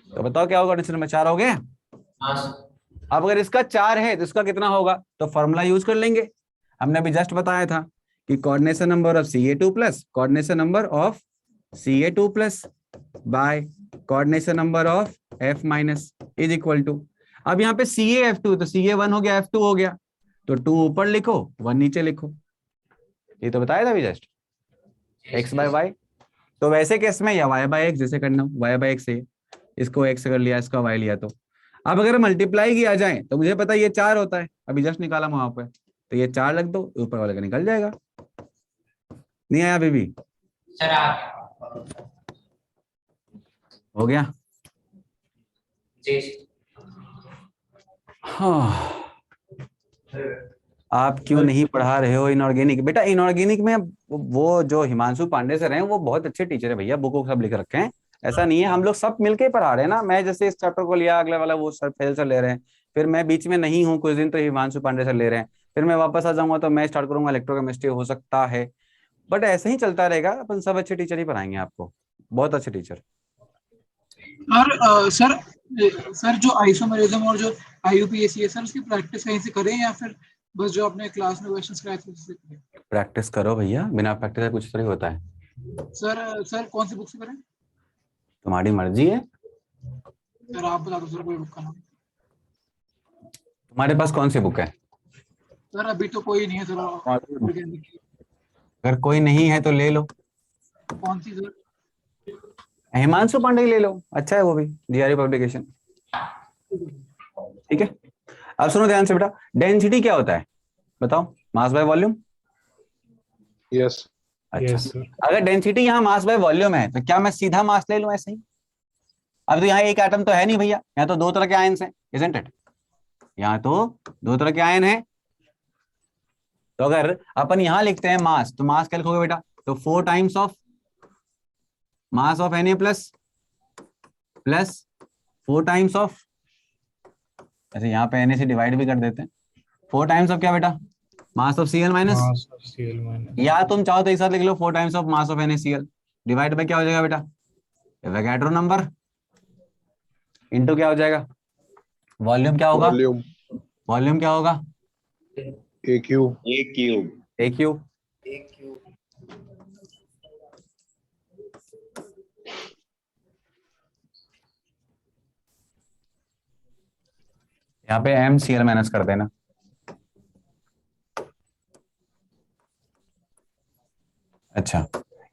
तो बताओ क्या होगा? कोऑर्डिनेशन नंबर 4 हो गए। हाँ सर। अब अगर इसका 4 है तो इसका कितना होगा? तो फॉर्मूला यूज कर लेंगे। हमने अभी जस्ट बताया था कि coordination number of Ca2+ coordination number of Ca2+ by coordination number of F minus is equal to, अब यहाँ पे CaF2 तो Ca1 हो गया, F2 हो गया, तो 2 ऊपर लिखो 1 नीचे लिखो। ये तो बताया था अभी जस्ट, x/y। तो वैसे केस में या y/x जैसे करना, y/x से इसको x कर लिया, इसका y लिया। तो अब अगर मल्टीप्लाई किया जाए तो मुझे पता है ये 4 होता है, अभी जस्ट निकाला वहां पे, तो ये 4 लग दो, ऊपर वाले का निकल जाएगा। नहीं आया अभी भी? सर आप हो गया? जी। हाँ, आप क्यों नहीं पढ़ा रहे हो इनऑर्गेनिक? बेटा इनऑर्गेनिक में वो जो हिमांशु पांडे सर हैं वो बहुत अच्छे टीचर है भैया, बुक सब लिख रखे हैं। ऐसा नहीं है, हम लोग सब मिलके पढ़ा रहे हैं ना। मैं जैसे इस चैप्टर को लिया, अगले वाला वो सर फैजल सर ले रहे हैं, फिर मैं बीच में नहीं हूँ कुछ दिन तो हिमांशु पांडे सर ले रहे हैं, फिर मैं वापस आ जाऊंगा तो मैं स्टार्ट करूंगा इलेक्ट्रोकेमिस्ट्री, हो सकता है। बट ऐसे ही चलता रहेगा, अपन सब अच्छे टीचर ही पढ़ाएंगे आपको, बहुत अच्छे टीचर। और सर जो आइसोमेरिज्म और जो IUPAC है सर, उसकी प्रैक्टिस कहीं से करें या फिर बस जो अपने क्लास में क्वेश्चंस कराए थे उससे करें? प्रैक्टिस करो भैया, बिना प्रैक्टिस कुछ थोड़ी होता है। सर कौन सी बुक से करें? तुम्हारी मर्जी है, सर आप बता दो सर कोई बुक का नाम। तुम्हारे पास कौन सी बुक है? सर अभी तो कोई नहीं है सर। अगर कोई नहीं है तो ले लो। कौन सी सर? हिमांशु पांडे ले लो, अच्छा है वो भी, DRE पब्लिकेशन। ठीक है, अब सुनो ध्यान से बेटा, डेंसिटी क्या होता है बताओ? Mass by volume. यस। अच्छा, अगर डेंसिटी यहाँ मास बाय वॉल्यूम है तो क्या मैं सीधा मास ले लूं ऐसे ही? अब तो यहाँ एक एटम तो है नहीं भैया, यहाँ तो 2 तरह के आयन्स हैं, इजंट इट? यहाँ तो 2 तरह के आयन हैं। तो अगर अपन यहाँ लिखते हैं मास, तो मास क्या लिखोगे बेटा? तो 4 times of mass of Na plus 4 times of, ऐसे यहाँ पे Na से डिवाइड भी कर देते हैं, 4 टाइम्स ऑफ क्या बेटा? मास ऑफ Cl माइनस, या तुम चाहो तो एक साथ लिख लो 4 times of mass of NaCl divide by क्या हो जाएगा बेटा? एवोगाड्रो नंबर इनटू क्या हो जाएगा? वॉल्यूम क्या होगा? वॉल्यूम क्या होगा? AQ। यहाँ पे MCl माइनस कर देना। अच्छा,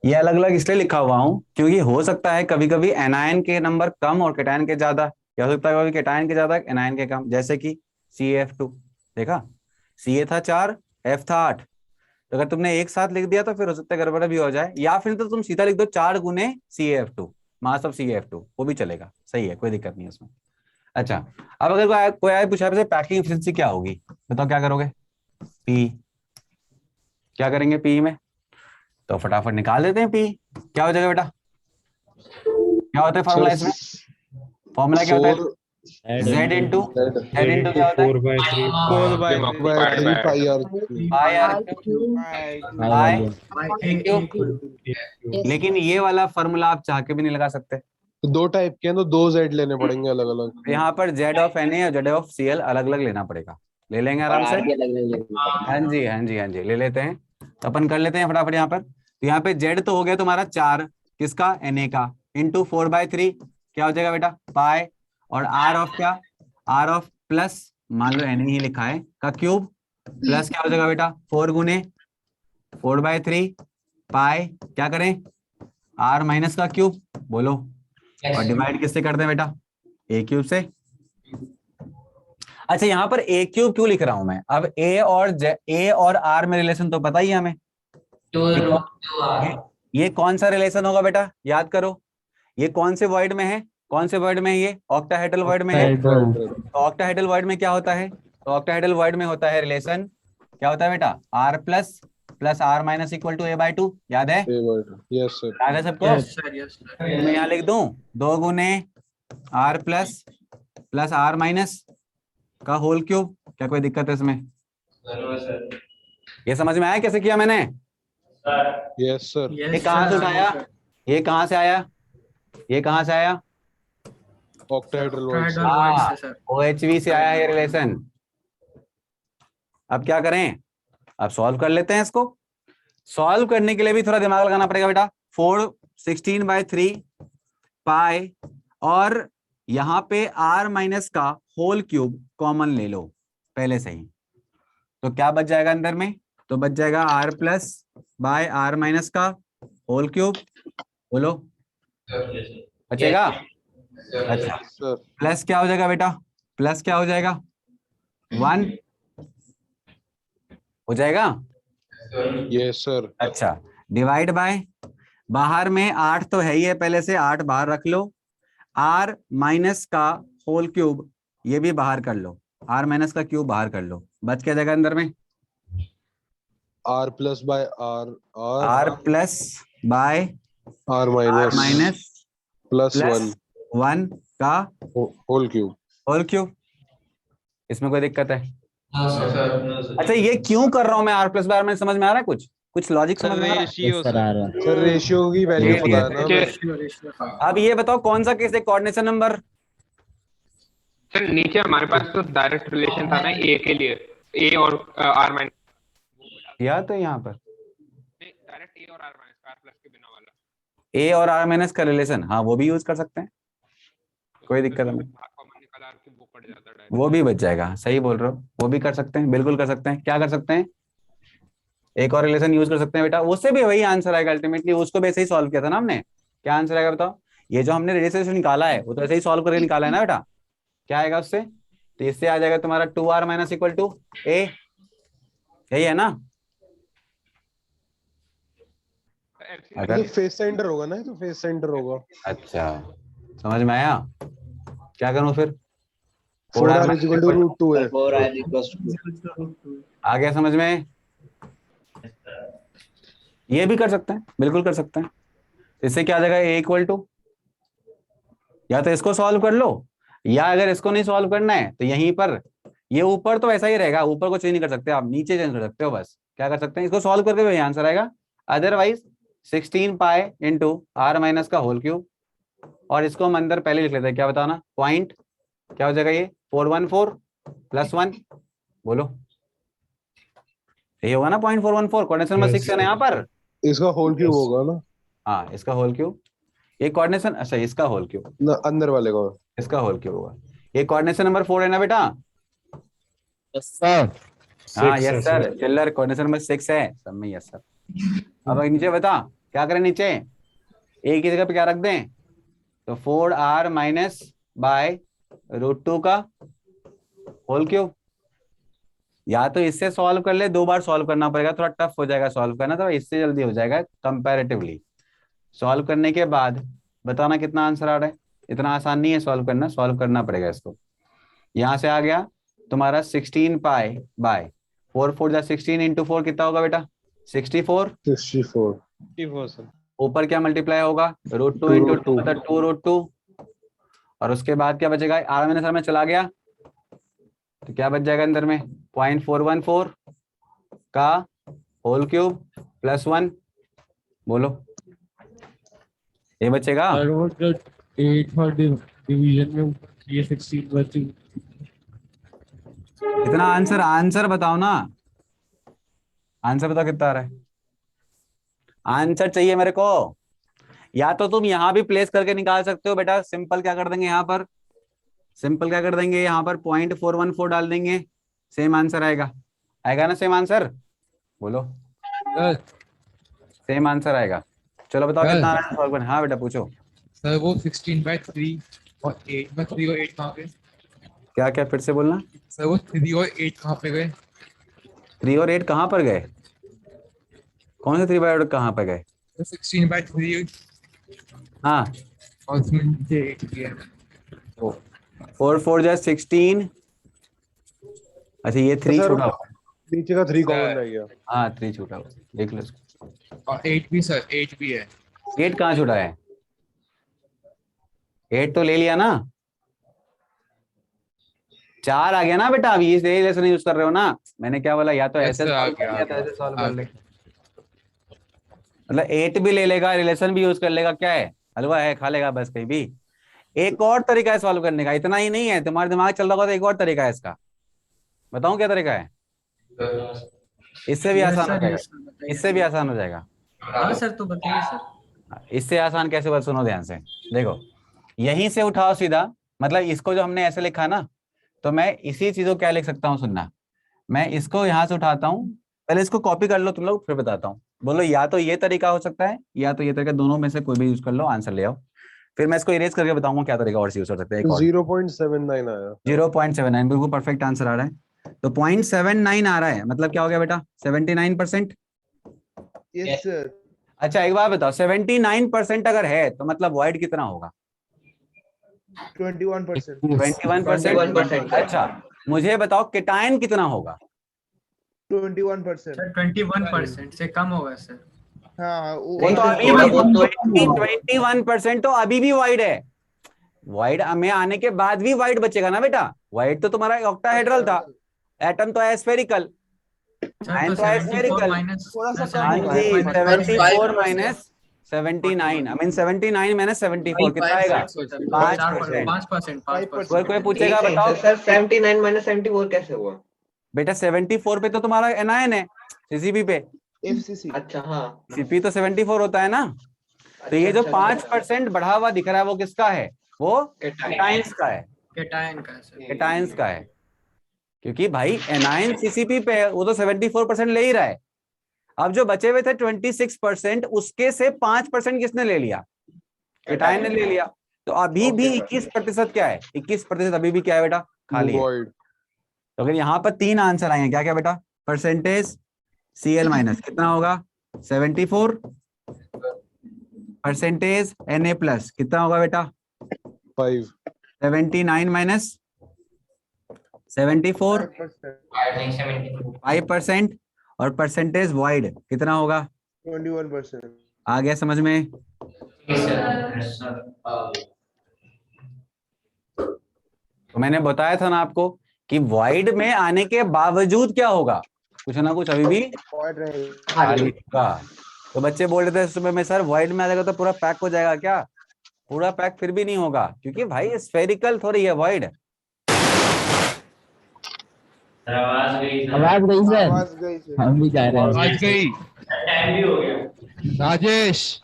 ये अलग अलग इसलिए लिखा हुआ हूं क्योंकि हो सकता है कभी कभी एनायन के नंबर कम और कैटायन के ज्यादा, या हो सकता है कभी कैटायन के ज्यादा एनायन के कम, जैसे कि CaF2 देखा, Ca था 4, F था 8, तो अगर तुमने एक साथ लिख दिया तो फिर हो सकता है गड़बड़ भी हो जाए, या फिर तो तुम सीधा लिख दो 4 गुने CaF2 मास ऑफ CaF2, वो भी चलेगा, सही है, कोई दिक्कत नहीं है उसमें। अच्छा, अब अगर कोई आए पूछा पैकिंग एफिशिएंसी क्या होगी, बताओ क्या करोगे? P क्या करेंगे P में? तो फटाफट निकाल देते हैं P क्या हो जाएगा बेटा? क्या होता है फॉर्मूला इसमें? फॉर्मूला क्या होता है? Z इंटू क्या होता है? 4/3 लेकिन ये वाला फॉर्मूला आप चाह के भी नहीं लगा सकते, तो 2 टाइप के हैं तो 2 Z लेने पड़ेंगे अलग अलग। यहाँ पर Z ऑफ Na और Z ऑफ Cl अलग अलग लेना पड़ेगा, ले लेंगे आराम से। हाँ जी ले लेते हैं, तो अपन कर लेते हैं फटाफट यहाँ पर। तो यहाँ पे Z तो हो गया तुम्हारा 4 किसका? Na का, इंटू 4/3 क्या हो जाएगा बेटा पाई, और आर ऑफ क्या, आर ऑफ प्लस मान लो एन ही लिखा है का क्यूब प्लस क्या हो जाएगा बेटा 4 गुने 4/3 पाई क्या करें आर माइनस का क्यूब बोलो, और डिवाइड किससे करते हैं बेटा ए क्यूब से। अच्छा यहाँ पर ए क्यूब क्यों लिख रहा हूं मैं, अब ए और आर में रिलेशन तो पता ही है हमें, ये कौन सा रिलेशन होगा बेटा याद करो, ये कौन से वर्ड में है, कौन से वर्ड में है, ये ऑक्टाहेड्रल वर्ड में है। तो ऑक्टाहेड्रल वर्ड में क्या होता है, तो ऑक्टाहेड्रल वर्ड में होता है रिलेशन क्या होता है बेटा R plus R minus equal to a/2, याद है? यस सर, याद है सबको? मैं यहाँ लिख दूं 2 गुने आर प्लस आर माइनस का होल क्यूब, क्या कोई दिक्कत है इसमें? ये समझ में आया कैसे किया मैंने? Yes sir. ये कहाँ से उठाया, ये कहाँ से आया, ये कहाँ से आया? ऑक्टाहेड्रल OHV से आया ये रिलेशन। अब क्या करें, अब सॉल्व कर लेते हैं इसको। सॉल्व करने के लिए भी थोड़ा दिमाग लगाना पड़ेगा बेटा। 4 16/3 पाई और यहाँ पे r माइनस का होल क्यूब कॉमन ले लो पहले से ही, तो क्या बच जाएगा अंदर में, तो बच जाएगा r plus by r minus का होल क्यूब, बोलो बचेगा? अच्छा प्लस क्या हो जाएगा बेटा, प्लस क्या हो जाएगा 1 हो जाएगा? Yes sir. अच्छा डिवाइड बाय, बाहर में 8 तो है ही है पहले से, 8 बाहर रख लो, r माइनस का होल क्यूब ये भी बाहर कर लो, r माइनस का क्यूब बाहर कर लो, बच क्या जाएगा अंदर में r plus by r plus by r minus plus 1 का होल क्यूब। इसमें कोई दिक्कत है? अच्छा ये क्यों कर रहा हूं मैं r प्लस बाय, में समझ में आ रहा है कुछ लॉजिक समझ में आ रहा है? सर रेशियो की वैल्यू पता है ना। अब ये बताओ कौन सा केस है कोऑर्डिनेशन नंबर? सर नीचे हमारे पास तो डायरेक्ट रिलेशन था ना ए के लिए, ए और आर माइनस, या तो यहाँ पर डायरेक्ट ए और आर माइनस आर प्लस के बिना वाला, ए और आर माइनस का रिलेशन, हाँ वो भी यूज कर सकते हैं, कोई दिक्कत नहीं, वो भी बच जाएगा। सही बोल रहे हो, वो भी कर सकते हैं, बिल्कुल कर सकते हैं। क्या कर सकते हैं, एक और रिलेशन यूज कर सकते हैं बेटा, उससे भी वही आंसर आएगा अल्टीमेटली, उसको भी ऐसे ही सॉल्व किया था ना हमने। क्या आंसर आएगा बताओ? ये जो हमने रिलेशन निकाला है वो तो ऐसे ही सॉल्व करके निकाला है ना बेटा, क्या आएगा उससे? तो इससे आ जाएगा तुम्हारा 2r minus equal to a, यही है ना? अगर फेस सेंटर होगा ना, तो फेस सेंटर होगा। अच्छा समझ में आया? क्या करूं फिर? 4r इक्वल टू √2 है। 4r इक्वल्स टू आ गया समझ में? ये भी कर सकते हैं, बिल्कुल कर सकते हैं। इससे क्या आ जाएगा a इक्वल टू, या तो इसको सॉल्व कर लो, या अगर इसको नहीं सॉल्व करना है तो यहीं पर, ये ऊपर तो ऐसा ही रहेगा, ऊपर को चेंज नहीं कर सकते आप, नीचे चेंज कर सकते हो बस। क्या कर सकते हैं, इसको सॉल्व करके वही आंसर आएगा, otherwise 16 pi into R minus का होल क्यूब, और इसको हम अंदर पहले लिख लेते हैं, क्या बताना पॉइंट, क्या हो जाएगा ये 414 प्लस 1, बोलो यही होगा ना 0.414, कोऑर्डिनेशन नंबर 6 है ना यहाँ पर, इसका होल क्यूब होगा ना? हाँ इसका होल क्यूब, ये कोऑर्डिनेशन, अच्छा इसका होल क्यूब ना, अंदर वाले का इसका होल क्यूब होगा। ये कोऑर्डिनेशन नंबर 4 है ना बेटा? Yes sir. हाँ यस सर, चिल्लर कोऑर्डिनेशन नंबर 6 है सब में, यस सर। अब नीचे बता क्या करें, नीचे ए की जगह पे क्या रख दें, तो 4r माइनस बाय √2 का होल क्यूब, या तो इससे सॉल्व कर ले, 2 बार सॉल्व करना पड़ेगा, थोड़ा टफ हो जाएगा सॉल्व करना, तो इससे जल्दी हो जाएगा कंपैरेटिवली। सॉल्व करने के बाद बताना कितना आंसर आ रहा है, इतना आसान नहीं है सॉल्व करना, सॉल्व करना पड़ेगा इसको। यहाँ से आ गया तुम्हारा 16 पाई बाय 4 4 जा 16 इंटू 4 कितना होगा बेटा 64। ऊपर क्या मल्टीप्लाई होगा √2 इंटू 2 मतलब 2√2, और उसके बाद क्या बचेगा, आर माइनस आर में चला गया तो क्या बच जाएगा अंदर में 0.414 का होल क्यूब प्लस 1, बोलो ये बचेगा। 8 डिवीजन में ये 16 बची। कितना आंसर बताओ ना, आंसर बताओ कितना आ रहा है, आंसर चाहिए मेरे को। या तो तुम यहाँ भी प्लेस करके निकाल सकते हो बेटा। सिंपल क्या कर देंगे यहाँ पर, सिंपल क्या कर देंगे यहाँ पर 0.414 डाल देंगे, सेम आंसर आएगा। आएगा ना सेम आंसर, बोलो सेम आंसर आएगा। चलो बताओ कितना आ रहा है। हाँ बेटा पूछो। सर वो 16/3 और 8/3 और 8 कहाँ पे? क्या फिर से बोलना। सर वो 3 और 8 कहाँ पे गए? 3 और 8 कहाँ पर गए? कौन से 3/8 कहाँ पे गए? 16/3 हाँ और उसमें नीचे 8 भी है। 4 4 जा 16। अच्छा ये 3 छूटा हुआ, नीचे का 3 कॉमन रह गया। हाँ 3 छूटा हुआ, देख लो। और 8 भी सर, 8 भी है। 8 कहाँ छूटा है? 8 तो ले लिया ना, 4 आ गया ना बेटा। अभी इस रिलेशन यूज कर रहे हो ना। मैंने क्या बोला, या तो ऐसे सॉल्व कर लिया, ऐसे सॉल्व कर ले। मतलब 8 भी ले लेगा, रिलेशन भी यूज कर लेगा, क्या है हलवा है, खा लेगा बस कहीं भी। एक और तरीका है सॉल्व करने का, इतना ही नहीं है। तुम्हारे दिमाग चल रहा होगा तो एक और तरीका है इसका, बताऊं क्या तरीका है? इससे भी आसान हो जाएगा, इससे भी आसान हो जाएगा। हाँ सर तो बताइए सर। इससे आसान कैसे बात, सुनो ध्यान से। देखो यहीं से उठाओ सीधा, मतलब इसको जो हमने ऐसे लिखा ना, तो मैं इसी चीज को क्या लिख सकता हूँ, सुनना। मैं इसको यहाँ से उठाता हूँ, पहले इसको कॉपी कर लो तुम लोग, फिर बताता हूँ। बोलो या तो ये तरीका हो सकता है या तो ये तरीका, दोनों में से कोई भी यूज कर लो, आंसर ले आओ। फिर मैं इसको इरेज करके बताऊंगा क्या तरीका और यूज कर सकते हैं। 0.79 आया। 0.79 बिल्कुल परफेक्ट आंसर आ रहा है। तो 0.79 आ रहा है, मतलब क्या हो गया बेटा? 79%। Yes sir. अच्छा एक बात बताओ, 79% अगर है तो मतलब वॉइड कितना होगा? 21%। 21%। अच्छा मुझे बताओ केटायन कितना होगा? 21%। 21% से कम होगा सर। हाँ वो तो अभी भी 21% तो अभी भी वाइड है। वाइड में आने के बाद भी वाइड बचेगा ना बेटा। वाइड तो तुम्हारा ऑक्टाहेड्रल था, एटम तो है स्फेरिकल, आयन तो है स्फेरिकल। हाँ जी 74 माइनस 79, आई मीन 79 माइनस 74 कितना आएगा? 5%। कोई पूछेगा बताओ सर 79 माइनस 74 कैसे हुआ? बेटा 74 पे तो तुम्हारा एनायन है, सीसीपी पे FCC। अच्छा हाँ, सीपी तो 74 होता है ना। तो ये जो 5% बढ़ा हुआ दिख रहा है वो किसका है? वो केटायंस का है। केटायंस का है, क्योंकि भाई एनायन सीसीपी पे है, वो तो 74% ले ही रहा है। अब जो बचे हुए थे 26%, उसके से 5% किसने ले लिया? केटायन ने ले लिया। तो अभी भी 21% क्या है? 21% अभी भी क्या है बेटा? खाली है। तो अगर यहाँ पर 3 आंसर आएंगे, क्या क्या बेटा? परसेंटेज Cl माइनस कितना होगा? 74। परसेंटेज Na प्लस कितना होगा बेटा? 5। 79 माइनस 74 5%। और परसेंटेज वॉइड कितना होगा? 21%। आ गया समझ में? तो मैंने बताया था ना आपको कि वॉइड में आने के बावजूद क्या होगा? कुछ ना कुछ अभी भी खाली होगा। तो बच्चे बोल रहे थे सुबह में, सर वॉइड में आ जाएगा तो पूरा पैक हो जाएगा क्या? पूरा पैक फिर भी नहीं होगा, क्योंकि भाई स्फेरिकल थोड़ी है वॉइड। आवाज गई सर। हम भी जा रहे हैं। आवाज गई। टाइम भी हो गया। राजेश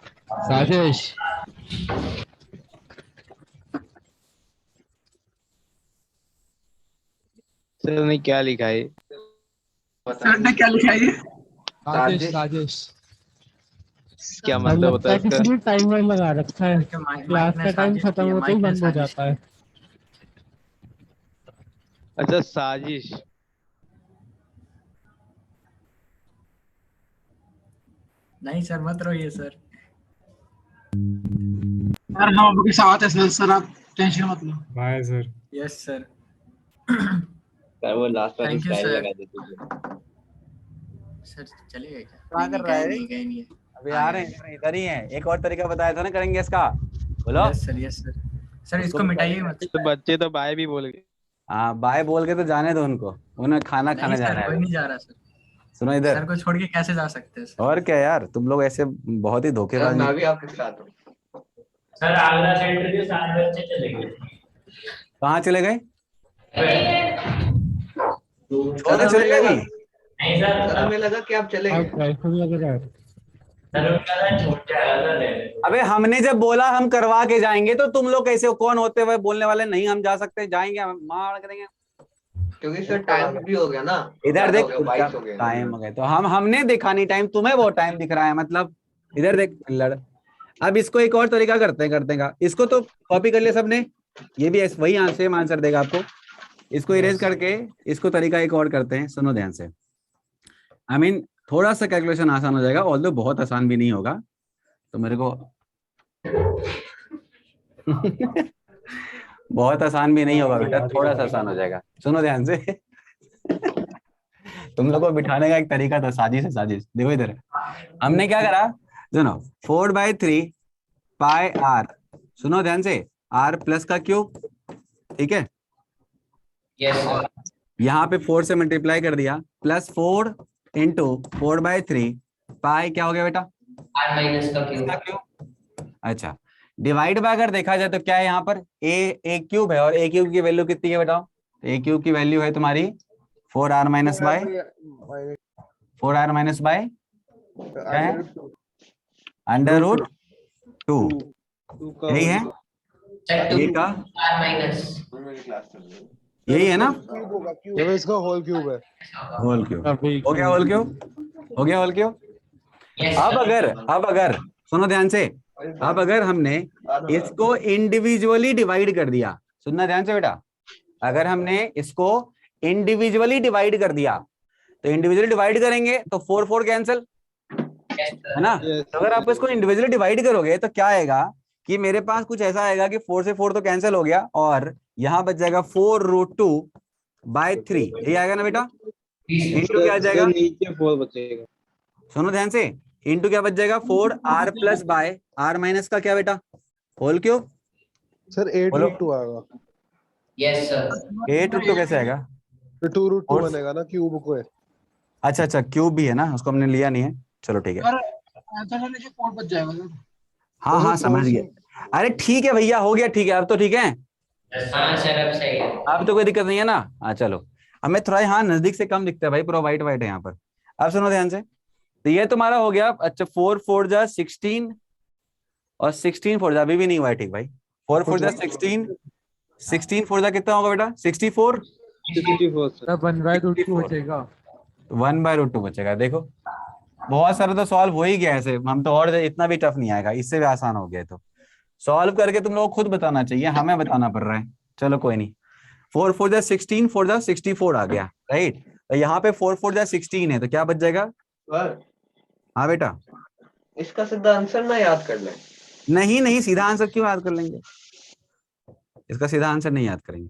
सर ने क्या लिखा है? सर ने क्या लिखा है? राजेश क्या मतलब होता है इसका? किसी टाइमर लगा रखा है, क्लास का टाइम खत्म होते ही बंद हो जाता है। अच्छा साजिश। नहीं सर मत रोइए सर। सर हम आपके साथ है सर, आप टेंशन मत लो। Bye sir. Yes sir. Sir वो लास्ट वाली Thank you, स्टाइल sir. लगा दीजिए। सर चलेगा क्या? क्या कर रहा है? नहीं है। अभी आ रहे हैं, इधर ही है। एक और तरीका बताया था ना करेंगे इसका, बोलो। Yes sir. सर इसको मिटाइए मत। तो बच्चे तो बाय भी बोल गए। हाँ बाय बोल के तो जाने दो उनको, उन्हें खाना खाने जाना है। कोई नहीं जा रहा सर। सुनो इधर, सर को छोड़ के कैसे जा सकते हैं सर? और क्या यार, तुम लोग ऐसे बहुत ही धोखेबाज। मैं भी आपके साथ हूँ सर। आगरा सेंटर के 7 बच्चे चले गए। कहाँ चले गए? छोड़ चले गए? नहीं सर, हमें लगा कि आप चले गए। अबे हमने जब बोला हम करवा के जाएंगे तो तुम लोग कैसे कौन होते हुए बोलने वाले नहीं हम जा सकते, जाएंगे हम मार करेंगे। क्योंकि सर टाइम भी हो गया ना, इधर देख 22 हो गया टाइम हो गया तो हमने देखा नहीं टाइम, तुम्हें वो टाइम दिख रहा है मतलब। इधर देख लड़। अब इसको एक और तरीका करते हैं इसको तो कॉपी कर लिया सबने, ये भी वही सेम आंसर देगा आपको। इसको इरेज करके इसको तरीका एक और करते हैं, सुनो ध्यान से। आई मीन थोड़ा सा कैलकुलेशन आसान हो जाएगा, ऑल्दो बहुत आसान भी नहीं होगा तो मेरे को बहुत आसान भी नहीं होगा बेटा, थोड़ा सा आसान हो जाएगा। सुनो ध्यान से तुम लोग को बिठाने का एक तरीका था, साजिश है साजिश। देखो इधर हमने क्या करा, सुनो 4/3 पाई आर, सुनो ध्यान से, आर प्लस का क्यूब, ठीक है। यहाँ पे 4 से मल्टीप्लाई कर दिया, प्लस 4 इंटू 4/3 पाई क्या हो गया बेटा, आर माइनस का क्यूब। अच्छा डिवाइड बाय अगर देखा जाए तो क्या है यहाँ पर ए क्यूब है, और ए क्यूब की वैल्यू कितनी है बताओ। ए क्यूब की वैल्यू है तुम्हारी 4r minus y 4r minus y क्या है √2, यही है ये का, यही है ना, इसका होल क्यूब है, होल क्यूब हो गया, होल क्यूब हो गया, होल क्यूब। अब अगर सुनो ध्यान से, अब अगर हमने इसको इंडिविजुअली डिवाइड कर दिया, सुनना ध्यान से बेटा, अगर हमने इसको इंडिविजुअली डिवाइड कर दिया तो इंडिविजुअली डिवाइड करेंगे तो 4 कैंसिल है ना। तो अगर आप इसको इंडिविजुअली डिवाइड करोगे तो क्या आएगा कि मेरे पास कुछ ऐसा आएगा कि 4 से 4 तो कैंसिल हो गया, और यहाँ बच जाएगा 4√2/3, यही आएगा ना बेटा। इंटू क्या आ जाएगा, नीचे 4 बचेगा, सुनो ध्यान से, इंटू क्या बच जाएगा 4r plus by r minus का क्या बेटा, होल क्यूब। सर 8√2 आएगा। यस सर 8√2 कैसे आएगा, 2√2 बनेगा ना क्यूब को है। अच्छा क्यूब भी है ना, उसको हमने लिया नहीं है, चलो ठीक है। आंसर से नीचे 4 बच जाएगा सर। हाँ समझ गया, अरे ठीक है भैया हो गया, ठीक है अब तो ठीक है, हाँ सर अब सही है, अब तो कोई दिक्कत नहीं है ना। हाँ चलो, हमें थोड़ा यहाँ नजदीक से कम दिखता है भाई, पूरा व्हाइट है यहाँ पर। अब सुनो ध्यान से, तो ये तुम्हारा हो गया, अच्छा 4 4 जा 16 और 16 4 जा अभी भी नहीं हुआ है ठीक भाई, 4 4 जा 16 16 4 जा कितना होगा बेटा 64 1/√2 बचेगा, 1/√2 बचेगा। देखो बहुत सारा तो सॉल्व हो ही गया ऐसे, हम तो और इतना भी टफ नहीं आएगा, इससे भी आसान हो गया, तो सॉल्व करके तुम लोग खुद बताना चाहिए, हमें बताना पड़ रहा है। चलो कोई नहीं, 4 4 जा 16 4 जा 64 आ गया राइट, तो यहाँ पे 4 4 जा 16 है तो क्या बच जाएगा। हाँ बेटा, इसका सीधा आंसर ना याद कर ले। नहीं सीधा आंसर क्यों याद कर लेंगे, इसका सीधा आंसर नहीं याद करेंगे।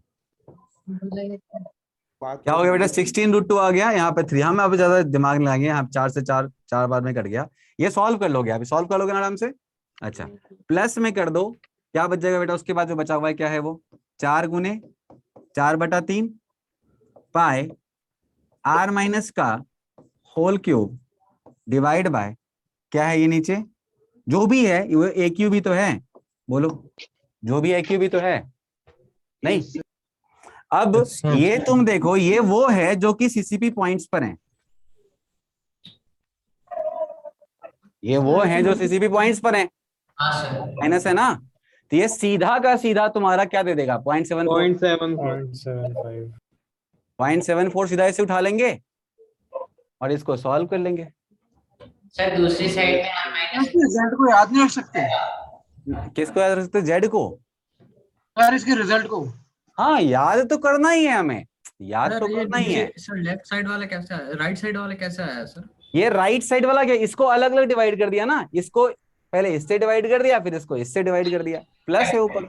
क्या हो गया बेटा 16√2 आ गया, यहाँ पे 3, हम अब ज्यादा दिमाग नहीं लगाएंगे, हम 4 से 4 बार में कट गया, ये सॉल्व कर लोगे, अभी सॉल्व कर लोगे ना आराम से। अच्छा प्लस में कर दो, क्या बच जाएगा बेटा, उसके बाद जो बचा हुआ है क्या है वो 4 गुने 4/3 पाई r माइनस का होल क्यूब डिवाइड बाय क्या है ये नीचे जो भी है, वो ए क्यूब भी तो है, बोलो जो भी ए क्यूब भी तो है नहीं। अब ये तुम देखो, ये वो है जो कि सीसीपी पॉइंट्स पर हैं, ये वो हैं जो सीसीपी पॉइंट्स पर हैं, माइनस है ना, तो ये सीधा का सीधा तुम्हारा क्या दे देगा 0.74 सीधा इसे उठा लेंगे और इसको सॉल्व कर लेंगे। सर दूसरी साइड में r माइनस रिजल्ट को याद नहीं रख सकते, किसको याद रख सकते, जेड को यार इसके रिजल्ट को। हाँ याद तो करना ही है हमें, याद तो करना ही है। सर लेफ्ट साइड वाला कैसे आया, राइट साइड वाला कैसे आया सर, ये राइट साइड वाला क्या, इसको अलग अलग डिवाइड कर दिया ना, इसको पहले इससे डिवाइड कर दिया फिर इसको इससे डिवाइड कर दिया, प्लस है ऊपर,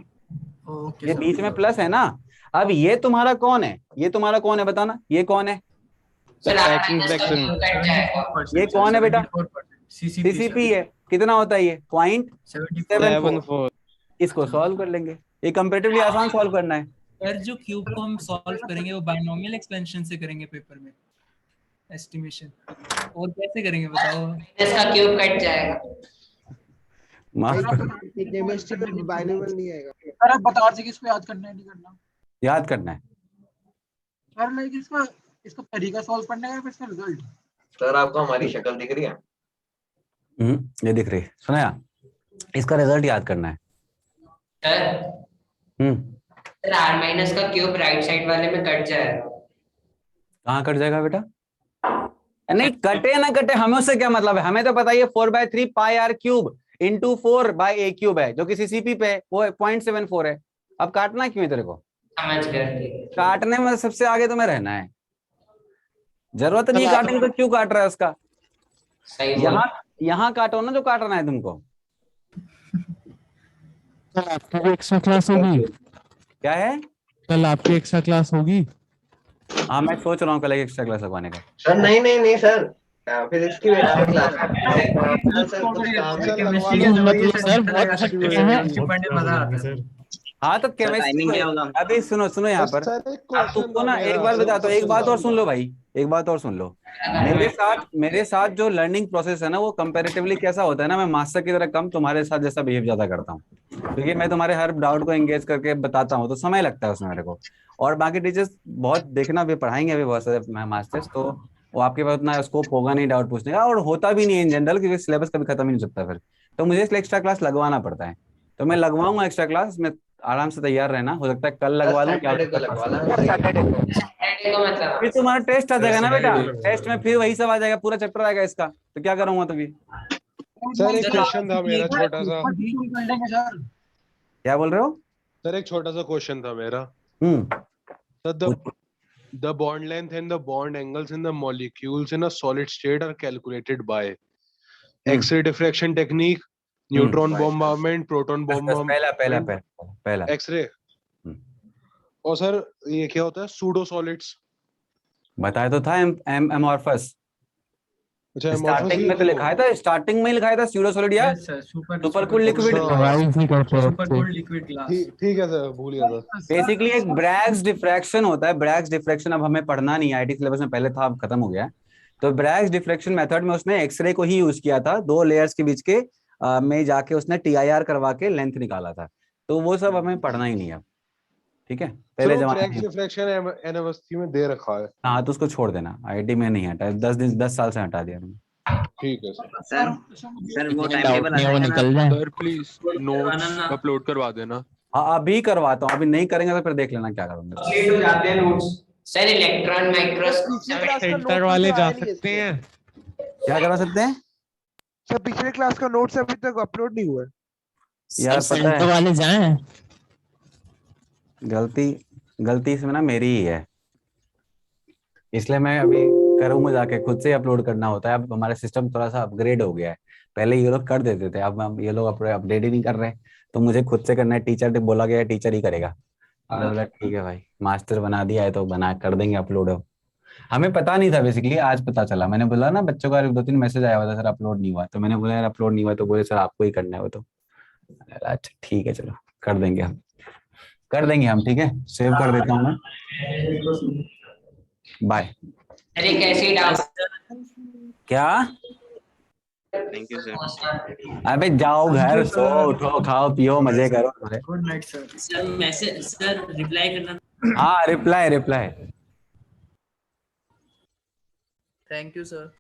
ये बीच में प्लस है ना। अब ये तुम्हारा कौन है, ये तुम्हारा कौन है बताना, ये कौन है, ये कौन है बेटा, सीसीपी है, कितना होता है ये 0.74, इसको सॉल्व कर लेंगे, ये कंपैरेटिवली आसान सॉल्व करना है। सर जो क्यूब को हम सॉल्व करेंगे वो बायनोमियल एक्सपेंशन से करेंगे पेपर में एस्टिमेशन, और कैसे करेंगे बताओ, इसका क्यूब कट जाएगा, केमिस्ट्री में बायनोमियल नहीं आएगा। सर आप बता दीजिए किसको याद करना है नहीं करना, याद करना है सर लाइक इसका तरीका सॉल्व करने का, इसका रिजल्ट। सर आपको हमारी शक्ल दिख रही है, ये दिख रही, सुनाया, इसका रिजल्ट याद करना है। सर आर माइनस का क्यूब राइट साइड वाले में कट जाएगा। कहाँ कट जाएगा बेटा? नहीं कटे ना कटे हमें उससे क्या मतलब है, हमें तो पता ही है 4/3 pi r cube into 4/a cube है जो कि सीसीपी पे है, वो 0.74 है। अब काटना क्यों है तेरे को? समझ गए। काटने में सबसे आगे तुम्हें रहना है, जरूरत नहीं काटने तो क्यों काट रहा है उसका? यहाँ काटो ना जो काटना है तुमको। कल आपकी एक्स्ट्रा क्लास होगी? क्या है? कल आपकी एक्स्ट्रा क्लास होगी? हाँ मैं सोच रहा हूँ कल एक एक्स्ट्रा क्लास लगवाने का। सर नहीं सर, फिजिक्स की क्लास हाँ तो केमिस्ट्री अभी सुनो यहाँ पर तुमको ना एक बार बताता हूँ, एक बात और सुन लो भाई, एक बात और सुन लो। मेरे साथ जो लर्निंग प्रोसेस है ना वो कंपैरेटिवली कैसा होता है ना, मैं मास्टर की तरह कम तुम्हारे साथ जैसा बिहेव ज्यादा करता हूँ, क्योंकि मैं तुम्हारे हर डाउट को एंगेज करके बताता हूँ तो समय लगता है उसमें मेरे को। और बाकी टीचर्स बहुत देखना भी पढ़ाएंगे अभी बहुत सारे मास्टर्स, तो वो आपके पास उतना स्कोप होगा नहीं डाउट पूछने का, और होता भी नहीं इन जनरल क्योंकि सिलेबस कभी खत्म ही नहीं हो सकता फिर, तो मुझे इसलिए एक्स्ट्रा क्लास लगवाना पड़ता है। तो मैं लगवाऊंगा एक्स्ट्रा क्लास, मैं आराम से तैयार रहना, हो सकता है कल लगवा लूं, फिर तुम्हारा टेस्ट आ जाएगा ना बेटा, टेस्ट में फिर वही सब आ जाएगा, पूरा चैप्टर आएगा इसका, तो क्या करूंगा तभी? सर एक क्वेश्चन था मेरा छोटा सा। क्या बोल रहे हो सर? एक छोटा सा क्वेश्चन था मेरा। Sir the bond length and the bond angles in the molecules in a solid state are calculated by X-ray diffraction technique, neutron bombardment, proton bombardment, पहला X-ray। और सर ये क्या होता है सूडो सॉलिड्स? बताया तो था एमॉर्फस। स्टार्टिंग में तो लिखा था, स्टार्टिंग में लिखा था सूडो सॉलिड या सुपरकूल लिक्विड। ठीक है सर, भूल गया था। बेसिकली एक ब्रैग्स डिफ्रैक्शन होता है, ब्रैग्स डिफ्रैक्शन अब हमें पढ़ना नहीं है, आईटी सिलेबस में पहले था अब खत्म हो गया। तो ब्रैग्स डिफ्रैक्शन मेथड में उसने एक्सरे को ही यूज किया था, 2 लेयर्स के बीच के में जाके उसने TIR करवा के लेंथ निकाला था, तो वो सब हमें पढ़ना ही नहीं है। ठीक है, पहले जमाने में डिफ्रैक्शन एनएमएसटी में दे रखा है। हाँ तो उसको छोड़ देना, आईटी में नहीं हटा, 10 साल से हटा दिया मैंने। ठीक है सर वो टाइम टेबल निकल जाए। सर प्लीज नोट्स अपलोड करवा देना। हाँ अभी करवाता हूँ, अभी नहीं करेंगे तो फिर देख लेना क्या करूंगा। कंप्लीट हो जाते हैं notes. Sir electron microscope centre वाले जा सकते हैं? क्या करा सकते हैं? सर पिछले क्लास का नोट्स अभी तक अपलोड नहीं हुआ है यार, पता है वाले जाएं। गलती इसमें ना मेरी ही है, इसलिए मैं अभी करूंगा जाके, खुद से अपलोड करना होता है। अब हमारा सिस्टम थोड़ा सा अपग्रेड हो गया है, पहले ये लोग कर देते थे, अब हम ये लोग अपडेट ही नहीं कर रहे, तो मुझे खुद से करना है। टीचर ने बोला गया टीचर ही करेगा, बोला ठीक है भाई, मास्टर बना दिया है तो बना कर देंगे अपलोड। हमें पता नहीं था बेसिकली, आज पता चला। मैंने बोला ना बच्चों का 2-3 मैसेज आया हुआ था, सर अपलोड नहीं हुआ, तो मैंने बोला यार अपलोड नहीं हुआ, तो बोले सर आपको ही करना है वो। तो अच्छा ठीक है चलो कर देंगे हम, ठीक है सेव कर देता हूँ मैं, बाय। अरे कैसी डाउट क्या? Thank you sir. अबे जाओ घर, सो उठो, खाओ पियो, मजे करो। Good night sir. Sir message sir reply करना। हाँ रिप्लाई। Thank you sir.